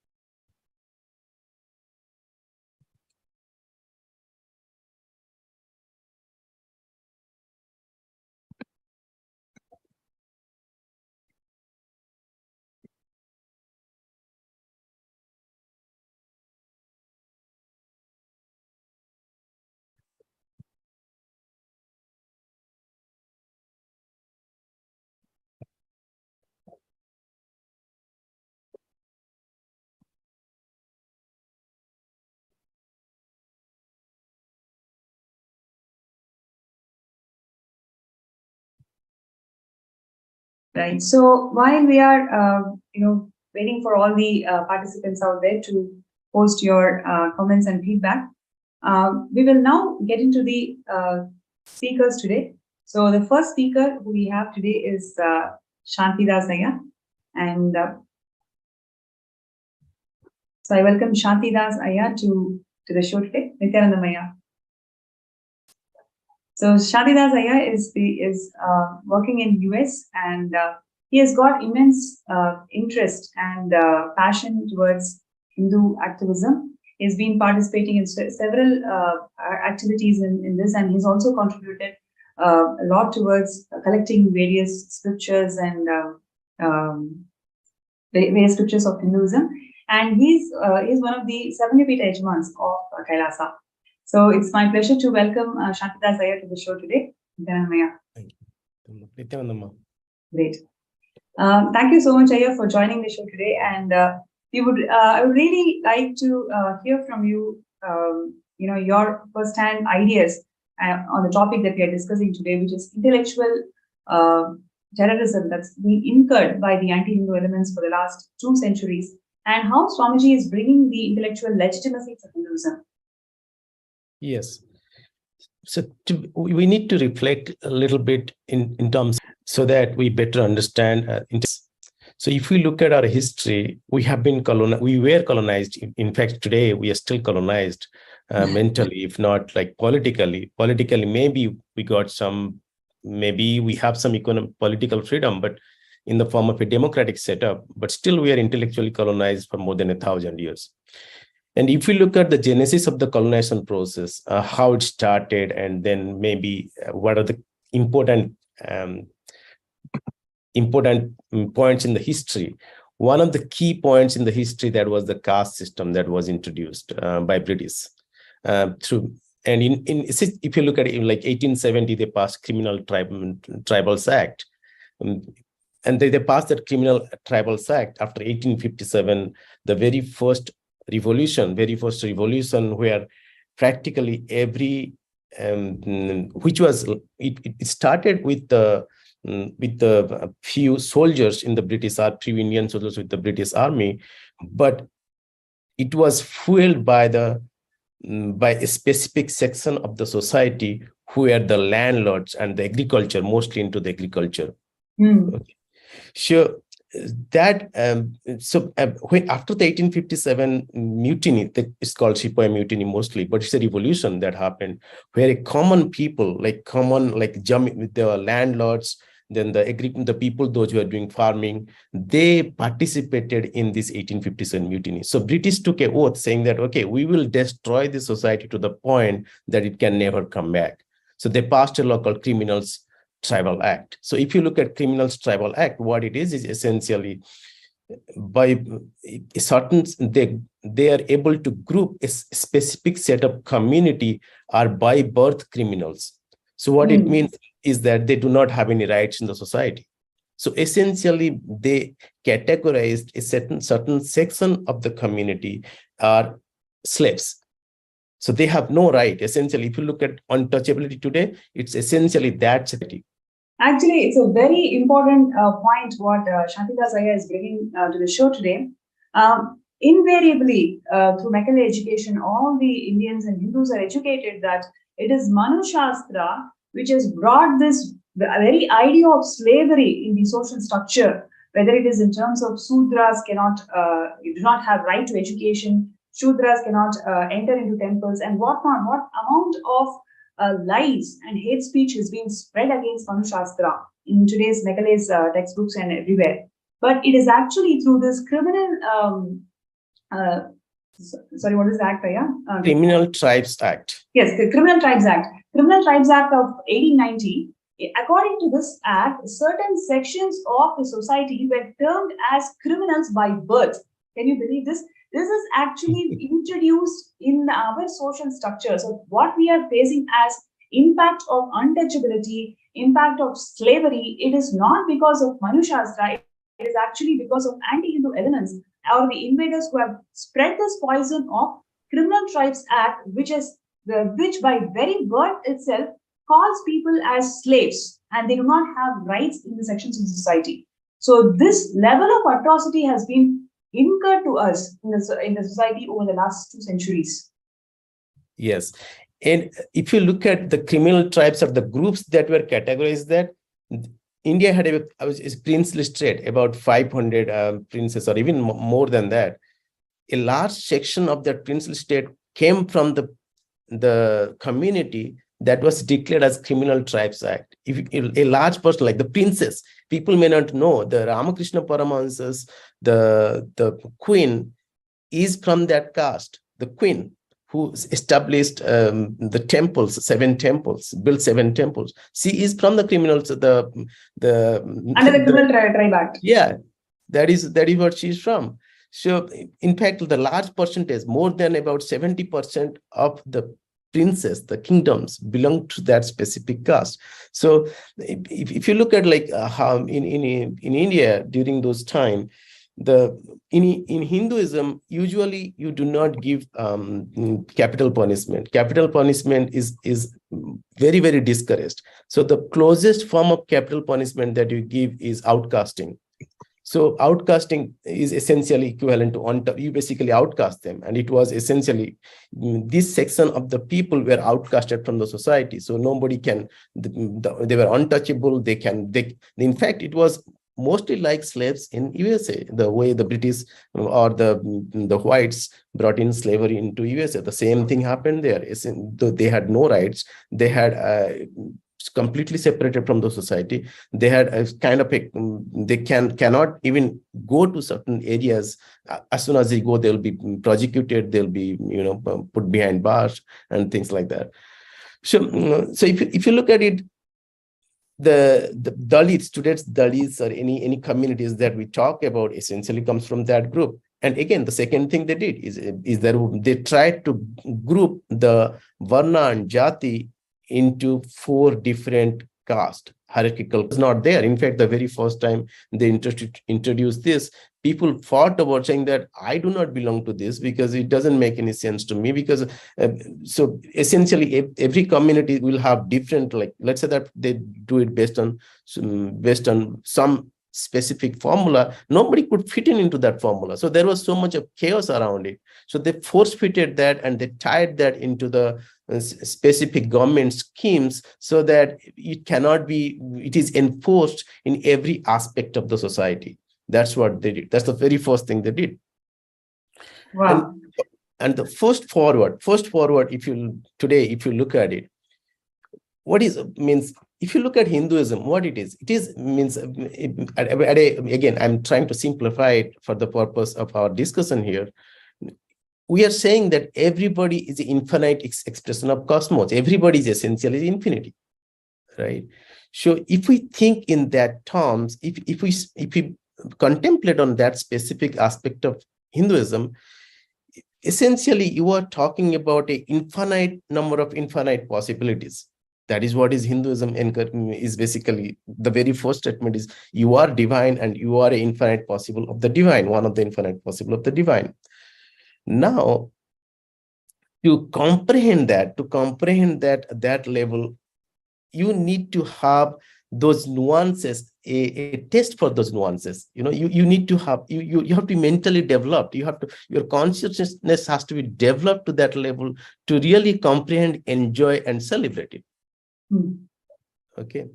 Right. So while we are, waiting for all the participants out there to post your comments and feedback, we will now get into the speakers today. So the first speaker who we have today is Shantidas Ayya, and so I welcome Shantidas Ayya to the show today. Nithyananda Maya. So Shantidas Ayya is working in US, and he has got immense interest and passion towards Hindu activism. He's been participating in several activities in this, and he's also contributed a lot towards collecting various scriptures and various scriptures of Hinduism. And he's one of the 7 Ejmans of Kailasa. So it's my pleasure to welcome Shantidas Ayya to the show today. Thank you. Nithyananda. Great. Thank you so much, Ayya, for joining the show today. And I would really like to hear from you, your first-hand ideas on the topic that we are discussing today, which is intellectual terrorism that's been incurred by the anti-Hindu elements for the last 2 centuries, and how Swamiji is bringing the intellectual legitimacy for Hinduism. Yes. So we need to reflect a little bit in terms so that we better understand. So if we look at our history, we have been we were colonized. In fact, today we are still colonized mentally, if not like politically. Politically, maybe we got maybe we have some political freedom, but in the form of a democratic setup, but still we are intellectually colonized for more than 1,000 years. And if we look at the genesis of the colonization process, how it started, and then maybe what are the important points in the history, one of the key points in the history that was the caste system that was introduced by British through. And if you look at it, in like 1870, they passed Criminal Tribals Act. And they passed that Criminal Tribals Act after 1857, the very first revolution where practically every, which was, it started with the few soldiers in the British Army, few Indian soldiers with the British Army, but it was fueled by a specific section of the society who were the landlords and the agriculture, mostly into the agriculture. Okay. Sure. That when after the 1857 mutiny, it's called Sepoy Mutiny mostly, but it's a revolution that happened where a common people, with the landlords, then the people, those who are doing farming, they participated in this 1857 mutiny. So British took an oath saying that, okay, we will destroy the society to the point that it can never come back. So they passed a law called Criminals Tribal Act. So if you look at Criminals Tribal Act, what it is essentially by a certain, they are able to group a specific set of community are by birth criminals. So what it means is that they do not have any rights in the society. So essentially, they categorized a certain section of the community are slaves. So they have no right. Essentially, if you look at untouchability today, it's essentially that society. Actually, it's a very important point what Shantidas Iyer is bringing to the show today. Invariably, through Macaulay education, all the Indians and Hindus are educated that it is Manu Shastra which has brought this very idea of slavery in the social structure, whether it is in terms of Sudras do not have right to education, Shudras cannot enter into temples, and whatnot. What amount of lies and hate speech has been spread against Manu Shastra in today's Macaulay's textbooks and everywhere. But it is actually through this criminal, sorry, what is the act, Aya? Criminal Tribes Act. Yes, the Criminal Tribes Act. Criminal Tribes Act of 1890. According to this act, certain sections of the society were termed as criminals by birth. Can you believe this? This is actually introduced in our social structure. So what we are facing as impact of untouchability, impact of slavery, it is not because of Manu Shastra, it is actually because of anti-Hindu elements or the invaders who have spread this poison of Criminal Tribes Act, which by very birth itself calls people as slaves, and they do not have rights in the sections of society. So this level of atrocity has been incurred to us in the society over the last 2 centuries. Yes. And if you look at the criminal tribes or the groups that were categorized, that India had a princely state, about 500 princes, or even more than that. A large section of that princely state came from the community that was declared as Criminal Tribes Act. If a large person, like the princess, people may not know, the Ramakrishna Paramahansas, the queen is from that caste. The queen who established the temples, 7 temples, built 7 temples. She is from the criminals, under the Criminal Tribe Act. Yeah, that is what she is from. So, in fact, the large percentage, more than about 70% of the princes, the kingdoms, belong to that specific caste. So, if you look at how in India during those time, in Hinduism, usually you do not give capital punishment. Capital punishment is very, very discouraged. So the closest form of capital punishment that you give is outcasting. So outcasting is essentially equivalent to you basically outcast them, and it was essentially this section of the people were outcasted from the society. So nobody can. They were untouchable. In fact, it was mostly like slaves in USA, the way the British or the whites brought in slavery into USA. The same thing happened there. They had no rights. They had completely separated from the society. They had a kind of they cannot even go to certain areas. As soon as they go, they'll be prosecuted. They'll be put behind bars and things like that. So if you look at it, the Dalits, today's Dalits or any communities that we talk about essentially comes from that group. And again, the second thing they did is that they tried to group the Varna and Jati into 4 different castes. Hierarchical is not there. In fact, the very first time they introduced this, people fought about saying that I do not belong to this because it doesn't make any sense to me. Because so essentially, every community will have different, like, let's say that they do it based on some specific formula. Nobody could fit into that formula. So there was so much of chaos around it. So they force-fitted that and they tied that into the specific government schemes so that it is enforced in every aspect of the society. That's what they did. That's the very first thing they did. Wow. And the first forward, if you look at it, what is means, if you look at Hinduism, what it is means, again, I'm trying to simplify it for the purpose of our discussion here. We are saying that everybody is an infinite expression of cosmos. Everybody is essentially infinity, right? So if we think in that terms, if we contemplate on that specific aspect of Hinduism, essentially you are talking about an infinite number of infinite possibilities. That is what is Hinduism is basically. The very first statement is you are divine and you are an infinite possible of the divine, one of the infinite possible of the divine. Now, to comprehend that level, you need to have those nuances, a test for those nuances. You need to have, you have to be mentally developed. Your consciousness has to be developed to that level to really comprehend, enjoy, and celebrate it. Okay.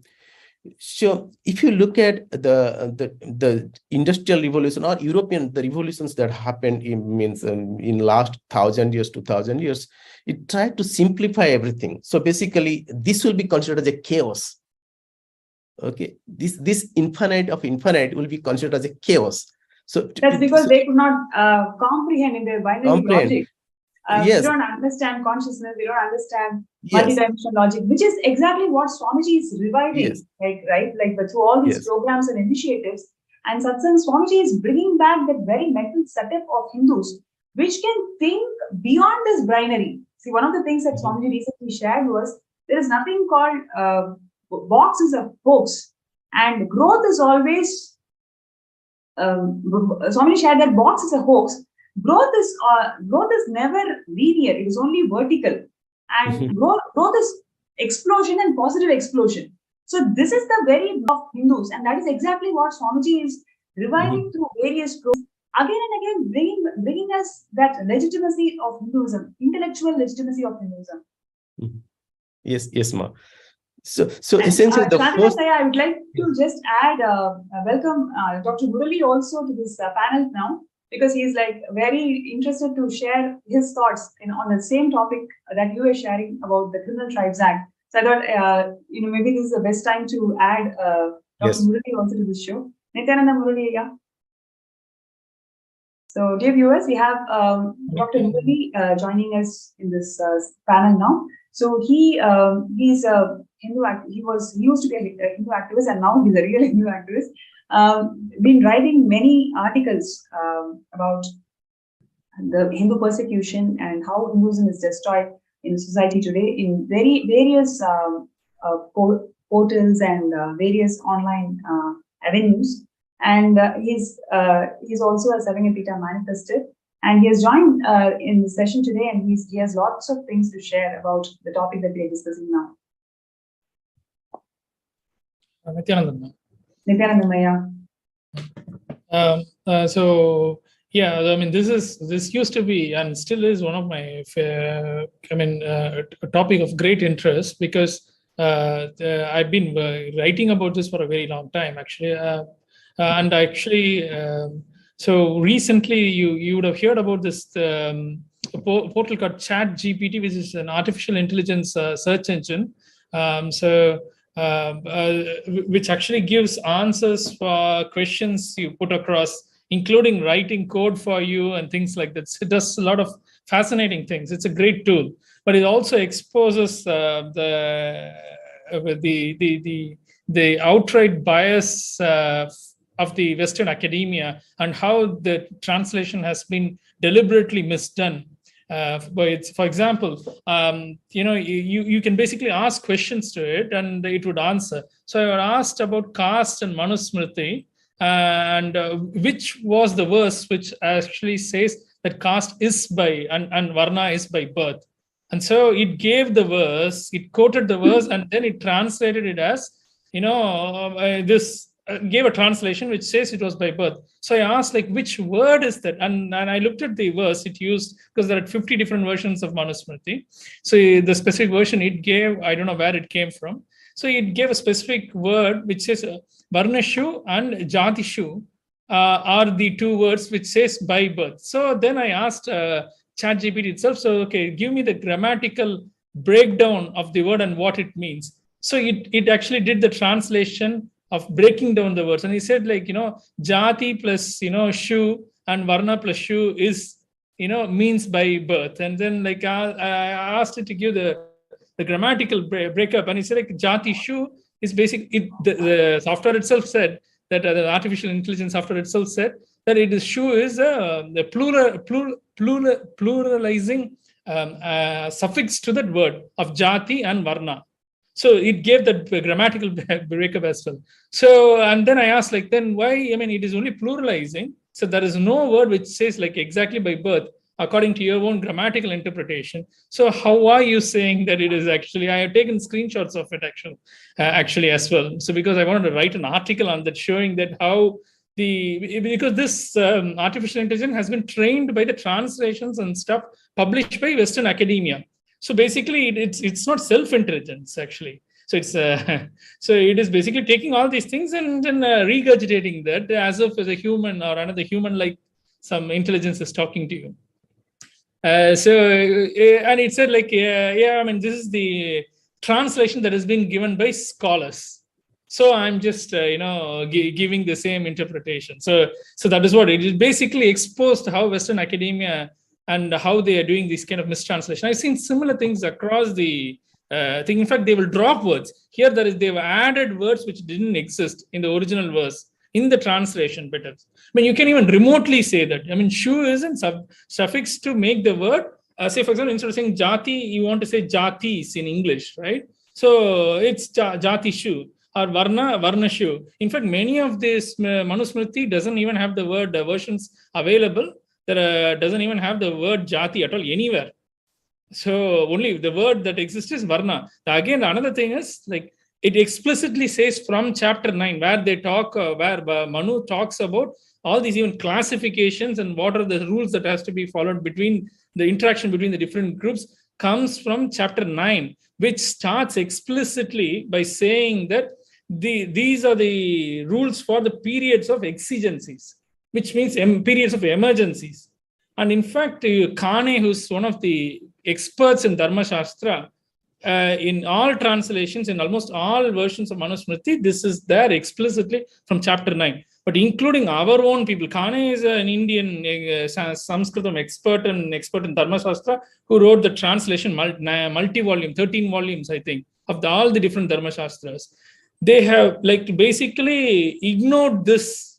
So if you look at the industrial revolution or the revolutions that happened in last 1,000 years, 2,000 years, it tried to simplify everything. So basically, this will be considered as a chaos. Okay, this infinite of infinite will be considered as a chaos. So that's because they could not comprehend in their binary logic. Yes. We don't understand consciousness. We don't understand multidimensional logic, which is exactly what Swamiji is reviving. Yes. Like through all these programs and initiatives. And Satsang, Swamiji is bringing back that very mental setup of Hindus, which can think beyond this binary. See, one of the things that Swamiji recently shared was there is nothing called box is a hoax, and growth is always. Swamiji shared that box is a hoax. Growth is never linear. It is only vertical, and growth is explosion and positive explosion. So this is the very of Hindus, and that is exactly what Swamiji is reviving through various programs, again and again, bringing us that legitimacy of Hinduism, intellectual legitimacy of Hinduism. Yes, ma. So essentially, the first. I would like to just add, welcome Dr. Murali also to this panel now, because he's very interested to share his thoughts on the same topic that you were sharing about the Criminal Tribes Act. So I thought, maybe this is the best time to add Dr. Murali also to this show. Nithyananda Murali, yeah. So, dear viewers, we have Dr. Murali joining us in this panel now. So he's a Hindu he used to be a Hindu activist, and now he's a real Hindu activist. Been writing many articles about the Hindu persecution and how Hinduism is destroyed in society today in various portals and various online avenues. And he's also a Sarvangapita manifested, and he has joined in the session today, and he has lots of things to share about the topic that we are discussing now. Nithyananda. So yeah, I mean, this used to be and still is one of my a topic of great interest, because I've been writing about this for a very long time, actually. And actually, so recently you would have heard about this portal called ChatGPT, which is an artificial intelligence search engine. Which actually gives answers for questions you put across, including writing code for you and things like that. It does a lot of fascinating things. It's a great tool, but it also exposes the the outright bias of the Western academia and how the translation has been deliberately misdone. For example, you can basically ask questions to it and it would answer. So I asked about caste and Manusmriti, and which was the verse which actually says that caste is by and Varna is by birth. And so it gave the verse, it quoted the verse, and then it translated it as, gave a translation which says it was by birth. So I asked, like, which word is that? And I looked at the verse it used, because there are 50 different versions of Manusmriti. So the specific version it gave, I don't know where it came from. So it gave a specific word which says Varnashu and Jatishu are the two words which says by birth. So then I asked ChatGPT itself, so okay, give me the grammatical breakdown of the word and what it means. So it actually did the translation of breaking down the words. And he said, like, Jati plus, Shu and Varna plus Shu is, means by birth. And then like I asked it to give the grammatical breakup, and he said, like, Jati Shu is basically, the software itself said that the artificial intelligence software itself said that it is Shu is the pluralizing suffix to that word of Jati and Varna. So it gave that grammatical breakup as well. So, and then I asked, like, then why, it is only pluralizing. So there is no word which says like exactly by birth, according to your own grammatical interpretation. So how are you saying that it is actually, I have taken screenshots of it actually as well. So because I wanted to write an article on that showing that how because this artificial intelligence has been trained by the translations and stuff published by Western academia. So basically, it's not self-intelligence actually. So it's so it is basically taking all these things and then regurgitating that as if as a human or another human, like some intelligence is talking to you. And it said like, this is the translation that has been given by scholars. So I'm just giving the same interpretation. So that is what it is. Basically exposed how Western academia and how they are doing this kind of mistranslation. I've seen similar things across the thing. In fact, they will drop words. Here, they've added words which didn't exist in the original verse in the translation better. You can even remotely say that. Shu isn't suffix to make the word. Say, for example, instead of saying jati, you want to say jatis in English, right? So it's jati shu or varna shu. In fact, many of this Manusmriti doesn't even have the word versions available. There doesn't even have the word jati at all anywhere. So only the word that exists is varna. Again, another thing is like it explicitly says from chapter 9 where they talk, where Manu talks about all these even classifications and what are the rules that has to be followed between the interaction between the different groups comes from chapter 9, which starts explicitly by saying that these are the rules for the periods of exigencies, which means periods of emergencies. And in fact, Kane, who's one of the experts in Dharma Shastra, in all translations, in almost all versions of Manusmriti, this is there explicitly from chapter 9. But including our own people, Kane is an Indian Sanskritam expert and expert in Dharma Shastra who wrote the translation, multi-volume, 13 volumes, I think, of all the different Dharma Shastras. They have like basically ignored this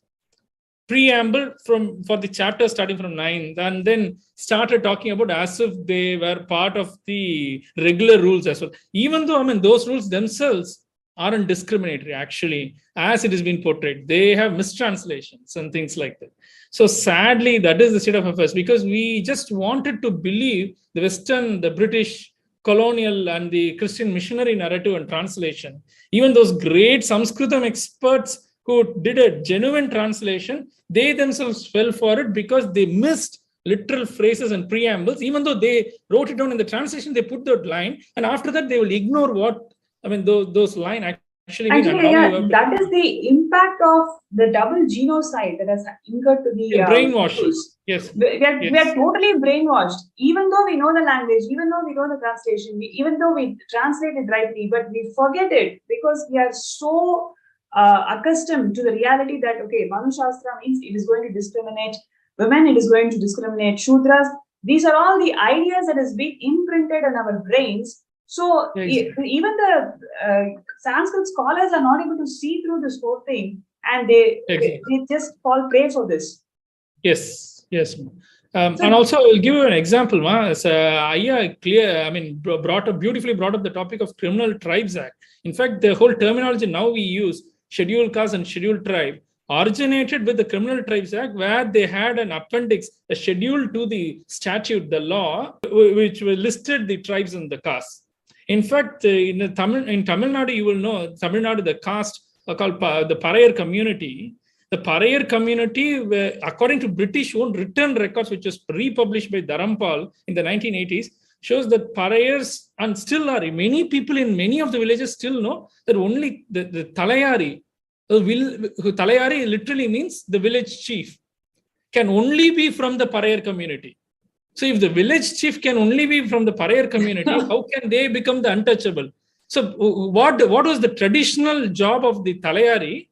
preamble for the chapter starting from 9 and then started talking about as if they were part of the regular rules as well. Even though, those rules themselves aren't discriminatory actually, as it has been portrayed. They have mistranslations and things like that. So sadly, that is the state of affairs because we just wanted to believe the Western, the British colonial and the Christian missionary narrative and translation. Even those great Sanskritam experts who did a genuine translation, they themselves fell for it because they missed literal phrases and preambles. Even though they wrote it down in the translation, they put that line, and after that they will ignore what those lines actually mean. That is the impact of the double genocide that has incurred to the brainwashing. Yes, we are totally brainwashed. Even though we know the language, even though we know the translation, even though we translate it rightly, but we forget it because we are so accustomed to the reality that, okay, Manu Shastra means it is going to discriminate women, it is going to discriminate Shudras. These are all the ideas that has been imprinted in our brains So Exactly. even the Sanskrit scholars are not able to see through this whole thing, and they just fall prey for this. Yes, yes. And also, I'll give you an example. Beautifully brought up the topic of Criminal Tribes Act. In fact, the whole terminology now we use, scheduled caste and scheduled tribe, originated with the Criminal Tribes Act, where they had an appendix, a schedule to the statute, the law, which listed the tribes and the castes. In fact, in Tamil Nadu, you will know, Tamil Nadu, the caste called the Parayar community. The Parayar community, according to British own written records, which was republished by Dharampal in the 1980s, shows that Parayars, and still are, many people in many of the villages still know that only the Talayari, Talayari literally means the village chief, can only be from the Parayar community. So if the village chief can only be from the Parayar community, how can they become the untouchable? So what was the traditional job of the Talayari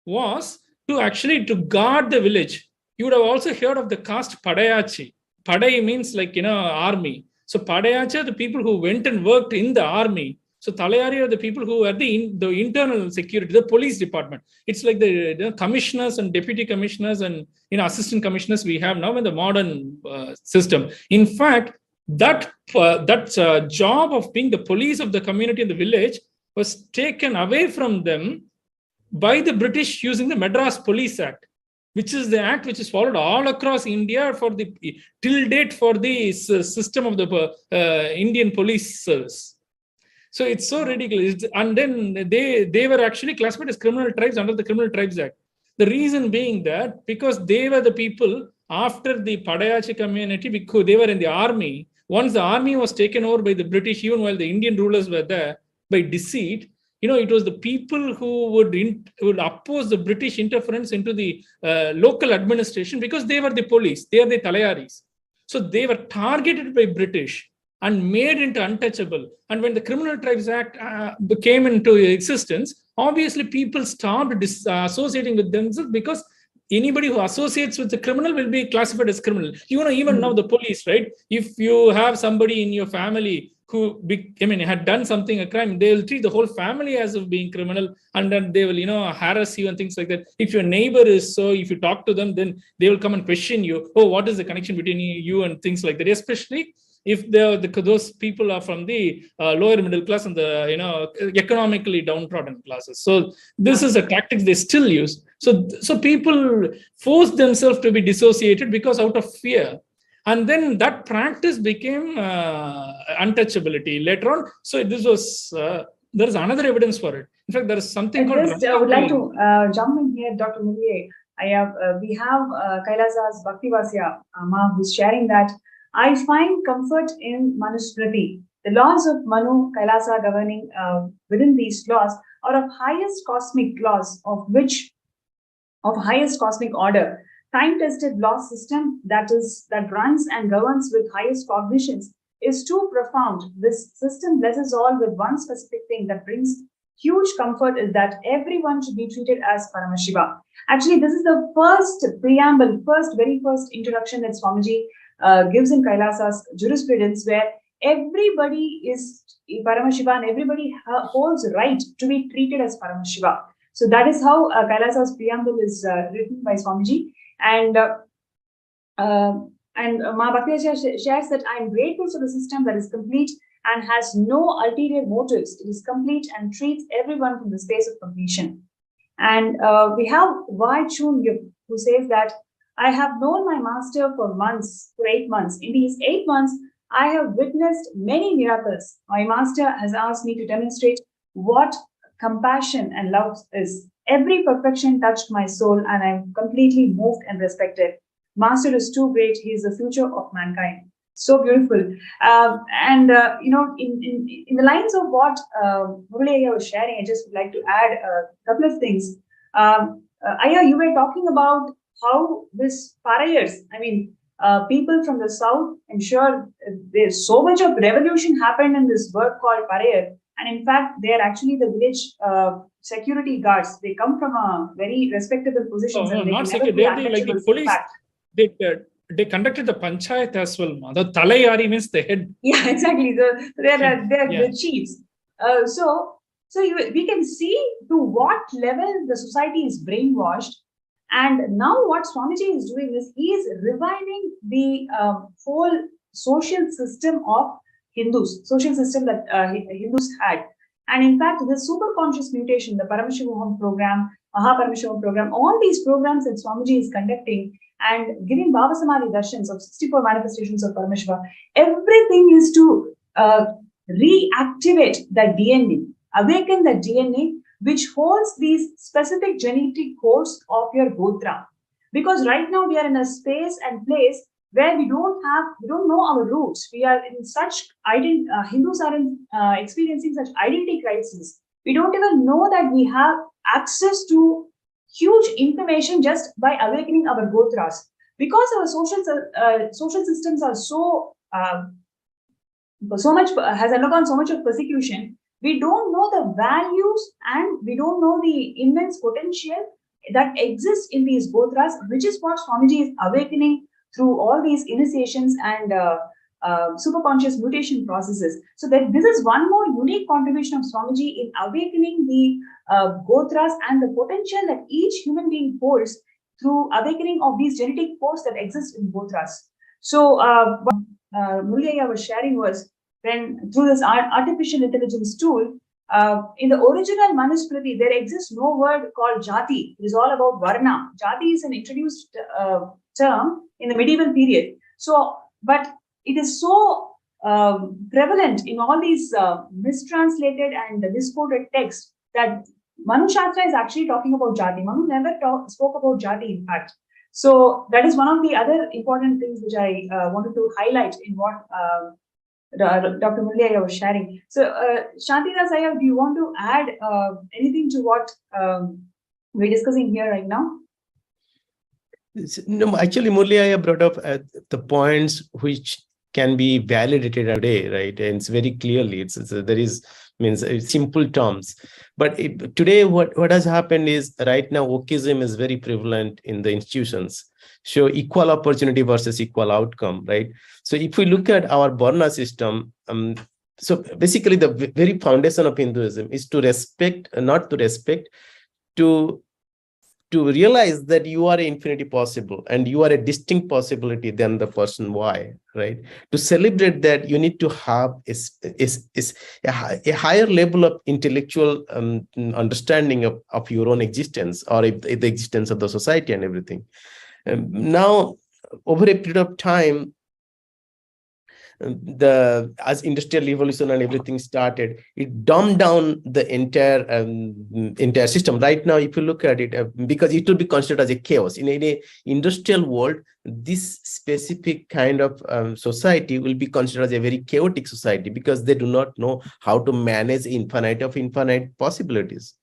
was to guard the village. You would have also heard of the caste Padayachi. Padai means army. So Padayachi are the people who went and worked in the army. So Talayari are the people who are the internal security, the police department. It's like the commissioners and deputy commissioners and assistant commissioners we have now in the modern system. In fact, that job of being the police of the community in the village was taken away from them by the British using the Madras Police Act, which is the act which is followed all across India till date for the system of the Indian police service. So it's so ridiculous. And then they were actually classified as criminal tribes under the Criminal Tribes Act. The reason being that because they were the people after the Padayachi community, because they were in the army. Once the army was taken over by the British, even while the Indian rulers were there, by deceit, it was the people who would oppose the British interference into the local administration because they were the police. They are the Talayaris. So they were targeted by British and made into untouchable. And when the Criminal Tribes Act came into existence, obviously people started associating with themselves because anybody who associates with the criminal will be classified as criminal. Even now the police, right? If you have somebody in your family who had done something, a crime, they will treat the whole family as of being criminal, and then they will harass you and things like that. If your neighbor is so, if you talk to them, then they will come and question you. Oh, what is the connection between you and things like that? Especially if those people are from the lower middle class and the economically downtrodden classes. So this is a tactic they still use. So people force themselves to be dissociated because out of fear. And then that practice became untouchability later on. So this was, there is another evidence for it. In fact, there is something called... I would like to jump in here, Dr. Mullier. We have Kailasa's Bhaktivasya Ma, who's sharing that I find comfort in Manusmriti. The laws of Manu, Kailasa governing within these laws are of highest cosmic laws, of highest cosmic order. Time-tested law system that runs and governs with highest cognitions is too profound. This system blesses all with one specific thing that brings huge comfort, is that everyone should be treated as Paramashiva. Actually, this is the first preamble, very first introduction that Swamiji gives in Kailasa's jurisprudence, where everybody is Paramashiva and everybody holds right to be treated as Paramashiva. So that is how Kailasa's preamble is written by Swamiji. And Ma Bhaktivasya shares that I am grateful for the system that is complete and has no ulterior motives. It is complete and treats everyone from the space of completion. And we have Wai Chun Yup, who says that I have known my master for 8 months. In these 8 months, I have witnessed many miracles. My master has asked me to demonstrate what compassion and love is. Every perfection touched my soul, and I'm completely moved and respected. Master is too great. He is the future of mankind. So beautiful. In the lines of what Murali was sharing, I just would like to add a couple of things. Aya, you were talking about how this Parayars, people from the south, I'm sure there's so much of revolution happened in this word called Parayar. And in fact, they are actually the village security guards. They come from a very respectable position. Not security. They're like the police. they conducted the panchayat as well. The Talayari means the head. Yeah, exactly. They're Yeah. the chiefs. So we can see to what level the society is brainwashed. And now what Swamiji is doing is he is reviving the whole social system of Hindus, social system that Hindus had. And in fact, the super conscious mutation, the Paramashivam program, Paramashivam program, all these programs that Swamiji is conducting and giving Bhava Samadhi Darshans of 64 manifestations of Paramashiva, everything is to reactivate the DNA, awaken the DNA which holds these specific genetic codes of your Gotra. Because right now we are in a space and place where we don't know our roots. We are in such Hindus are experiencing such identity crises. We don't even know that we have access to huge information just by awakening our Gotras. Because our social systems are so much has undergone so much of persecution, we don't know the values and we don't know the immense potential that exists in these Gotras, which is what Swamiji is awakening through all these initiations and superconscious mutation processes. So that this is one more unique contribution of Swamiji in awakening the Gotras and the potential that each human being holds through awakening of these genetic codes that exist in Gotras. So what Murliaya was sharing was, when through this artificial intelligence tool, in the original Manusmriti, there exists no word called Jati. It is all about Varna. Jati is an introduced term in the medieval period. So, but it is so prevalent in all these mistranslated and misquoted texts that Manu Shastra is actually talking about Jati. Manu never spoke about Jati, in fact. So that is one of the other important things which I wanted to highlight in what Dr. Murliaya was sharing. So, Shantidas Iyer, do you want to add anything to what we're discussing here right now? No, actually, Murliaya brought up the points which can be validated today, right? And it's very clearly, there is simple terms. But today, what has happened is right now, wokeism is very prevalent in the institutions. So equal opportunity versus equal outcome, right? So if we look at our Varna system, so basically the very foundation of Hinduism is to respect, not to respect, to realize that you are infinity possible and you are a distinct possibility than the person Y, right? To celebrate that, you need to have a higher level of intellectual understanding of your own existence or the existence of the society and everything. Now, over a period of time, as industrial revolution and everything started, it dumbed down the entire system. Right now, if you look at it, because it will be considered as a chaos in a industrial world, this specific kind of society will be considered as a very chaotic society because they do not know how to manage infinite possibilities.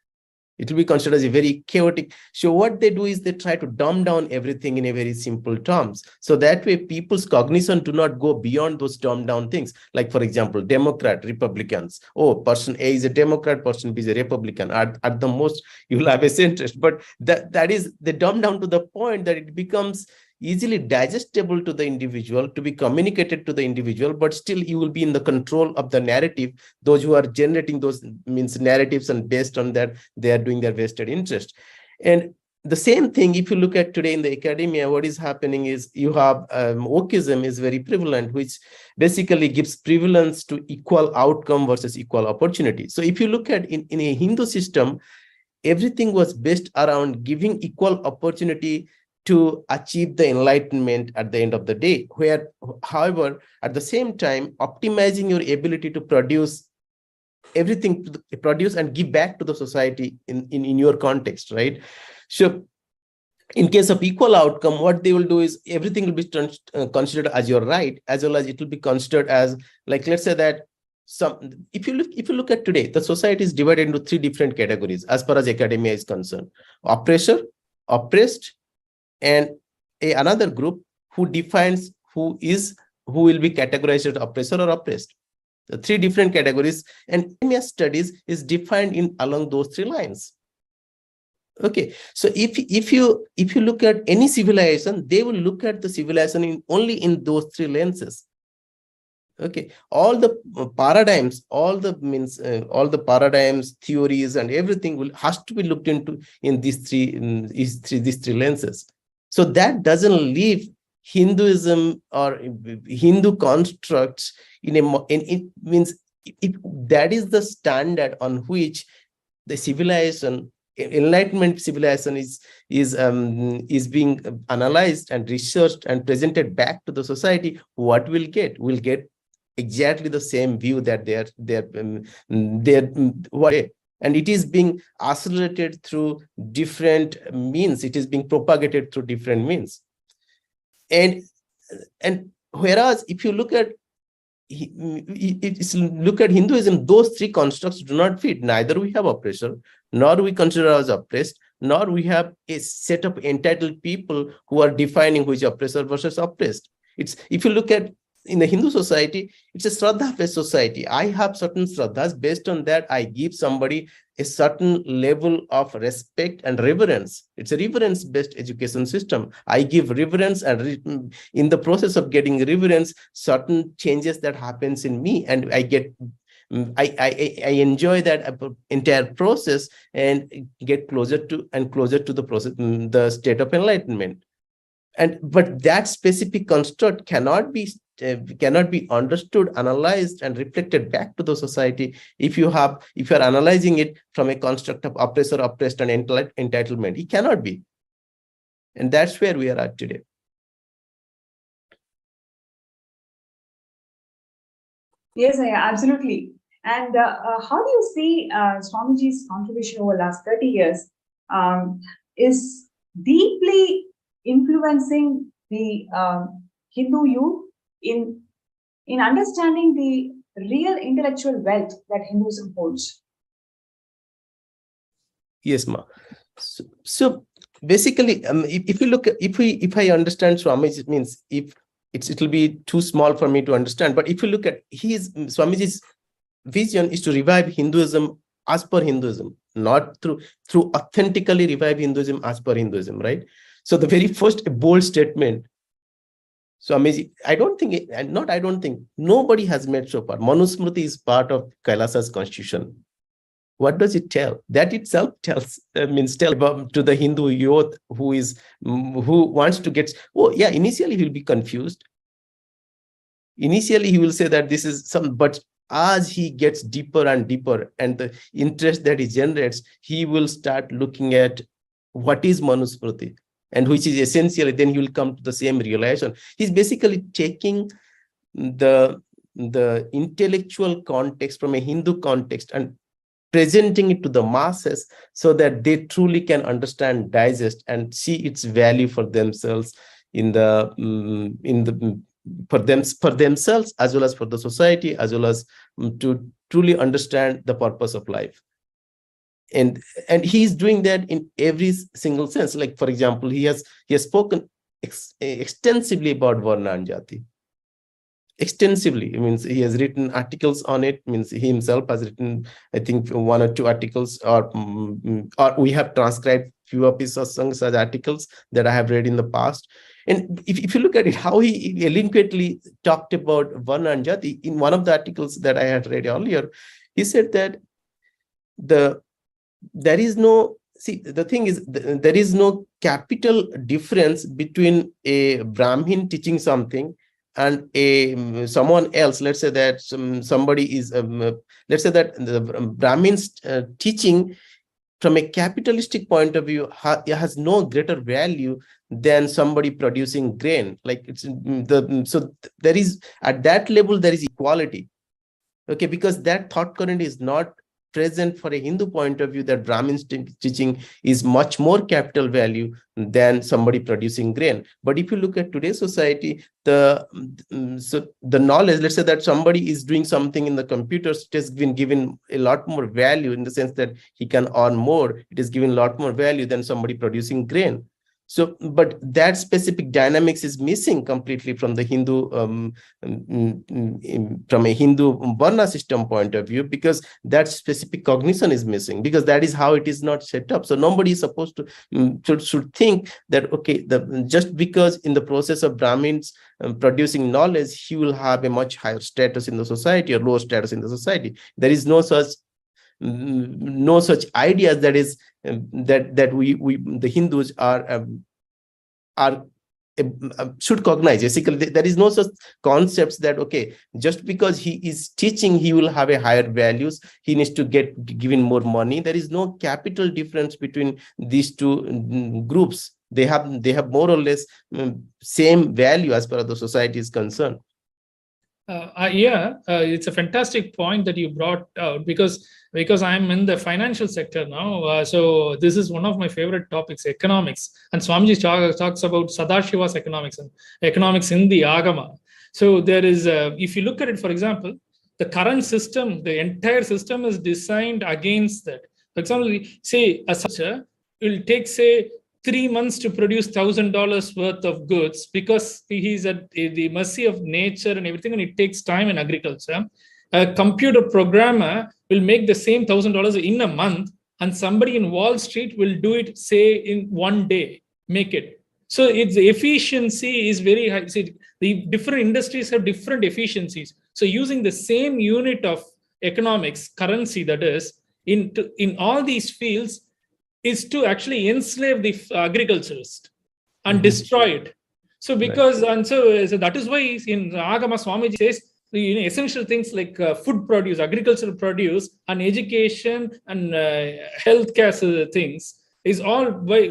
It will be considered as a very chaotic. So what they do is they try to dumb down everything in a very simple terms. So that way people's cognition do not go beyond those dumbed down things. Like, for example, Democrat, Republicans. Oh, person A is a Democrat, person B is a Republican. At the most, you will have a centrist. But that is, they dumb down to the point that it becomes easily digestible to the individual, to be communicated to the individual, but still you will be in the control of the narrative. Those who are generating those narratives, and based on that, they are doing their vested interest. And the same thing, if you look at today in the academia, what is happening is you have wokeism is very prevalent, which basically gives prevalence to equal outcome versus equal opportunity. So if you look at in a Hindu system, everything was based around giving equal opportunity to achieve the enlightenment at the end of the day, where, however, at the same time, optimizing your ability to produce everything, to produce and give back to the society in your context, right? So in case of equal outcome, what they will do is everything will be considered as your right, as well as it will be considered as, like, let's say that if you look at today, the society is divided into 3 different categories as far as academia is concerned: oppressor, oppressed, and another group who defines who will be categorized as oppressor or oppressed. The 3 different categories, and academia studies is defined along those 3 lines. Okay, so if you look at any civilization, they will look at the civilization only in those three lenses. Okay, all the paradigms, all the paradigms, theories, and everything has to be looked into in these three lenses. So that doesn't leave Hinduism or Hindu constructs it means that is the standard on which the civilization, enlightenment civilization is being analyzed and researched and presented back to the society. What we'll get exactly the same view that and it is being accelerated through different means. It is being propagated through different means. And whereas if you look at Hinduism, those three constructs do not fit. Neither we have oppressor, nor we consider us oppressed, nor we have a set of entitled people who are defining who is oppressor versus oppressed. It's, if you look at in the Hindu society, it's a Shraddha-based society. I have certain Shraddhas. Based on that, I give somebody a certain level of respect and reverence. It's a reverence-based education system. I give reverence, and in the process of getting reverence, certain changes that happens in me, and I get I enjoy that entire process and get closer to the process, the state of enlightenment. But that specific construct cannot be understood, analyzed, and reflected back to the society if you are analyzing it from a construct of oppressor, oppressed, and entitlement. It cannot be. And that's where we are at today. Yes, absolutely. And how do you see Swamiji's contribution over the last 30 years is deeply influencing the Hindu youth in understanding the real intellectual wealth that Hinduism holds? Yes, ma. So basically, if you look, if I understand Swamiji, it means it'll be too small for me to understand. But if you look at Swamiji's vision is to revive Hinduism as per Hinduism, not through authentically revive Hinduism as per Hinduism, right? So the very first bold statement, Swamiji, nobody has made so far. Manusmriti is part of Kailasa's constitution. What does it tell? That itself tells about to the Hindu youth who wants to get. Oh yeah, initially he'll be confused. Initially he will say that this is some, but as he gets deeper and deeper, and the interest that he generates, he will start looking at what is Manusmriti, and which is essentially, then he will come to the same realization. He's basically taking the intellectual context from a Hindu context and presenting it to the masses so that they truly can understand, digest, and see its value for themselves for themselves, as well as for the society, as well as to truly understand the purpose of life. And he's doing that in every single sense. Like, for example, he has spoken extensively about Varna and Jati. Extensively. It means he has written articles on it. It means he himself has written, I think, 1 or 2 articles, or we have transcribed few of his such articles that I have read in the past. And if you look at it, how he eloquently talked about Varna and Jati in one of the articles that I had read earlier, he said that there is no capital difference between a Brahmin teaching something and someone else. Let's say that somebody is let's say that the Brahmin's teaching from a capitalistic point of view has no greater value than somebody producing grain. Like so there is, at that level, there is equality. Okay, because that thought current is not present for a Hindu point of view, that Brahmin's teaching is much more capital value than somebody producing grain. But if you look at today's society, the knowledge, let's say that somebody is doing something in the computers, it has been given a lot more value, in the sense that he can earn more. It is given a lot more value than somebody producing grain. So, but that specific dynamics is missing completely from the Hindu, from a Hindu Varna system point of view, because that specific cognition is missing, because that is how it is not set up. So nobody is supposed to should think that, okay, just because in the process of Brahmins producing knowledge, he will have a much higher status in the society or lower status in the society. There is no such ideas that is that we the Hindus are should cognize. Basically, there is no such concepts that, okay, just because he is teaching, he will have a higher values, he needs to get given more money. There is no capital difference between these two groups. They have more or less same value as far as the society is concerned. It's a fantastic point that you brought out, because I'm in the financial sector now. So this is one of my favorite topics, economics. And Swamiji talks about Sadashiva's economics and economics in the Agama. So there is, if you look at it, for example, the current system, the entire system is designed against that. For example, say a culture will take, say, 3 months to produce $1,000 worth of goods, because he's at the mercy of nature and everything, and it takes time in agriculture. A computer programmer will make the same $1,000 in a month, and somebody in Wall Street will do it, say, in 1 day, make it. So its efficiency is very high. See, the different industries have different efficiencies. So using the same unit of economics, currency, that is, in all these fields, is to actually enslave the agriculturist and destroy it. So because, and so that is why in Agama Swamiji says, essential things like food produce, agricultural produce, and education and healthcare things is all by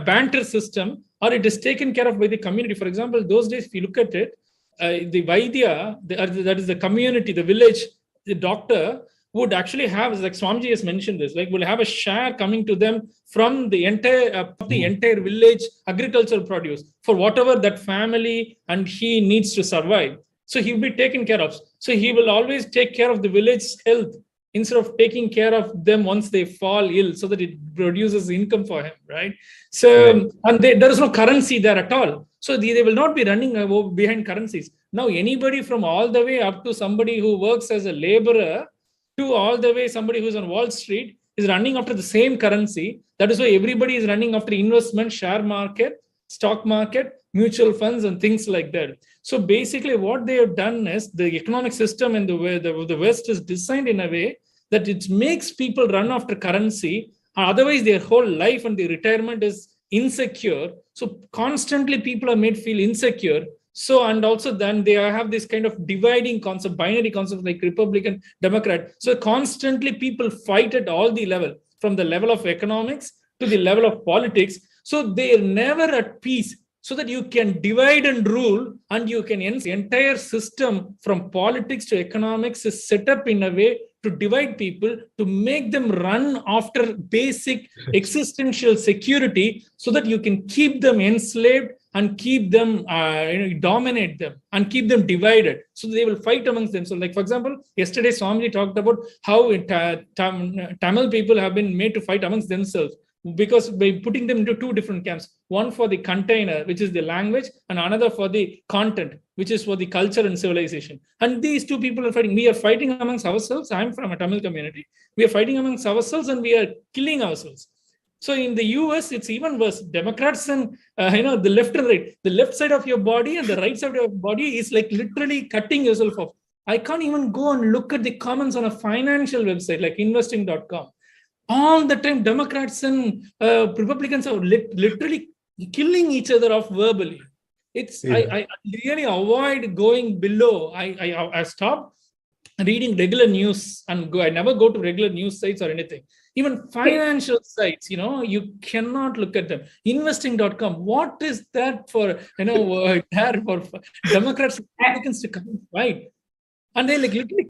banter system, or it is taken care of by the community. For example, those days, if you look at it, the Vaidya, that is the community, the village, the doctor, would actually have, like Swamiji has mentioned this, like will have a share coming to them from the entire village agricultural produce for whatever that family and he needs to survive. So he'll be taken care of. So he will always take care of the village's health instead of taking care of them once they fall ill, so that it produces income for him, right? So, and there is no currency there at all. So they will not be running behind currencies. Now, anybody from all the way up to somebody who works as a laborer, to all the way somebody who's on Wall Street is running after the same currency. That is why everybody is running after investment, share market, stock market, mutual funds, and things like that. So basically what they have done is the economic system in the West is designed in a way that it makes people run after currency. Otherwise, their whole life and their retirement is insecure. So constantly people are made feel insecure. So, and also then they have this kind of dividing concept, binary concept like Republican, Democrat. So constantly people fight at all the level, from the level of economics to the level of politics. So they are never at peace, so that you can divide and rule, and you can end the entire system from politics to economics is set up in a way to divide people, to make them run after basic existential security, so that you can keep them enslaved and keep them, dominate them and keep them divided. So they will fight amongst them. So like, for example, yesterday Swamiji talked about how Tamil people have been made to fight amongst themselves, because by putting them into two different camps, one for the container, which is the language, and another for the content, which is for the culture and civilization. And these two people are fighting. We are fighting amongst ourselves. I'm from a Tamil community. We are fighting amongst ourselves, and we are killing ourselves. So in the US, it's even worse. Democrats and the left and right, the left side of your body and the right side of your body is like literally cutting yourself off. I can't even go and look at the comments on a financial website like investing.com. All the time, Democrats and Republicans are literally killing each other off verbally. I really avoid going below. I stopped reading regular news and I never go to regular news sites or anything. Even financial sites, you cannot look at them. Investing.com, what is that for, there for Democrats and Republicans to come and fight? And they like literally